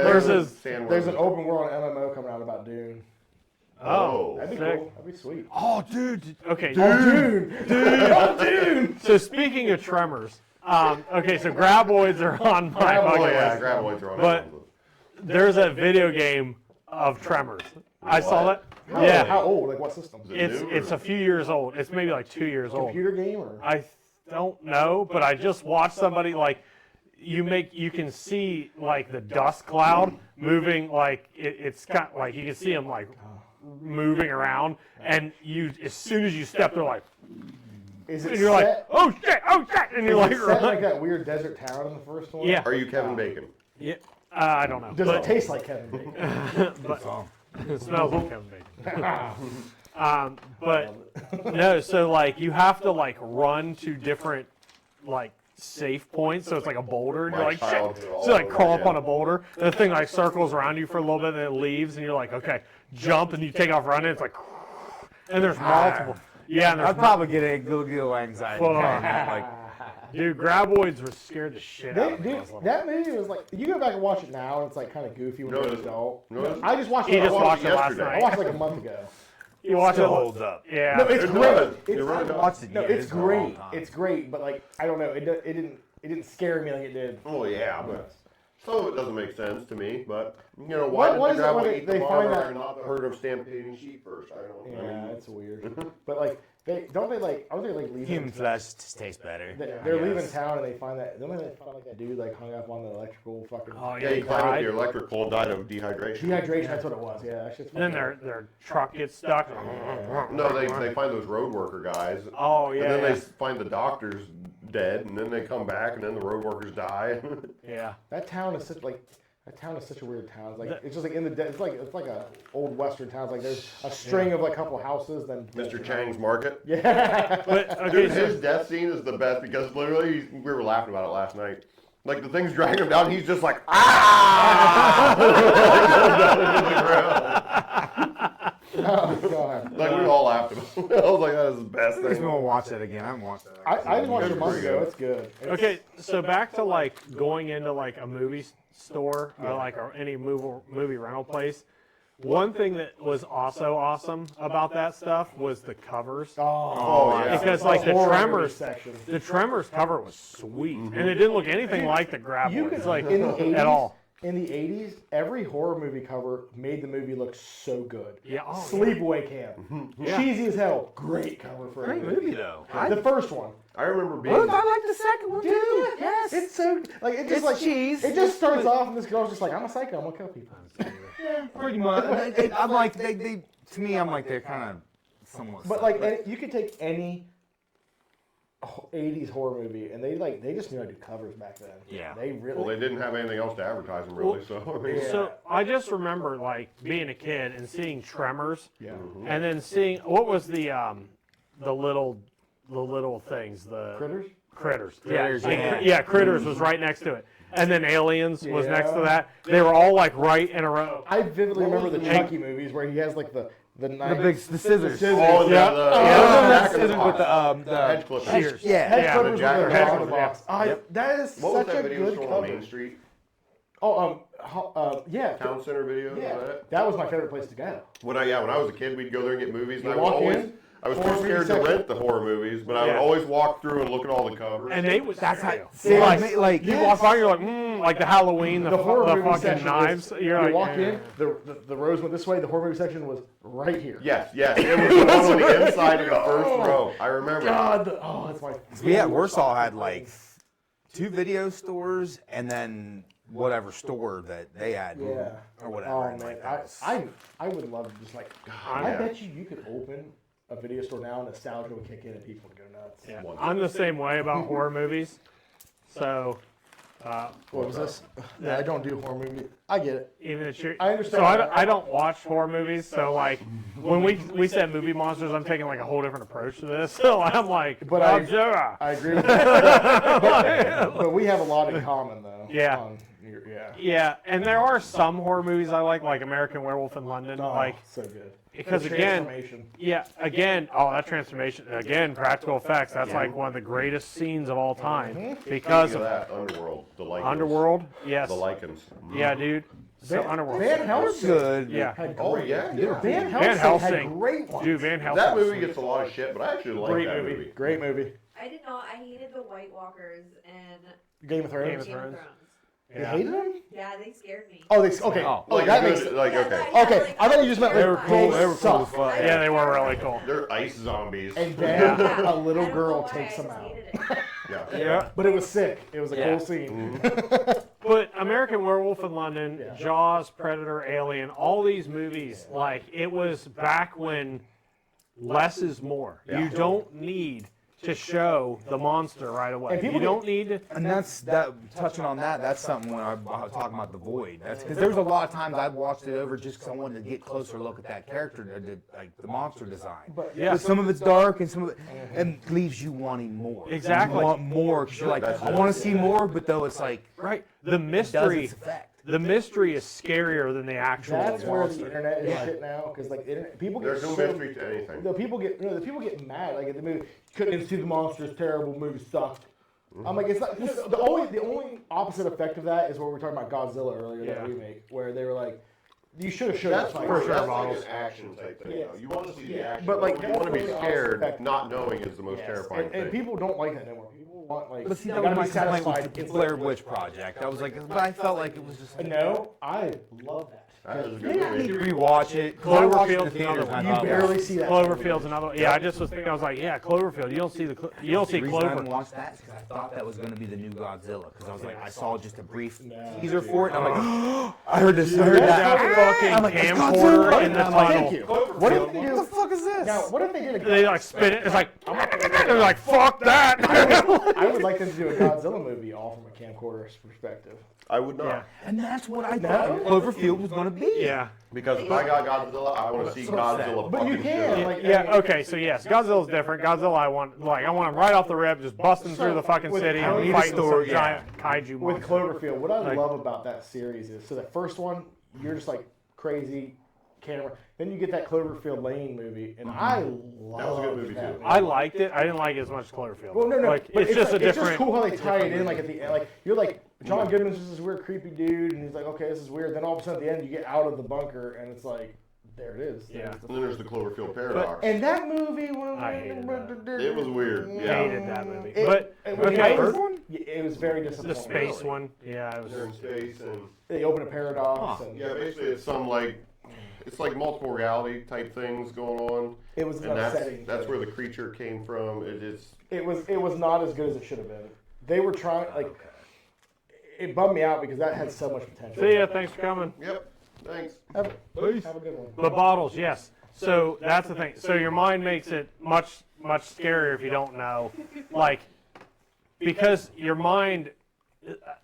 Versus Versus- There's an open world MMO coming out about Dune. Oh. That'd be Sick. cool. That'd be sweet. Oh, dude. Okay. Dune. Dude. So speaking of Tremors, okay, so Graboids are on my Graboids. bucket Oh, yeah, list. Graboids are on But- There's a video game of Tremors. I saw that. What? Yeah. How old? Like what system? Is it It's new it's or- a few years old. It's maybe like 2 years old. Computer game or? I don't know, but I just watched somebody like you can see like the dust cloud moving, like it's got like you can see them like moving around, and you as soon as you step, they're like, Is it and you're like, set? oh shit, and you're Is like, it set like run. that weird desert town in the first one? Yeah. Are you Kevin Bacon? Yeah. I don't know. Does but it taste like Kevin Bacon? it smells like Kevin Bacon. But no, so like you have to like run to different like safe points, so it's like a boulder, and you're My like shit. childhood all So like over crawl up again. on a boulder, and the thing like circles around you for a little bit, and then it leaves, and you're like, okay, jump, and you take off running. It's like, and there's multiple. Yeah, and there's I'd probably get a little anxiety. Full on. Like, dude, Graboids were scared the shit out of me. Dude, that movie was like, you go back and watch it now, and it's like kind of goofy when No, you're it an isn't. adult. No, it isn't. I just watched He it. just I watched it last yesterday. I night. watched it like a month ago. You watch still it. holds up. Yeah. No, it's It great. does. It's, It really does. Watched it no, yet. it's It's been a long great. time. It's great, but like I don't know, it didn't scare me like it did. Oh yeah, but some of it doesn't make sense to me. But you know, why What did is the it when graboid they- eat they the find farmer that- and not the herd of stampeding sheep first? I don't know. Yeah, it's weird. But like aren't they like leaving? Human flesh just tastes better. They're leaving town and they find that. Don't they find like that dude like hung up on the electrical fucking. Oh Yeah, yeah, he he climbed up died. the electrical and died of dehydration. Dehydration. That's what it was. Yeah, that shit's And then fucking- their truck gets stuck. No, they find those road worker guys. Oh yeah. And then yeah. they find the doctors dead, and then they come back, and then the road workers die. Yeah. That town is such a weird town. It's like it's just like in the it's like a old western town. It's like there's a string of like a couple houses. Then Mr. Chang's Market. Yeah. But okay, Dude, so his death scene is the best because literally we were laughing about it last night. Like the thing's dragging him down, and he's just like Oh god. like we all laughed about it. I was like, that is the best I just thing. want to watch that again. I haven't watched that. I just watched it a month pretty ago. good. It's good. It's- okay, so back to like going into like a movie store or like or any movie rental place. One thing that was also awesome about that stuff was the covers. Oh, yeah. Because like the horror movie Tremors, section. the Tremors cover was sweet, and it didn't look anything like the You Graboids, could like in the 80s, at all. In the 80s, every horror movie cover made the movie look so good. Yeah, oh, Sleepaway Camp, cheesy as hell. Great cover for a movie. though. The first one, I remember being. I like the second one dude. too. Yes. It's so like it just It's like cheese. It just starts off and this girl's just like, I'm a psycho. I'm gonna kill people. Pretty much. I'm like they to me. I'm like they're kind of somewhat. But like you could take any 80s horror movie and they just knew how to do covers back then. Yeah. They really. Well, they didn't have anything else to advertise them really, so. Yeah. So I just remember like being a kid and seeing Tremors, yeah. and then seeing what was the little things, the Critters. Critters. Yeah. Yeah, Critters was right next to it. And then Aliens was next to Yeah. that. They were all like right in a row. I vividly What remember was the the Chucky movies where he has like the knife. the scissors. Oh, Yeah. back of the Scissors with box. the Edge clippers. Shears. Yeah. Head Yeah, clippers the jack- with head the clippers, box. That is What was such that a video good store on Main cover. Street? Yeah. Town Center Video? Yeah, Was that it? that was my favorite place to go. When I was a kid, we'd go there and get movies. And You I would walk always, in? I was too Horror movie scared to section. rent the horror movies, but I would Yeah. always walk through and look at all the covers. And they would That's scare how. you. See, Like, like you walk by, you're like the Halloween, the horror movie fucking section knives. Was, You're you like, walk yeah. in, the rows went this way. The horror movie section was right here. Yes, yes. It was the one on the inside of the first row. I remember. God, that's my. we at Warsaw had like 2 video stores and then whatever store that they had Yeah. or whatever. Oh and, man, like, that was- I would love to just like. I yeah. bet you could open a video store now, and nostalgia would kick in, and people would go nuts. Yeah. I'm the same way about horror movies. So, What was this? Yeah, I don't do horror movies. I get it. even if you're, I understand So that. I don't watch horror movies. So like when we said movie monsters, I'm taking like a whole different approach to this. So I'm like, But I- Godzilla. I agree with that. but we have a lot in common, though. Yeah. Yeah. Yeah, and there are some horror movies I like American Werewolf in London, Oh, like so good. because The again, transformation. that transformation again, practical effects. That's like one of the greatest scenes of all time because Speaking of of that, Underworld, the Lycans. Underworld. Yes, The Lycans. yeah, dude. So Underworld. Van Helsing. good. Yeah, Had Oh, great- yeah? Van Helsing, Van Helsing. had great ones. dude, Van Helsing. That movie gets a lot of shit, but I actually like Great that movie. movie. Great movie. I did not. I hated the White Walkers and Game of Thrones. Game of Game of Thrones. Thrones. You Yeah. hated them? Yeah, they scared me. Oh, they okay. Oh. Oh, Like, that a makes good, like, Yeah, okay. yeah, Okay, like, I thought you just meant they like were they cool, they were cool suck. as fuck. Yeah, they were really cool. They're ice zombies. And then Yeah. a little I don't girl know why, takes I them just out. hated it. Yeah. Yeah, But it was sick. It was a Yeah. cool scene. but American Werewolf in London, Yeah. Jaws, Predator, Alien, all these movies, like it was back when less is more. You don't need to show the monster right away. And people You don't need to. And that's that. Touching on that, that's something when I was talking about the void. That's because there was a lot of times I watched it over just because I wanted to get closer look at that character, like the monster design. But Yeah. But some of it's dark and some of it and leaves you wanting more. Exactly. You want more because you're like, That's I it. want to see more, but though it's like Right. The it does mystery. its effect. The mystery is scarier than the actual that's where the monster. internet is shit now, because like the internet, people get There's no so- mystery to anything. The people get mad like at the movie. Couldn't see the monsters. Terrible movie sucked. I'm like, it's not the only opposite effect of that is what we were talking about Godzilla earlier, Yeah. that remake, where they were like, you should have showed That's the for fight. sure. That's models. like an action type thing. Yes. Though. You want to see the action, But, like, you want to be that's scared. effect. Not knowing is the most Yes. terrifying and thing. people don't like that anymore. People want like, But see, they that gotta was be my complaint satisfied with the instantly. Blair Witch Project. I was like, but I felt like it was just like, No, I love that. That is a you good didn't need movie. to rewatch it. 'Cause I watched it in the Cloverfield's theaters another and You I thought, barely see that. Cloverfield's another. Yeah, I just was thinking. I was like, yeah, Cloverfield. You don't see you don't see The reason I Clover. didn't watch that is because I thought that was going to be the new Godzilla. Because I was like, I saw just a brief No. teaser for it, and I'm like, I heard this, I heard That that. fucking I'm like, it's camcorder Godzilla! in the And I'm like, tunnel. Thank you. What if they What the do? fuck is this? Now, what if they did a? They like spin it. It's like they're like, fuck that. I would like them to do a Godzilla movie all from a camcorder's perspective. I would not. Yeah. And that's what I thought Cloverfield was going to be. Yeah. Because if I got Godzilla, I want to see Godzilla But you fucking can, shit. like, Yeah. Okay. So yes, Godzilla's different. Godzilla, I want him right off the rip, just busting through the fucking with city Tony and fighting Story, some giant kaiju with monster. Cloverfield, what I Like- love about that series is, so the first one, you're just like crazy camera. Then you get that Cloverfield Lane movie, and I love That was a good movie, too. I liked it. I didn't like it as much as Cloverfield. Well, no, Like but it's just like, a it's different. just cool how they tie it in, like at the end, like you're like John Goodman's just this weird, creepy dude, and he's like, okay, this is weird. Then all of a sudden, at the end, you get out of the bunker, and it's like, there it is. Yeah. And then there's the Cloverfield paradox. And that movie was. I hated that. It was weird. Yeah. Hated that movie. It- But it- okay, it was, it was very the disappointing. space one. Yeah, it was. They're in space and They open a paradox. And yeah, basically it's some like it's like multiple reality type things going on. It was And that's upsetting. where the creature came from. It is It was not as good as it should have been. They were trying like. It bummed me out because that had so much potential. See ya. Thanks for coming. yep. Thanks. Have a good one. The bottles, yes. So that's the thing. So your mind makes it much scarier if you don't know, like, because your mind.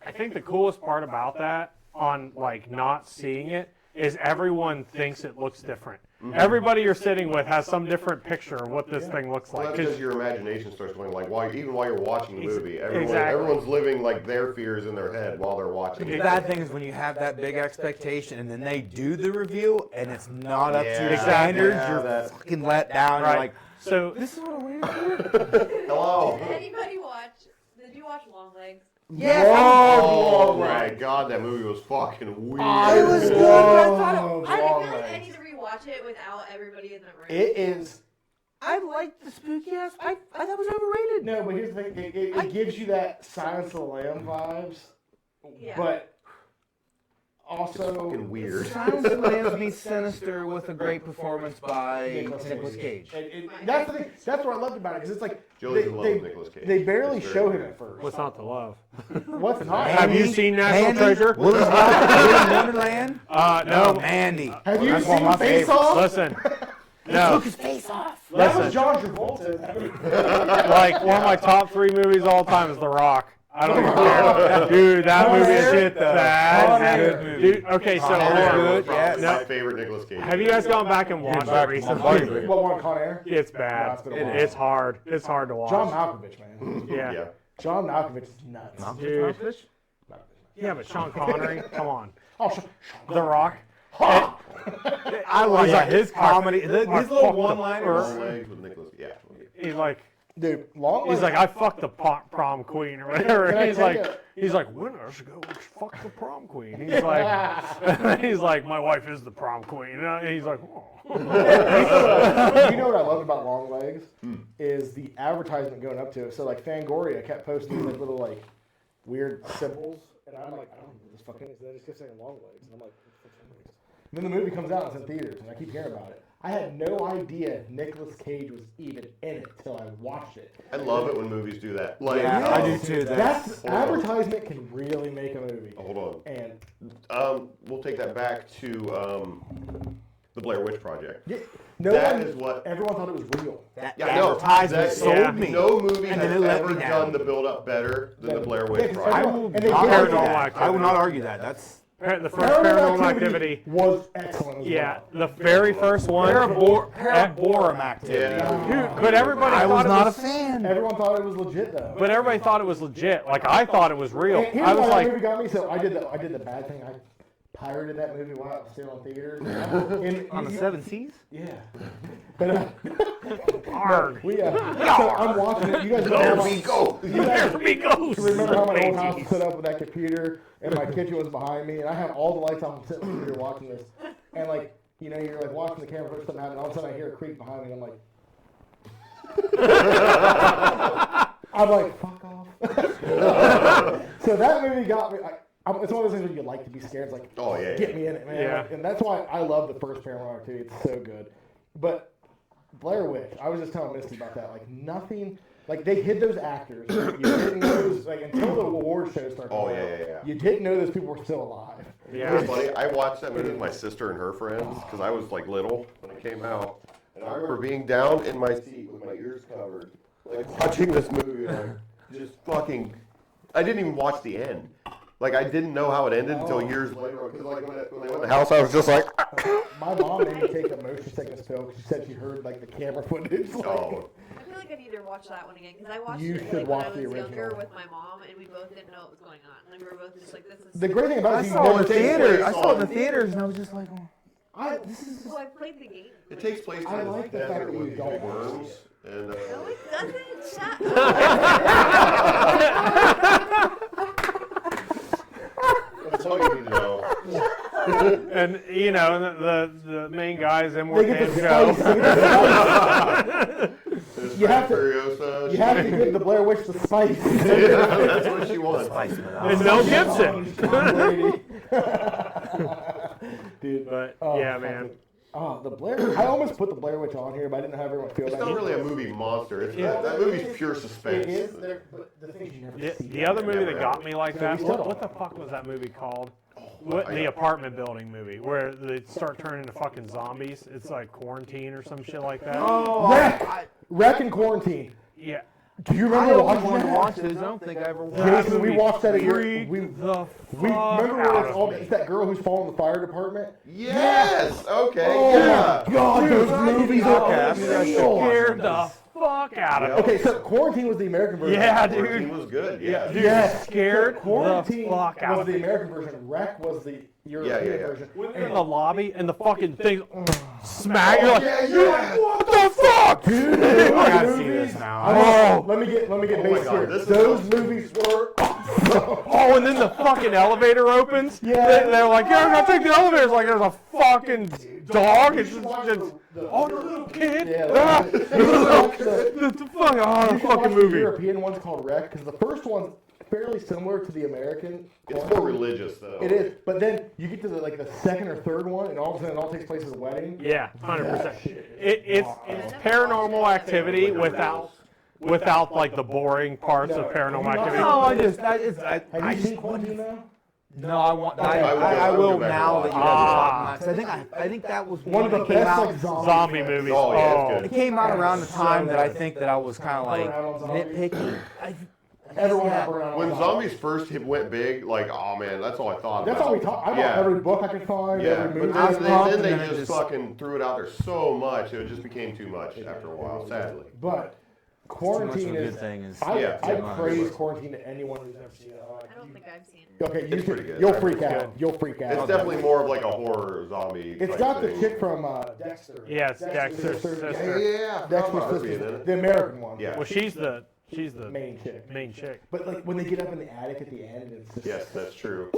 I think the coolest part about that, on like not seeing it, is everyone thinks it looks different. Everybody you're sitting with has some different picture of what this thing looks Well, like. that's because your imagination starts going like even while you're watching the movie, Exactly. everyone's living like their fears in their head while they're watching. The it. bad thing is when you have that big expectation and then they do the review and it's not up to your Yeah. standards, Yeah, you're that- fucking let down. Right. You're like, So this is what I'm waiting for. Hello. Anybody watch? Did you watch Longlegs? Oh my god, that movie was fucking weird. It was good. Whoa, I feel like I Longlegs. need to rewatch it without everybody in the room. It is I like the spooky ass. I thought it was overrated. No, but here's the thing. It gives you that Silence of the Lamb vibes, Yeah. but also Fucking weird. Silence of the Lambs meets Sinister with a great performance by Nicolas Cage. That's the thing. That's what I loved about it, because it's like Joey's in love with Nicolas Cage. they barely It's very show him weird. at first. What's not to love? What's not? Have you seen National Mandy? Treasure? Willy's Wonderland? No. Oh, Mandy. Have you That's one of seen my Face favorites. Off? Listen. No. His face off. That Listen. was John Travolta. in that movie. Like, one of my top 3 movies of all time is The Rock. I don't even care. Dude, that movie is Shit, though. bad. Con Air. Dude, okay, so Con Air hold is on. good. Probably Yes. my favorite Nicolas Cage. Have you guys gone back and watched it recently? What one, Con Air? It's No, bad. it's been a while. It's hard. It's hard to watch. John Malkovich, man. Yeah. Yeah. John Malkovich is nuts. Dude. Yeah, but Sean Connery, come on. Oh, The Rock. I like He's like, his comedy. His little fucked one-liners. Long Legs with Nicolas. Yeah. He's like, dude, long. he's like, I fucked the prom queen or whatever. Can I He's tell like, you- he's like, winners go fuck the prom queen. He's like, he's like, my wife is the prom queen. And he's like, oh. You know what I love about Long Legs is the advertisement going up to it. So like Fangoria kept posting these like little like weird symbols, and I'm like, I don't know what this fucking is. And they just kept saying Long Legs, and I'm like, what the fuck is this? And then the movie comes out and it's in theaters, and I keep hearing about it. I had no idea Nicolas Cage was even in it till I watched it. I love it when movies do that. Like, Yeah, I do too. That's Hold on. advertisement can really make a movie. Hold on. And We'll take that back to the Blair Witch Project. yeah, no That one, is what- everyone thought it was real. That Yeah, no, advertisement that- sold yeah. me. No movie And has then it let ever me down. done the build-up better than the Blair Witch Yeah, 'cause Project. I everyone- will and they not did argue like that. I will not argue that. That's The first Paranormal Activity. was excellent as Yeah, well. the very first one. Paraborum activity. Yeah. Dude, but everybody I thought was it not a was, fan. Everyone thought it was legit though. but everybody thought it was legit. Like I thought it was real. And here's I was why that like, movie got me. So I did the bad thing. I pirated that movie while it was still in theaters. And On the you- 7 Seas? Yeah. But arg. so I'm watching it. You guys There know we go. There we go. remember how my old house was set up with that computer and my kitchen was behind me and I had all the lights on sitting in the computer watching this. And like, you know, you're like watching the camera, something happen, and all of a sudden I hear a creak behind me and I'm like, I'm like, fuck off. So that movie got me. It's one of those things where you like to be scared. It's like, Oh, yeah, get yeah. me in it, man. Yeah. Like, and that's why I love the first Paranormal Activity. It's so good. But Blair Witch, I was just telling Misty about that. Like nothing. Like they hid those actors. You didn't know those, like until the award show started. Oh, coming yeah, out, yeah, yeah. You didn't know those people were still alive. Yeah. It's funny. I watched that movie with my sister and her friends because I was like little when it came out, and I remember being down in my seat with my ears covered, like watching this movie, like just fucking. I didn't even watch the end. Like I didn't know how it ended until years later. Because like when they went in the house, I was just like, My mom made me take a motion sickness pill because she said she heard like the camera footage. Like, oh, I feel like I need to watch that one again because I watched You it should like, watch when I the was younger original. with my mom, and we both didn't know what was going on. Like we were both just like, "This is." The great thing about I it is you saw it in never the think theater. I saw it in the theaters, and I was just like, this is. Well, I played the game. it takes place I in like the the fact desert that you with don't big watch worms. And No, it doesn't. Shut that's all you need to know. And you know the main guys in They with get the Joe. spice. There's You have to- Furiosa. You have to give the Blair Witch the spice. That's what she wants. And Mel Gibson. Tom Brady. Dude, But oh, yeah, fucking- man. Oh, the Blair. I almost put the Blair Witch on here, but I didn't know how everyone feel It's about not it. really a movie monster. It's Yeah. that movie's pure It suspense. is, but the things you never see. The other movie that got me like that, we still what don't. the fuck was that movie called? What, the apartment building movie where they start turning into fucking zombies. It's like Quarantine or some shit like that. Wreck and Quarantine. Yeah. Do you I remember always watching wanted to that? watch this. I don't think I ever watched Jason, we watched that at your. Freaked We the remember where fuck it's all. out of It's me. that girl who's falling in the fire department. Yes. Okay. Oh yeah. my God, those movies are unreal. Scared the fuck out of me. Okay, so Quarantine was the American version. Yeah, Quarantine dude. was good. Yeah. Dude, Yes. scared Quarantine the fuck out was of the me. American version. Wreck was the European yeah. version. In the lobby and the fucking thing smack. You're like, yeah. what the fuck, dude? I gotta see this now. Let me get Oh my based God, here. this is Those awesome. movies were awesome. Oh, and then the fucking elevator opens. Yeah. They're like, yeah, I'm gonna take the elevator. It's like there's a fucking dog. It's just oh, the little kid. Yeah, Ah! like, the fucking The movie. European one's called Wreck because the first one's fairly similar to the American. It's more religious though. It is, but then you get to the second or third one, and all of a sudden it all takes place at a wedding. Yeah, 100%. It's paranormal activity without like the boring parts of paranormal activity. No, Have you seen Quarantine now? No, I want. I I would will go back now and that you watch guys it. are talking about it. 'Cause I think that was One of the that came best out. like Zombie movies. Oh, yeah, it's It good. came out around the time that I think that I was kind of like Around zombies. nitpicky. Everyone got burned out on When zombies first went big, like, oh man, that's all I thought That's about. all we talk. I bought Yeah. every book I could find. Yeah, Every but movie. I was then pumped, they and then it just just- fucking threw it out there so much, it just became too much after a while, sadly. But Quarantine good is. thing is Yeah, I too much. praise Quarantine to anyone who's never seen it. I don't think I've seen it. Okay, It's pretty good. You'll freak out. You'll freak out. It's definitely more of like a horror zombie. It's type got the thing. chick from Dexter. Yeah, it's Dexter's sister. sister. Yeah, Dexter's sister. sister. The American one. Yeah. Well, she's the Main chick. main chick. But like when they get up in the attic at the end, it's just Yes, that's true.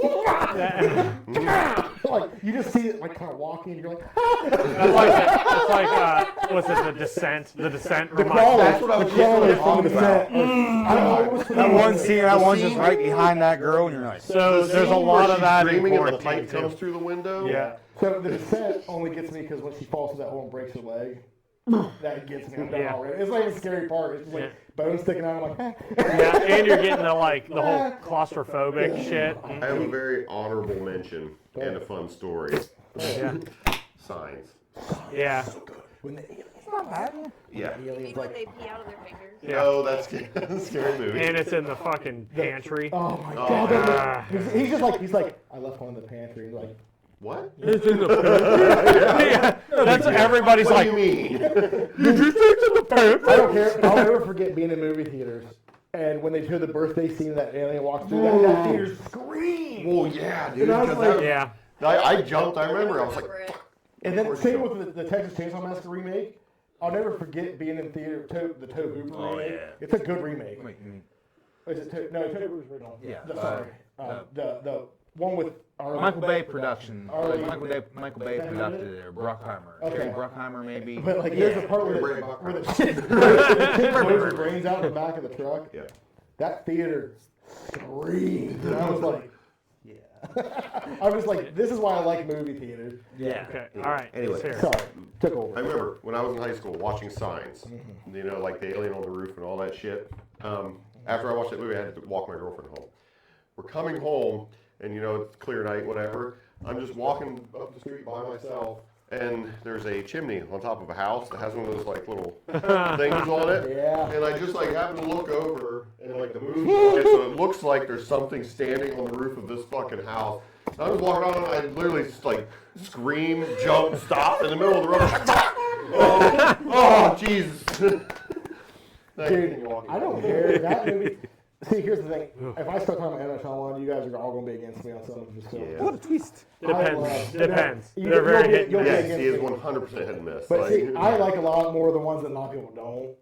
like you just see it like kind of walking, and you're like, It's like what's it? The Descent. The Descent the reminds crawler. That's what I was The crawler just from the talking about. descent. I don't know what was That one scene, that one's scene- just right behind that girl, and you're like, So The there's a scene lot where of that in Screaming and the Quarantine light comes too. through the window. Yeah. So the descent only gets me because when she falls through that hole and breaks her leg, that gets me. I'm done Yeah. already. It's like a scary part. It's like Yeah. bones sticking out. I'm like, Yeah, and you're getting the whole claustrophobic shit. I have a very honorable mention and a fun story. Yeah. Signs. Yeah. when the it's not bad. Yeah. You aliens know like, they pee out of their fingers? Yeah. No, that's a scary movie. And it's in the fucking pantry. oh my Oh, god. Ah. He's like, I left one in the pantry. He's like, What? It's in the pantry. Yeah, that's everybody's What like. do you mean? Did you say it's in the pantry? I don't care. I'll never forget being in movie theaters. And when they show the birthday scene that alien walks through, that theater screamed. Well, yeah, dude. And I was 'cause like- that- Yeah. I jumped. I remember. I was like, fuck. And then same with the Texas Chainsaw Massacre remake. I'll never forget being in theater. The Toe Hooper remake. yeah. It's a good remake. Wait, you mean- Is it Toe? No, Toe Hooper's original. Yeah, Sorry. The one with Michael Bay production. Arlie- Michael Bay production it. Bruckheimer. Okay. Jerry Bruckheimer, maybe. But like, there's a part where Bring it the, back. where the chick blows her brains out in the back of the truck. Yeah. That theater screamed. And I was like, yeah. I was like, this is why I like movie theaters. Yeah. Okay. All right. Anyway. let's hear it. Sorry, took over. I remember when I was in high school watching Signs, you know, like the alien on the roof and all that shit. After I watched that movie, I had to walk my girlfriend home. We're coming home, and you know, it's clear night, whatever. I'm just walking up the street by myself, and there's a chimney on top of a house that has one of those like little things on it. Yeah. And I just like happen to look over, and like the moon's on it, so it looks like there's something standing on the roof of this fucking house. And I was walking around, and I literally just like scream, jump, stop in the middle of the road. Oh, Jesus. Dude, I don't care. That movie. See, here's the thing. If I start talking about NHL one, you guys are all going to be against me on some of this stuff. Yeah. What a twist. Depends. I Depends. You- They're very you'll hit. be- you'll be Yes, against he is me. 100% hit and miss. But Like, see, I like a lot more of the ones that a lot of people don't.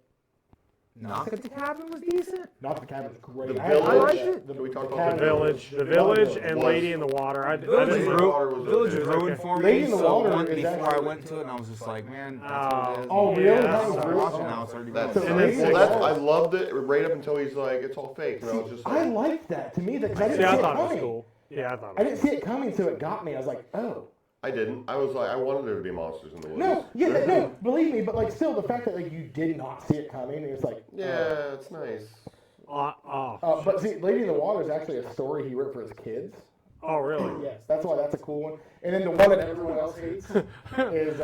Knock at the Cabin was decent. Not the Cabin's great. The I Village? liked it. Can we talk about Cabin- The Village, the Love Village, Village. and Was- Lady in the Water. I Village didn't. in the Water was Village was okay. ruined for me. Lady in the so Water one is before I actually- went to it, and I was just like, man, that's what it is. Oh, really? Yeah. That was I'm real? watching now. It's already That's, ruined. And then well, six- that's, I loved it right up until he's like, it's all fake. And I was just I like, liked that. To me, that 'cause I didn't See, I see it thought it was coming. cool. Yeah, I thought I it was didn't see it coming, so it got me. I was like, oh. I didn't. I was like, I wanted there to be monsters in the woods. No, yeah, no, believe me, but like still, the fact that like you did not see it coming, it's like, Yeah, it's nice. But see, Lady in the Water is actually a story he wrote for his kids. Oh, really? Yes, that's why that's a cool one. And then the one that everyone else hates is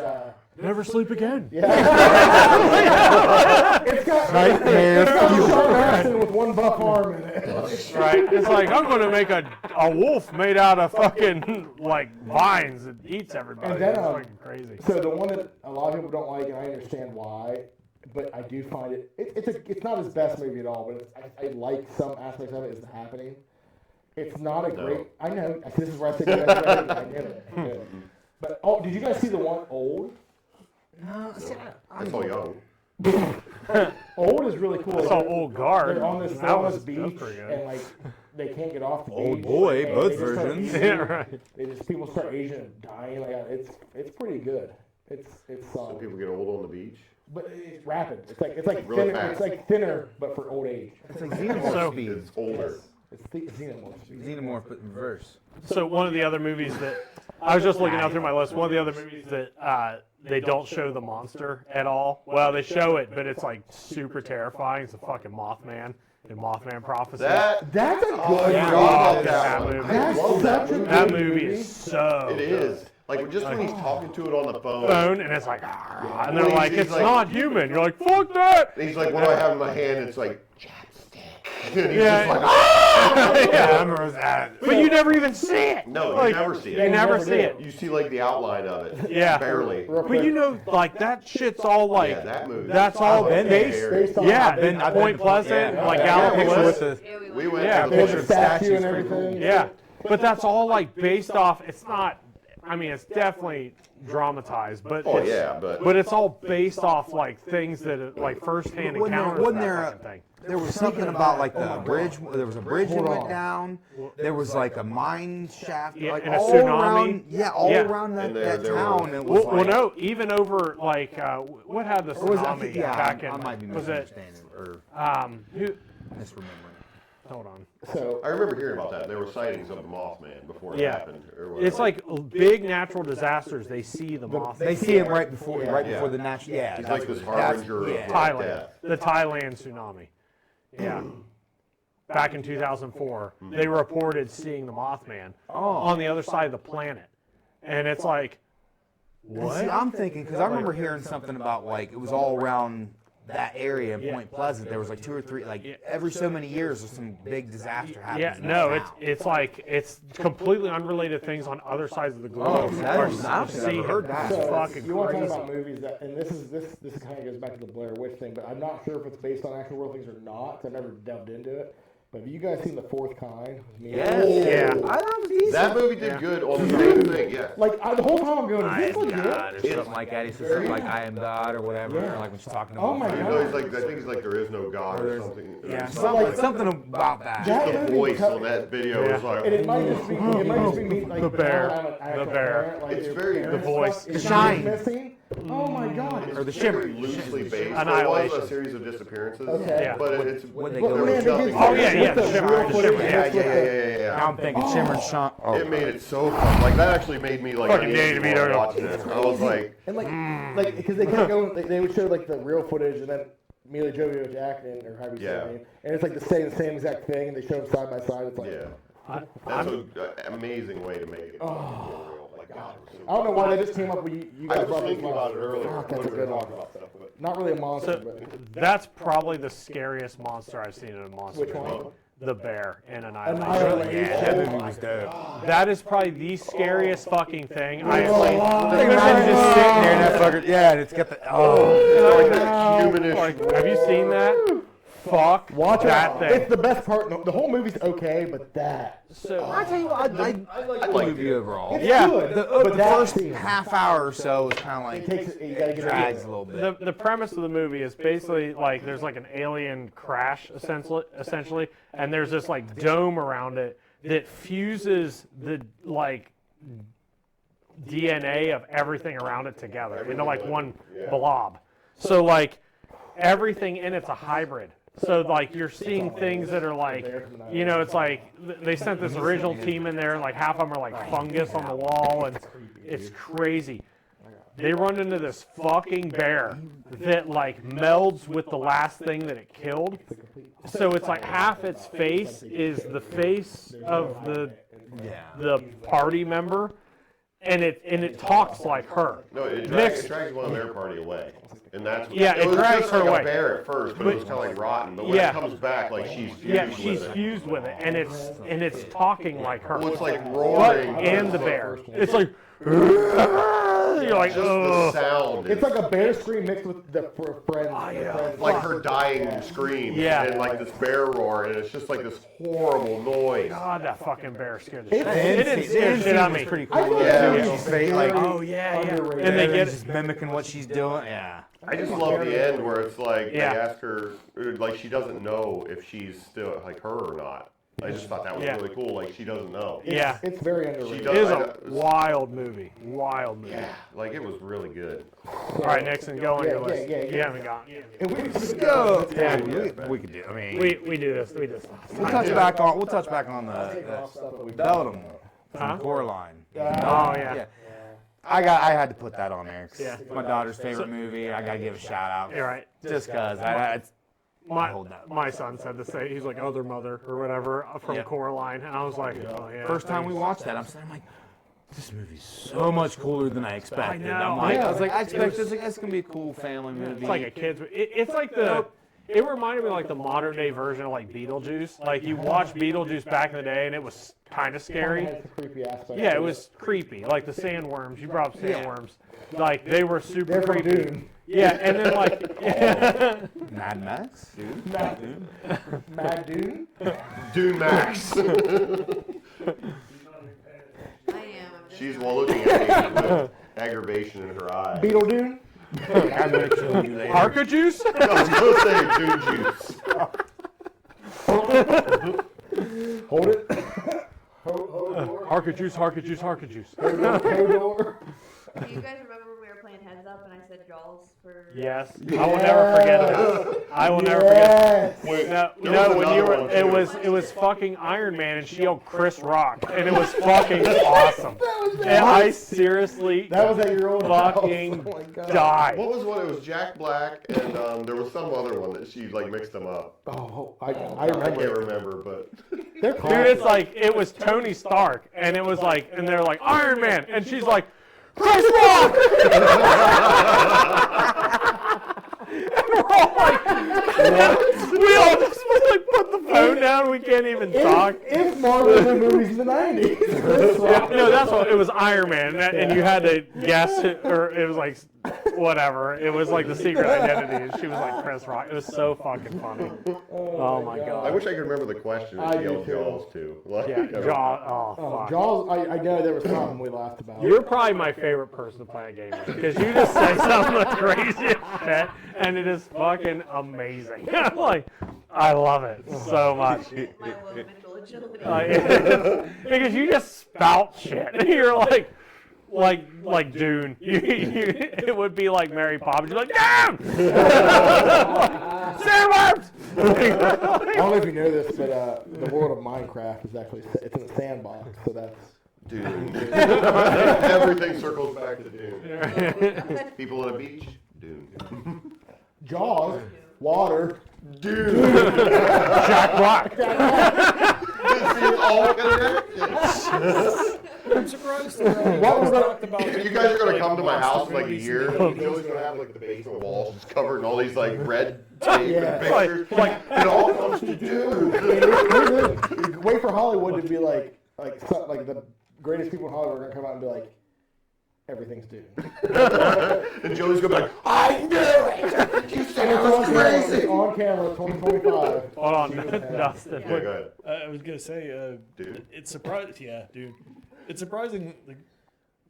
Never sleep again. yeah. It's got Nightmare. it's got Sean Astin with one buff arm in it. Right? It's like, I'm going to make a wolf made out of fucking, like, vines that eats everybody. And then, It's fucking crazy. So the one that a lot of people don't like, and I understand why, but I do find it's not his best movie at all, but I like some aspects of it. Is The Happening. It's not a great. I know this is where I think I get it. But did you guys see the one Old? No, see, I saw Young. Old is really cool. I saw Old Guard. They're on this That was beach pretty good. and like they can't get off the Old beach. boy, and both they just start versions. aging. Yeah, right. They just people start aging and dying. Like it's pretty good. It's So solid. people get old on the beach. But it's rapid. It's like Really thinner, fast. it's like thinner, but for old age. It's like Xenomorph So- speed. It's older. It's xenomorph. Xenomorph, but in reverse. So one of the other movies that I was just looking out through my list. One of the other movies that they don't show the monster at all. Well, they show it, but it's like super terrifying. It's a fucking Mothman in Mothman Prophecy. That's a good Yeah. forgot movie. about that one. movie. I That's love that such a movie. That good movie is so It is. Like just when he's talking to it on the phone. phone, and it's like, "Ah," and they're Well, like, he's it's like- not human. You're like, fuck that. And he's like, what do I have in my hand? It's like chapstick. And he's Yeah. just like, ah! Yeah, I remember that. But you never even see it. No, Like, you never see You it. never never see do. it. You see like the outline of it. Yeah. Barely. Real But quick. you know, like that shit's all like, Yeah, that movie. that's all I've been based. based on Yeah, I've been- then I've been Point to- Pleasant, yeah. like Yeah, Gallipolis. with the- Yeah, we We went. went Yeah, to There's the a picture. statue and pretty cool. everything. Yeah, but that's all like based off. It's not. I mean, it's definitely dramatized, but Oh it's, yeah, but but it's all based off like things that like firsthand Wasn't there- encounters. of wasn't that there a- fucking thing. There was something about like the bridge. There was a bridge that Hold went on. down. There was like a mine shaft, Yeah, like and a all tsunami. around. Yeah, all Yeah. around that, And there- that there town. were- It was Well, like, no, even over like what had the or was it- I tsunami think- yeah, back in? I might be Was it misunderstanding or who? misremembering. Hold on. So I remember hearing about that. There were sightings of the Mothman before it Yeah. happened. Or whatever. It's like big natural disasters. They see the moth. They see it right before, Yeah. right Yeah. before the natural. Yeah, He's that's like this what- that's- harbinger of yeah. Thailand, death. the Thailand tsunami. Yeah. Back in 2004, they reported seeing the Mothman on the other side of the planet. And it's like, And what? see, I'm thinking because I remember hearing something about like it was all around that area in Point Pleasant. There was like 2 or 3, like every so many years, there's some big disaster happens. Yeah, in that no, town. it's like it's completely unrelated things on other sides of the Oh, globe. I are don't think I've seeing heard it. that. It's So, fucking you want to crazy. talk about movies that, and this kind of goes back to the Blair Witch thing, but I'm not sure if it's based on actual real things or not. 'Cause I've never delved into it. But have you guys seen The Fourth Kind? With me? Yes. Yeah. I thought it was decent. That movie did good on the same thing. Yeah. Like the whole time I'm going, I is this am legit? God, or something like that. He says something like "I am God" or whatever. Yeah. Or like when she's talking to Oh him. my You God. know, he's like, I think he's like, there is no God or there's- something. Yeah, Something something about that. That The movie voice cut- on that video was like, And it might just be, me like The bear. I'm an actual The bear. parent, like, It's if very- parents the voice. stuff The is Shine. missing. Oh my God. it's Or the very Shimmer. loosely based. There was Annihilation. a series of disappearances. Okay. Yeah. But it's When they But go there man, was they nothing did Oh, there. yeah, the Shimmer, real the footage Shimmer, Yeah, with yeah, the- yeah, yeah. Now I'm thinking Shimmer and Sean. Oh, It made it so fun. Like that actually made me like Fucking uneasy Danny while DeVito. watching this. I was like, And like because they kept going, they would show like the real footage and then Mila Jovovich acting or however you say Yeah. her name, and it's like the same exact thing, and they show them side by side. It's like yeah, that's an amazing way to make it more real. Like God, it was so I don't know why that just came up with you I guys was brought this thinking about it up. earlier. Fuck, that's a when we good were one. talking about stuff, but Not really a monster, So but that's probably the scariest monster I've seen in a monster which movie. one? The bear in Annihilation. Annihilation. yeah, that movie was dope. That is probably the scariest fucking thing I have Oh, seen. Imagine just sitting there and that fucker. Yeah, and it's got the. Oh. like that humanish. Like, have you seen that? Fuck Watch that it. thing. It's the best part. The whole movie's okay, but that. So I tell you what, I like the movie overall. It's Yeah, good, The but that first scene, half hour or so is kind of it like takes you gotta get drags it. a little bit. the premise of the movie is basically like there's like an alien crash essentially, and there's this like dome around it that fuses the like DNA of everything around it together into like one blob. So like everything in it's a hybrid. So like you're seeing things that are like, you know, it's like they sent this original team in there, like half of them are like fungus on the wall, and it's crazy. They run into this fucking bear that like melds with the last thing that it killed. So it's like half its face is the face of the party member, and it talks like her. No, it Mixed. drags one of their party away, and that's Yeah, it was drags just her like away. a bear at first, but it was kind of like rotten. But when Yeah. it comes back, like she's fused Yeah, with she's it. fused with it, and it's talking like her. Well, it's like But roaring. and the bear, it's like you're like, Just the ugh. sound. It's is- like a bear scream mixed with the friends. like her dying scream. Yeah. And like this bear roar, and it's just like this horrible noise. God, that fucking bear scared the shit. It's- It didn't scare the shit out of me. Pretty I cool. feel Yeah. like She's fake, like, Oh yeah, yeah. underrated. And they get just mimicking what she's doing. Yeah. I just love the end where it's like Yeah. they ask her, like she doesn't know if she's still like her or not. I just thought that was Yeah. really cool. Like she doesn't know. Yeah. It's very underrated. She It is does- a wild movie. Wild movie. Yeah, like it was really good. All right, Nixon, go on your list. yeah. You haven't gone. And we just Go. Yeah. We could do. I mean, We do this. We do this. we'll touch back on. We'll touch back on the stuff that we Belgium Huh? Coraline. Oh yeah. I had to put that on there. 'Cause Yeah. it's my daughter's favorite movie. I gotta give a shout out. You're right. Just because it's My son said the same. He's like Other Mother or whatever from Yeah. Coraline, and I was like, oh yeah. first time we watched that, I'm like, this movie's so much cooler than I expected. know. I'm like, Yeah, I was like, I it was- expect this. It's gonna be a cool family movie. It's like a kid's. It's like the. It reminded me of like the modern day version of like Beetlejuice. Like you watched Beetlejuice back in the day, and it was kind of scary. Had the creepy aspect. Yeah, to it was creepy. Like the sandworms. You brought up sandworms. Like they were super They're from creepy. Dune. Yeah, and then like. Mad Max, dude. Mad Dune. Dune Max. I am. I'm just She's not- well looking at me with aggravation in her eyes. Beetle Dune. I'm gonna kill you later. Arca juice? I was gonna say Dune juice. Hold it. Arca juice, Arca juice, Arca juice. Hodor. Do you guys remember when we were playing Heads Up and I said Jaws for? Yes, I will never forget that. I will never forget. Yes. Wait, No, there no, was when you another were, one, it too. was fucking Iron Man, and she yelled Chris Rock, and it was fucking awesome. And I seriously That was at your old fucking house. Oh my God. died. What was one? It was Jack Black, and there was some other one that she like mixed them up. Oh, I I remember. can't remember, but They're Dude, classics. it's like it was Tony Stark, and it was like, and they're like Iron Man, and she's like Chris Rock. And we're all like, we all just like put the phone down. We can't even talk. If Marvel was in movies in the 90s. Yeah, no, that's what it was. Iron Man, and you had to guess it, or it was like whatever. It was like the secret identity, and she was like Chris Rock. It was so fucking funny. Oh my I god. wish I could remember the question I that she do yelled too. Jaws to. Like, Yeah, Jaws. Oh fuck. Jaws, I know there was something we laughed about. You're probably my favorite person to play a game with because you just say some of the craziest shit, and it is fucking amazing. Like, I love it so much. My low mental agility. Because you just spout shit. You're like Dune. It would be like Mary Poppins. You're like, damn! Sandworms! I don't know if you know this, but the world of Minecraft is actually it's in a sandbox, so that's. Dune. Everything circles back to Dune. People on a beach, Dune. Jaws, water. Dune. Jack Black. See, it's all connected. I'm surprised that What was that? talked about. If you guys are gonna come to my house in like a movies year, in the 80s. Joey's gonna have like the basement walls just covered in all these like red tape Yeah. and pictures. It all comes to Dune. Wait for Hollywood to be like the greatest people in Hollywood are gonna come out and be like, everything's due. And Joey's gonna be like, I knew it! You said it was crazy! On camera, 2025. Hold on, Dustin. Yeah, go ahead. I was gonna say, Dude. it's surprising. Yeah, dude, it's surprising. Like,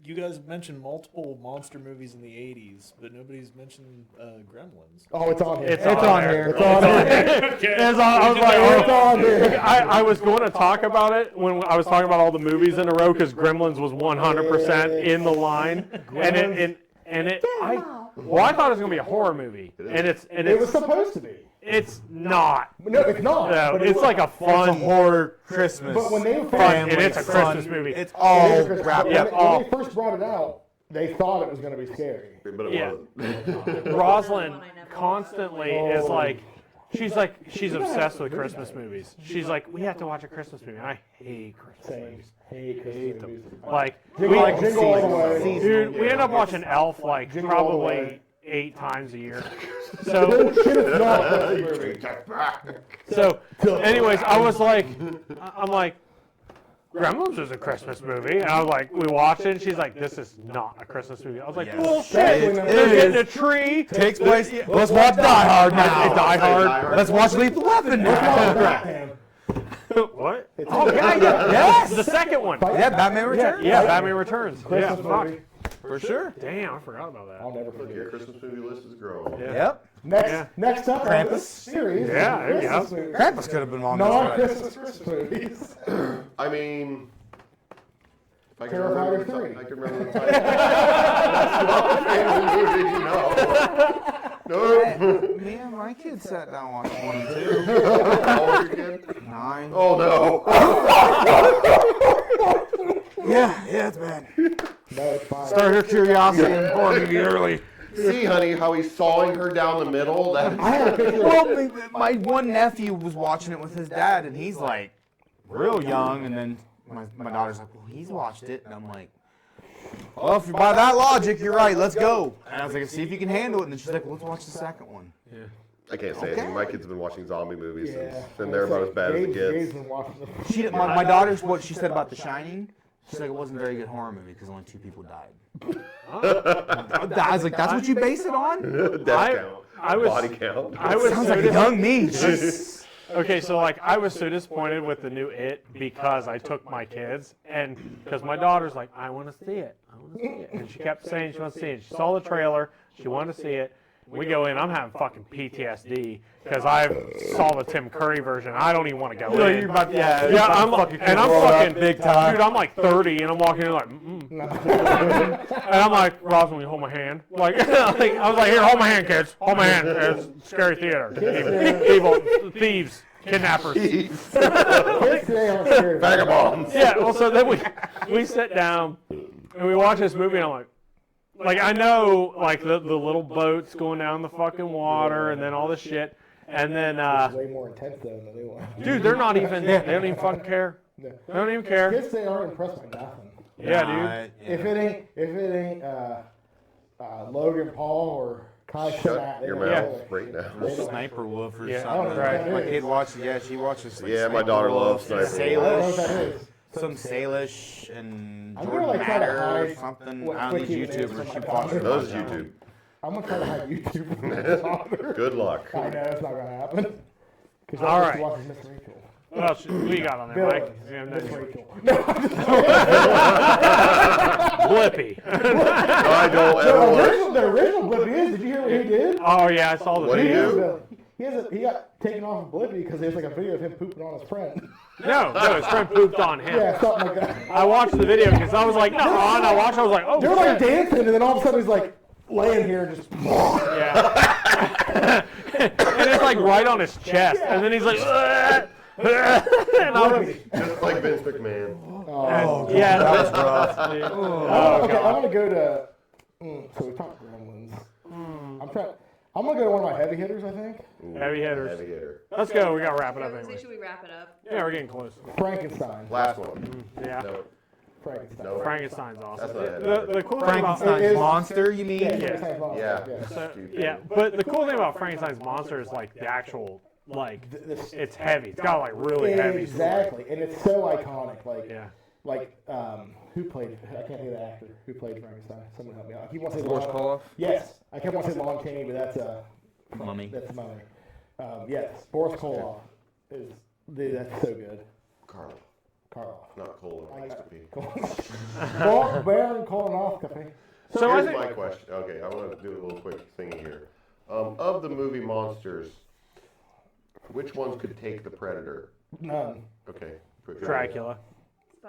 you guys mentioned multiple monster movies in the '80s, but nobody's mentioned Gremlins. Oh, it's on here. It's on here. It's on here. It's on, I was like, It's on here. I was going to talk about it when I was talking about all the movies in a row because Gremlins was 100% in the line, and I thought it was gonna be a horror movie, and It was supposed to be. it's not. No, it's not. No, but it it's was- like a fun horror Christmas. But when they fun, first, and it's a fun. Christmas movie. It's it all is Christmas, wrapped but yeah, when, all- when they first brought it out, they thought it was going to be scary. But it Yeah. wasn't. Rosalind constantly is like, she's obsessed with Christmas movies. She's like, we have to watch a Christmas movie. And I hate Christmas Same. movies. Hate Christmas movies. Like, Jingle all the way. dude, we end up watching Elf like Jingle all the probably way. 8 times a year. So, Shit, it's not a Christmas movie. so, anyways, I'm like, Gremlins is a Christmas movie, and I was like, we watched it, and she's like, this is not a Christmas movie. I was like, Yes. bullshit. It They're is. getting a tree. takes place. Let's watch Die Hard now. Die Hard. Let's watch Lethal Weapon now. Batman. What? It's Oh, yeah, yes. The second one. Yeah, Batman Returns. Yeah, Batman Returns. Christmas Yeah, fuck. movie. For sure. Damn, I forgot about I'll that. never Look, forget. your Christmas movie list is growing. Yeah. Yep. Next up on this series. Yeah, there you go. Christmas movies. Krampus could have been on this. Non-Christmas movies. I mean, if I can Terrifier remember, 3. I can remember the title. That's not a family movie, no. No. Me and my kids sat down on 22. How old are your kid? 9. Oh no. Yeah, it's bad. No, it's fine. Start her curiosity and horror movie early. See, honey, how he's sawing her down the middle? I had a picture. Well, my one nephew was watching it with his dad, and he's like real young, and then my daughter's like, well, he's watched it, and I'm like, well, if by that logic, you're right, let's go. And I was like, see if you can handle it, and then she's like, well, let's watch the second one. I can't say anything. My kids have been watching zombie movies Yeah. and they're about as bad as it Gabe's gets. been watching them. My daughter's what she said about The Shining. She's like, it wasn't a very good horror movie because only 2 people died. I was like, that's what you base it on? Death count. I was- Body count. I was Sounds so like a young me. Jeez. Okay, so like I was so disappointed with the new It because I took my kids and because my daughter's like, I want to see it. I want to see it. And she kept saying she wants to see it. She saw the trailer. She wanted to see it. We go in. I'm having fucking PTSD because I saw the Tim Curry version. I don't even want to go in. I'm fucking big time. Dude, I'm like 30 and I'm walking in like, and I'm like, Roslyn, will you hold my hand? Like, I was like, here, hold my hand, kids. Hold my hand. It's scary theater. Evil thieves, kidnappers. Kids today aren't scared. Vagabonds. Yeah. Well, so then we sit down and we watch this movie and I'm like I know like the little boats going down the fucking water and then all this shit and then Way more intense though than they want. dude, they're not even. They don't even fucking care. No. They don't even care. Kids today aren't impressed by nothing. Yeah, dude. If it ain't Logan Paul or Kai Shut Cenat, your they don't mouth know it. right now. Sniper Wolf or Yeah, something. right. My kid watches. Yeah, she watches. Like Yeah, my Sniper daughter Wolf, loves Sniper Wolf. I don't know what that Salish, is. some Salish and I'm Jordan gonna, like, try to Matter or hide something. what I don't quick these even is YouTubers. from She my watches. daughter. Those YouTube. I'm gonna try to hide YouTube from my daughter. Good luck. I know it's not gonna happen. Because All right. watches Miss Rachel. What else we got on there, Mike? Yeah, Miss no, Rachel. Blippi. I don't ever watch. The original Blippi is. Did you hear what he did? Oh yeah, I saw the What do you video. do? He got taken off of Blippi because there's like a video of him pooping on his friend. No, his friend pooped on him. Yeah, something like that. I watched the video because I was like, no, and I watched. I was like, oh, They were like shit. dancing, and then all of a sudden he's like laying here and just. Yeah. And it's like right on his chest, and then he's like, and I was, Just like Vince McMahon. yeah, That's rough. dude. Okay, God. I'm gonna go to. So we talked Gremlins. I'm gonna go to one of my heavy hitters. I think Heavy hitters. Heavy hitter. Let's go. We gotta wrap it I up was gonna say, anyway. should we wrap it up? Yeah, we're getting close. Frankenstein. Last one. Yeah, No. Frankenstein. No. Frankenstein's That's awesome. not heavy. The cool thing about Frankenstein's It is- monster, you mean? Yeah, Yeah. Frankenstein's monster, Yeah. So, Stupid. yeah, but the cool thing about Frankenstein's monster is like the actual it's heavy. It's got like really heavy. Exactly, and it's so iconic. Like, Yeah. who played? I can't think of the actor who played Frankenstein. Someone help me out. He wants to say Boris Lon. Karloff? Yes, I kept wanting to say Lon Chaney, but that's Mummy. That's Mummy. Yes, Boris Karloff is. Dude, that's so good. Carl. Karloff. Not Cole. I Nice got to be. Baron Colonoscopy. So I Here's think my question. Okay, I want to do a little quick thing here. Of the movie monsters, which ones could take the Predator? None. Okay. Dracula.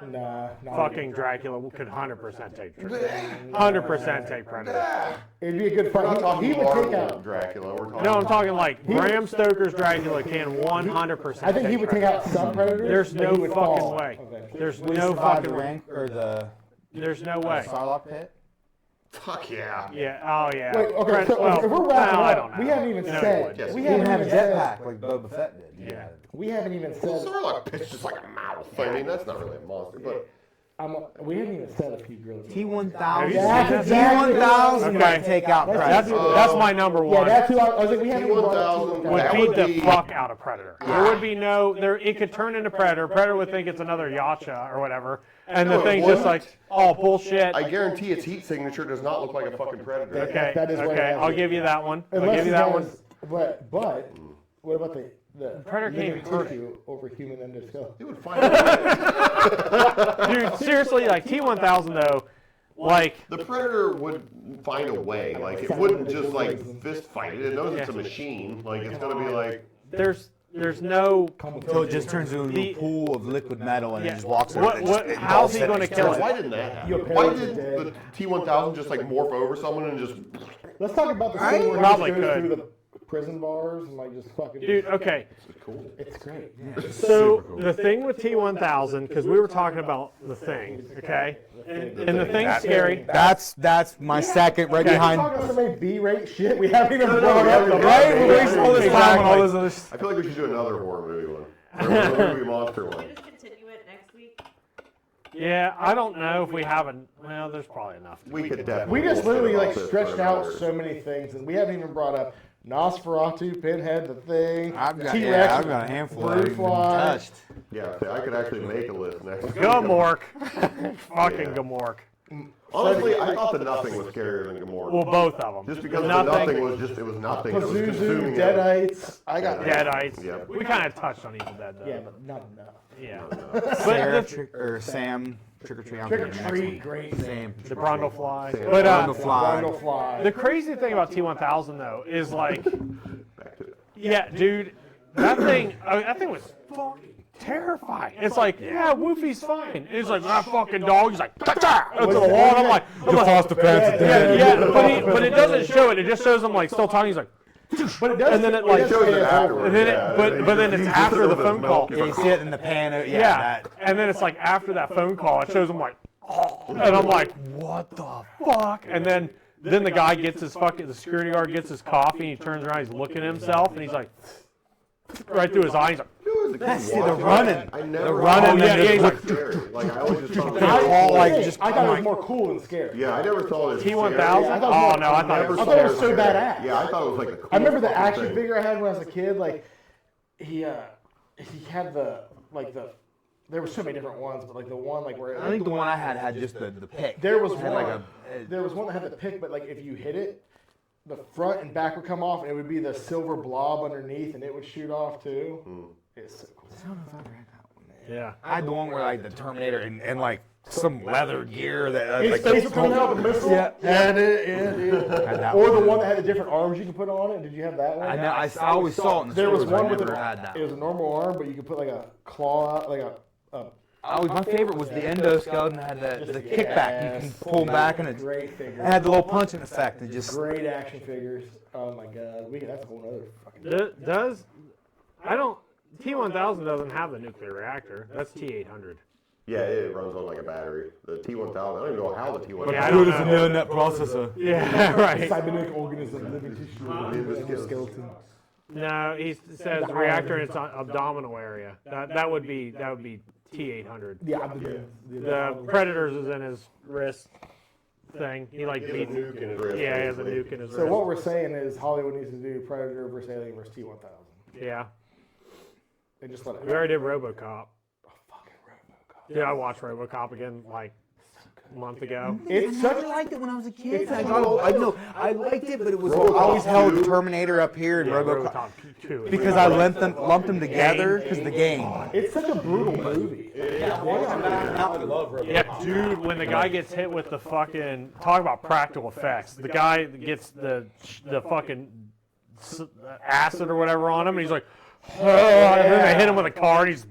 Nah. Not Fucking Dracula could 100% take Predator. 100% take Predator. It'd be a good We're not fight. talking He would take Marvel out. Dracula. We're talking. No, I'm talking like Bram Stoker's Dracula can 100% I think he would take Predator. out some predators. There's but no he would fucking fall. way. Okay. There's We no survived fucking the way. rank or the There's no way. Sarlacc pit. Fuck yeah. Yeah. Oh yeah. Wait, okay, so Well, if we're wrapping no, I up, don't know. we haven't even No, said. Yes. We He didn't haven't have a even said. jetpack like Boba Fett did. Yeah. We haven't even Well, said. Sarlacc pit's just like a mouth. I mean, that's not really a monster, but We haven't even said if he really. T-1000. Have you seen That's that? exactly T-1000 Okay. might take out That's- Predator. That's my number Yeah, one. that's who I was like. We haven't even brought up T-1000 T-1000. Would That beat would the be- fuck out of Predator. There would be no there. It could turn into Predator. Predator would think it's another Yacha or whatever, and No, the it thing's just wouldn't. like, oh bullshit. I guarantee its heat signature does not look like a fucking Predator. Okay, That is what it okay, has. I'll give you that one. I'll Unless give you he that one. has- But what about the Predator can't even hurt tissue over human endoscope? He would find a way. Dude, seriously, like T-1000 though, Like, The Predator would find a way. Like, it wouldn't just, like, fist fight it. It knows it's a machine. Like, it's going to be like... there's no. So it just turns into a pool of liquid metal and it just walks over. How's he going to kill Why it? didn't that happen? Why did the T-1000 just, like, morph over someone and just... Let's talk about the scene where he Probably just goes could. through the prison bars and like just fucking. Dude, okay. Cool. It's great. So the thing with T-1000, because we were talking about the Thing, okay? And the Thing's scary. That's my second right We're behind. talking about some B-rate shit. We haven't even brought up the Right? We wasted all this time on all this other I feel like we should do another horror movie one. Or a movie monster Can one. we just continue it next week? Yeah, I don't know if we have well, there's probably enough. We could definitely... We just literally like bullshit stretched about out this so many things, and we haven't even brought up Nosferatu, Pinhead, the Thing, I've got, T-Rex, I've got a handful that I haven't even Broodfly. touched. Yeah, see, I could actually make a list next week. Gamork. Fucking Yeah. Gamork. Honestly, I thought the Nothing was scarier than Gamorrean. Well, both of them. Just because the Nothing was just, it was nothing. It was Pazuzu, consuming Deadites. I got Deadites. Yep. We kind of touched on Evil Dead, though. Yeah, but not enough. Yeah. Sarah But or Sam Trick or Treat. Trick or Treat, great. Sam. the Brundlefly. Sam. But Brundlefly. Brundlefly. the crazy thing about T-1000, though, is like, Back to it. yeah, dude, that thing was fucking terrifying. It's like, yeah, Woofy's fine. It's like, that fucking dog. He's like, ta-ta! Into the wall. And I'm like, foster parents are dead. yeah, but it doesn't show it. It just shows him like still talking. He's like, But it does. and then it like shows it afterwards. and then yeah. but then it's after the phone call. Yeah, you see it in the pan. Yeah. Yeah, That. and then it's like after that phone call, it shows him like, oh, and I'm like, what the fuck? And then the guy gets his the security guard gets his coffee, and he turns around, he's looking at himself, and he's like, right through his eye, he's like, See, they're running. I never They're running. yeah, and yeah, he's just- like, scary. Like, I always just thought it I- was all, like, just- I thought it was more cool than scary. Yeah, I never thought it was T-1000? scary. I thought it was Oh more- no, I thought it Never was I thought it was saw so scary. badass. Yeah, I thought it was like the I remember the coolest action thing. figure I had when I was a kid. Like he had there were so many different ones, but like the one like where I think the one I had just the pick. there was Had one like there was one that had the pick, but like if you hit it, the front and back would come off, and it would be the silver blob underneath, and it would shoot off too. It's so cool. yeah. I had the one where like the Terminator and like some leather gear that His like face was coming out with a missile. Yeah. And dude. Had that Or the one. one that had the different arms you could put on it. Did you have that one? I know. I always saw it in the There was stores, but one I with never a, had that. it was a normal arm, but you could put like a claw out, like a My favorite was the endoskeleton that had the kickback. You can pull them back and it great figure. had the little punching effect. And just Great action figures. Oh my god, that's a whole other fucking. Does I don't T-1000 doesn't have the nuclear reactor. That's T-800. Yeah, it runs on like a battery. The T-1000, I don't even know how the T-1000. Yeah, I don't know. neural net processor. Yeah, right. Cybernetic organism, living tissue, skeleton. No, he says the reactor in its abdominal area. That would be T-800. Yeah, The Predators is in his wrist thing. He like He has a beats. nuke in his wrist. Yeah, he has a basically. nuke in his So wrist. what we're saying is Hollywood needs to do Predator versus Alien versus T-1000. Yeah, They just let it. we already did RoboCop. Fucking RoboCop. Dude, I watched RoboCop again like a month ago. It's such. I liked it when I was a kid. It's I so- know. I liked it, but it was RoboCop always held 2. Terminator up here and Yeah, RoboCop. RoboCop 2. Because I lumped them together because the game. It's such a brutal movie. Yeah, dude, when the guy gets hit with the fucking talk about practical effects, the guy gets the fucking acid or whatever on him, and he's like, oh, and then they hit him with a car, and he's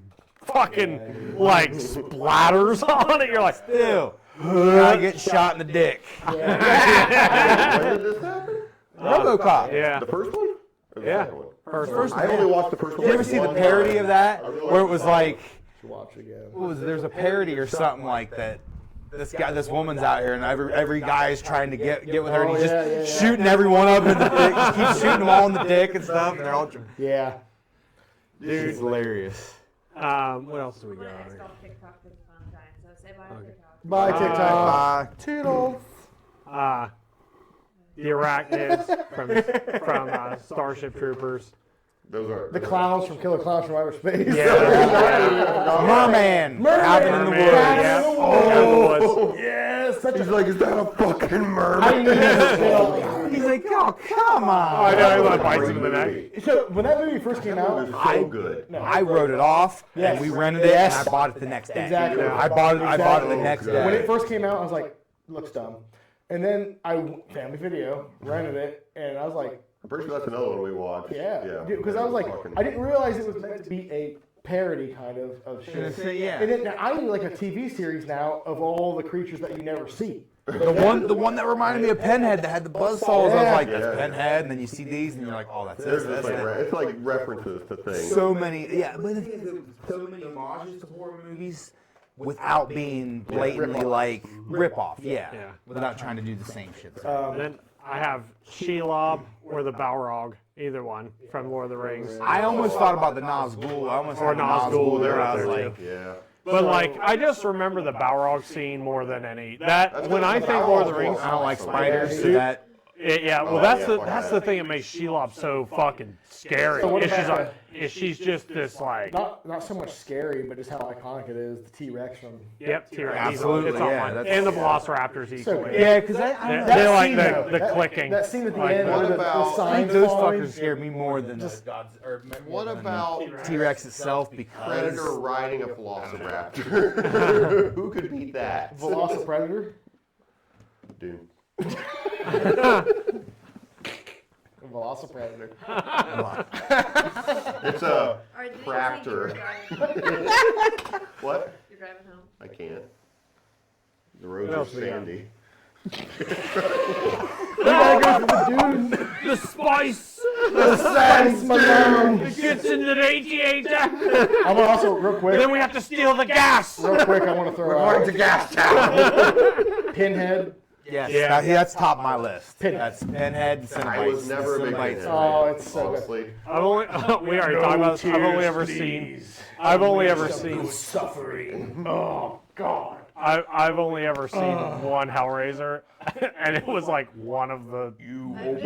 fucking like splatters on it. You're like, Ew. I get shot in the dick. When did this happen? RoboCop. yeah, The first one? Or the Yeah. second one? first I only watched the first one. Did you ever see the parody of that? Where it was like, Watch again. there's a parody or something like that. This woman's out here, and every guy is trying to get with her, and he's just shooting everyone up in the dick. Just keeps shooting them all in the dick and stuff, and they're all. Yeah. Dude, it's hilarious. what else do we When got? I installed TikTok this fun time, so say bye to TikTok. Bye TikTok. Toodles. The arachnids from Starship Troopers. Those are The clowns from Killer Clowns from Outer Space. Merman. Out in the Merman, woods. yeah. Oh, Yes. Such He's a. like, is that a fucking I mermaid? knew that. He's like, oh, come I on. know, he like bites him in the neck. So when that movie first came That movie out, was so good. I wrote it off, Yes. and we rented it, and I bought it the next day. Exactly. I bought it the next when day. it first came out, I was like, looks dumb. And then Family Video rented it, and I was like, I'm pretty sure that's another one we watched. yeah, because I was like, I didn't realize it was meant to be a parody kind of shit. Yeah. And then I need like a TV series now of all the creatures that you never see. The one that reminded me of Pinhead that had the buzzsaws. I was like, that's Yeah. Pinhead, and then you see these, and you're like, oh, that's There's it. just That's like, it. it's like references to things. So many, yeah. But the thing is, there was so many homages to horror movies without being blatantly like rip-off. Yeah. Without trying to do the same shit. And then I have Shelob or the Balrog, either one from Lord of the Rings. I almost thought about the Nazgul. I almost Or had the Nazgul, Nazgul there. they're I out was there like, Yeah. But like, I just remember the Balrog scene more than any. That when I think Lord of the Rings, I don't like spiders, so that. yeah. Well, that's the thing that makes Shelob so fucking scary. So what Is she's about like, is she's just this like, Not so much scary, but just how iconic it is. The T-Rex from. yep, T-Rex. Absolutely, It's on yeah, mine. that's- And the Velociraptors So equally. good. Yeah, because I They that like scene, the though, clicking. That scene at the Like end, that. where the What I signs think those falling. fuckers scared me more than the gods. Or What about T-Rex itself? Because Predator riding a velociraptor? Who could beat that? Velocipredator. Dude. Velocipredator. It's a All right, did you think you were Raptor. driving? What? You're driving home. I can't. The roads What are else we got? sandy. The spice Thanks, Malone. gets into the radiator. I'm gonna also real quick. Then we have to steal the gas. Real quick, I want to throw out to gas town. Pinhead. yes, Yeah. that's top of my list. Pinhead. That's Pinhead and Cinnabites. I was never a big Cinnabites. fan. Oh, it's so good. Honestly. I've only we already talked about this. I've only ever seen. I've only ever seen. Suffering. Oh God. I've only ever seen one Hellraiser, and it was like one of the.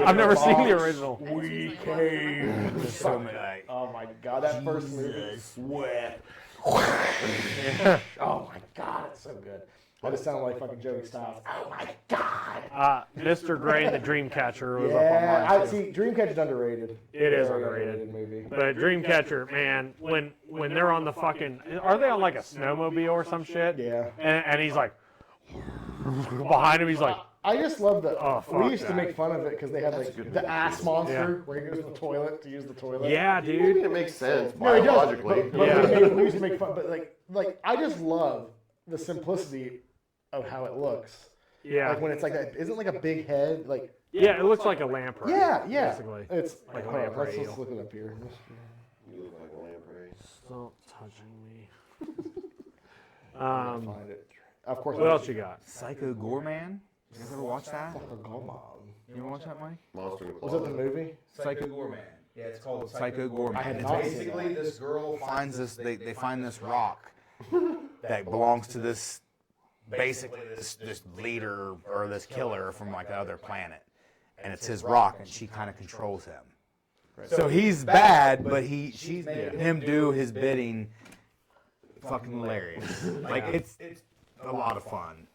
I've never seen the original. We came. There's so many. Like, Oh my God, that first movie. sweat. Oh my God, it's so good. I just sound like fucking Joey Styles. Oh my God. Mr. Gray and the Dreamcatcher was Yeah, up on I mine. see. Dreamcatcher's underrated. It is Very underrated. movie. But Dreamcatcher, man, when they're on the fucking, are they on like a snowmobile or some shit? Yeah. And he's like, behind him, he's like, I just love the. Oh, fuck we used to that. make fun of it because they had like the ass monster where he goes to the toilet to use the toilet. yeah, I mean, dude. it makes sense No, it does. biologically. But Yeah. we used to make fun, but like I just love the simplicity of how it looks. Yeah. Like when it's like that, isn't like a big head like. Yeah, it looks like a lamprey. Yeah, Basically. It's Like a hold on, lamprey let's eel. just look it up here. You look like a lamprey. Stop touching me. Find it. Of course. What else you got? Psycho Gorman. You guys ever watch that? Gold Mom. You ever watch that, Mike? Monster in the Was that the closet. movie? Psycho Gorman. Yeah, it's called Psycho Gorman. I had It's not seen basically this girl finds this. They find this rock that belongs to this, basically this leader or this killer from like another planet, and it's his rock, and she kind of controls him. So he's bad, but she's making him do his bidding. Fucking hilarious. Like it's a lot of fun.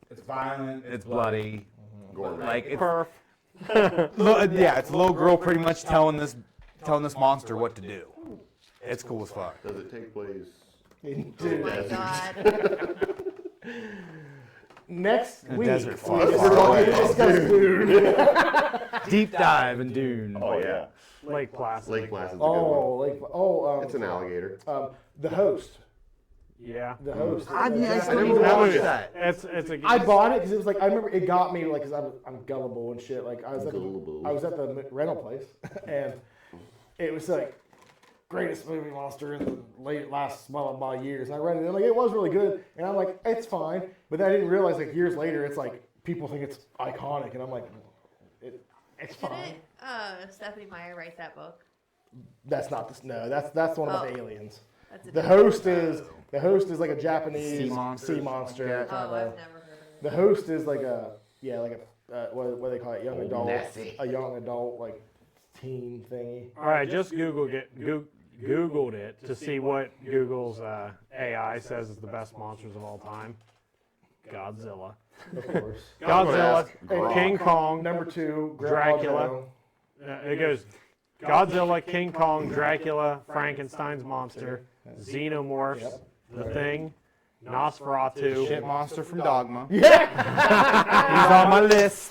It's violent. It's bloody. Gorman. Like it's Perf. yeah, it's a little girl pretty much telling this monster what to do. It's cool as fuck. Does it take place? Oh my God. Next In a week, desert we far discuss food. Deep dive in Dune. Oh yeah. Lake Placid. Lake Placid's a good one. It's an alligator. The Host. Yeah. The Host. I That still need movie- to watch movie- that. It's a. I bought it because it was like I remember it got me like because I'm gullible and shit. Like I was at Gullible. the rental place and it was like greatest movie monster in the last by years. And I read it and like it was really good and I'm like it's fine, but then I didn't realize like years later it's like people think it's iconic and I'm like it's fine. Didn't Stephanie Meyer write that book? That's not this. No, that's one about Oh. the aliens. That's a The different- host is like a Japanese Sea monster. kind Oh, of. I've never heard of The it. host is like a what do they call it? Young adult, Nessie. a young adult like teen thingy. All right, just Googled it to see what Google's AI says is the best monsters of all time. Godzilla. Of course. Godzilla, Gronk. King Kong, Number 2, Grandpa Dracula. Joe. it goes Godzilla, King Kong, Dracula, Frankenstein's monster, Xenomorphs, Yep. The Thing, Nosferatu, Shit monster from Dogma. Yeah. He's on my list.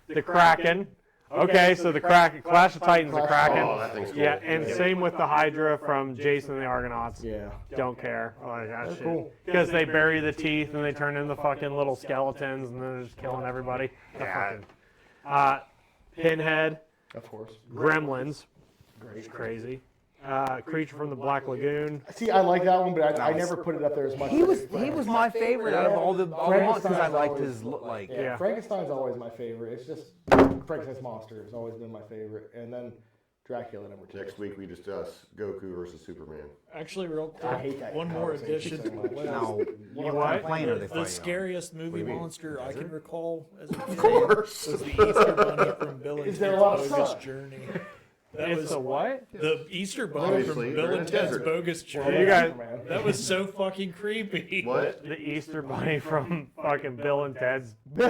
the Kraken. Okay, so the Kraken, Clash of Titans, the Kraken. Oh, that thing's cool. Yeah, and same with the Hydra from Jason and the Argonauts. Yeah. Don't care. Like that shit. cool. Because they bury the teeth and they turn into fucking little skeletons and then they're just killing everybody. Pinhead, Of course. Gremlins, crazy. Creature from the Black Lagoon. See, I like that one, but I never put it up there as much. He was my favorite out of all the monsters because I liked his look. Like Yeah, Frankenstein's always my favorite. It's just Frankenstein's monster has always been my favorite, and then Dracula number 2. Next week we discuss Goku versus Superman. Actually, real I quick, hate that one more conversation addition. so much. no, what? what plane are they The fighting on? scariest movie do you mean? monster I can recall as a kid course. was the Easter Bunny from Bill and Is there Ted's a lot of Bogus sun? Journey. That It's was a what? the Easter Bunny Obviously, from they're Bill in and a Ted's desert. Bogus Well, Journey. You guys- Superman. That was so fucking creepy. What? The Easter Bunny from fucking Bill and Ted's. Oh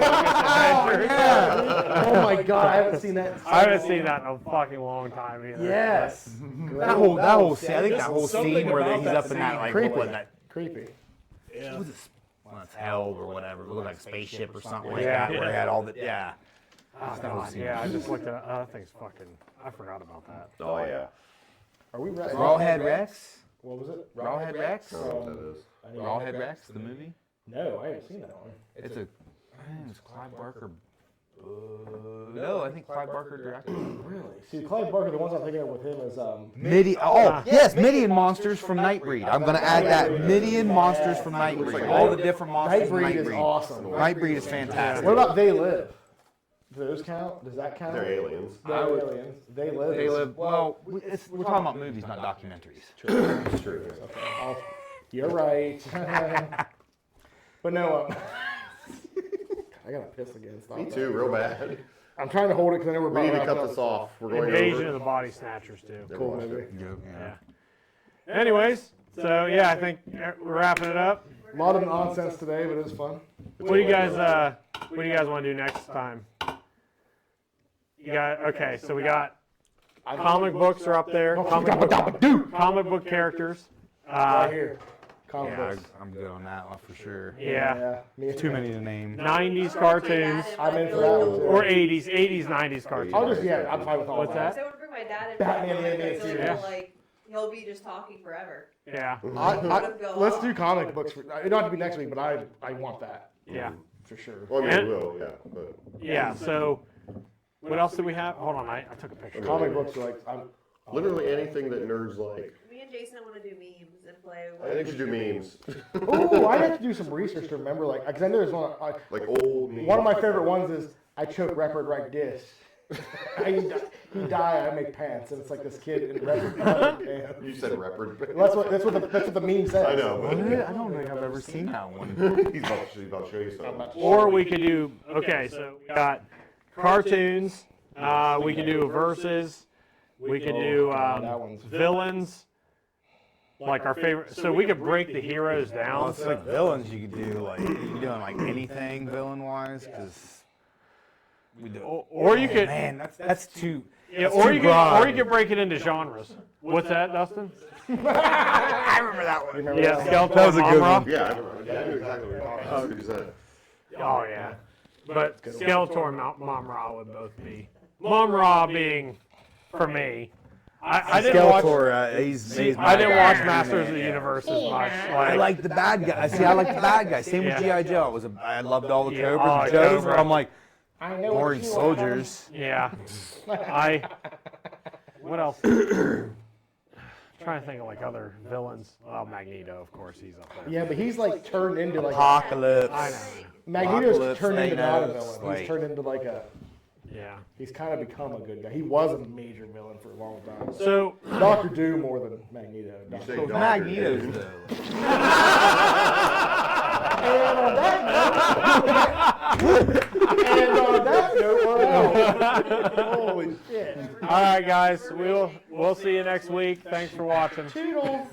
my god, I haven't seen that. I haven't seen that in a fucking long time either. Yes. That whole scene. I think that whole Something scene where about he's that up in that scene. like Creepy. what was that? Creepy. Yeah. What was this? Well, it's hell or whatever. It looked like a spaceship or something like Yeah. that. Where they had all the yeah. Oh, God, yeah, I just looked at that thing's fucking. I forgot about that. Oh yeah. Are we ready? Rawhead Rex. What was it? Rawhead Rex. I don't know what that is. Rawhead Rex, the movie. No, I haven't seen that one. It's a. I think it's Clive Barker. No, I think Clive Barker directed. Really? See, Clive Barker, the ones I'm thinking of with him is Yes, Midian monsters from Nightbreed. I'm gonna add that Midian monsters from Nightbreed. All the different monsters from Nightbreed is Nightbreed. awesome. Nightbreed is fantastic. What about They Live? Do those count? Does that count? They're aliens. They're aliens. They Live. They is- live. Well, we're talking about movies, not documentaries. It's true. You're right. But no, I gotta piss again. Stop Me that. too, real bad. I'm trying to hold it because I know we're We need about to to cut wrap this up. off. We're going Invasion of over. the Body Snatchers too. Never Cool watched movie. it. Yeah. Anyways, so yeah, I think we're wrapping it up. A lot of nonsense today, but it was fun. What do you guys want to do next time? You got okay, so we got comic books are up there. Comic book characters. Right here. Comic Yeah, books. I'm good on that one for sure. Yeah. Me Too many to name. 90s cartoons I'm in for that one too. or 80s, 90s cartoons. I'll just I'm fine with all What's that. that? So I would bring my dad in. Batman for it, animated because series. he'll, like, he'll be just talking forever. Yeah. Let's do comic books. It don't have to be next week, but I want that Yeah. for sure. Well, I mean, And- we will, yeah. But Yeah. So what else did we have? Hold on, I took a picture. Comic books are like literally anything that nerds like. Me and Jason want to do memes and play. I think we should do memes. Oh, I have to do some research to remember, like, because I know there's one. Like old memes. One of my favorite ones is I choke Record right dish. He die, I make pants, and it's like this kid in Record pants. You said rapper. That's what the meme says. I know, I but don't think I've ever seen that one. he's about to show you something. Or we could do okay. So we got cartoons. We could do verses. We could do that one's villains. Like our favorite. So we could break the heroes Well, down. it's like villains. You could do like doing like anything villain wise because we do. Or you could. Man, that's too. Yeah, that's or too you broad. could break it into genres. What's that, Dustin? I remember that one. Remember Yeah, that? Skeletor. That was a good Mom-Ra. one. Yeah, I knew exactly what you're talking about. That's what you said. Oh yeah. But Skeletor and Mom-Ra would both be. Mom-Ra being, for me, I didn't watch. Skeletor, he's I didn't watch Masters of the Universe as much. I like the bad guy. See, I like the bad guy. Same with Yeah. G.I. Joe. I loved all the Yeah. Cobras Oh, and Joes. Cobra. I'm like, I know boring what you soldiers. Yeah. What else? Trying to think of like other villains. Well, Magneto, of course, he's up there. Yeah, but he's like turned into like Apocalypse. I know. Magneto's Apocalypse, turned into not a Thanos, villain. like- He's turned into like a. Yeah. He's kind of become a good guy. He was a major villain for a long time. So Doctor Doom more than Magneto. You say So Doctor Magneto's Doom. though. And on that note, we're out. Holy shit. all right, guys, we'll see you next week. Thanks for watching. Toodles.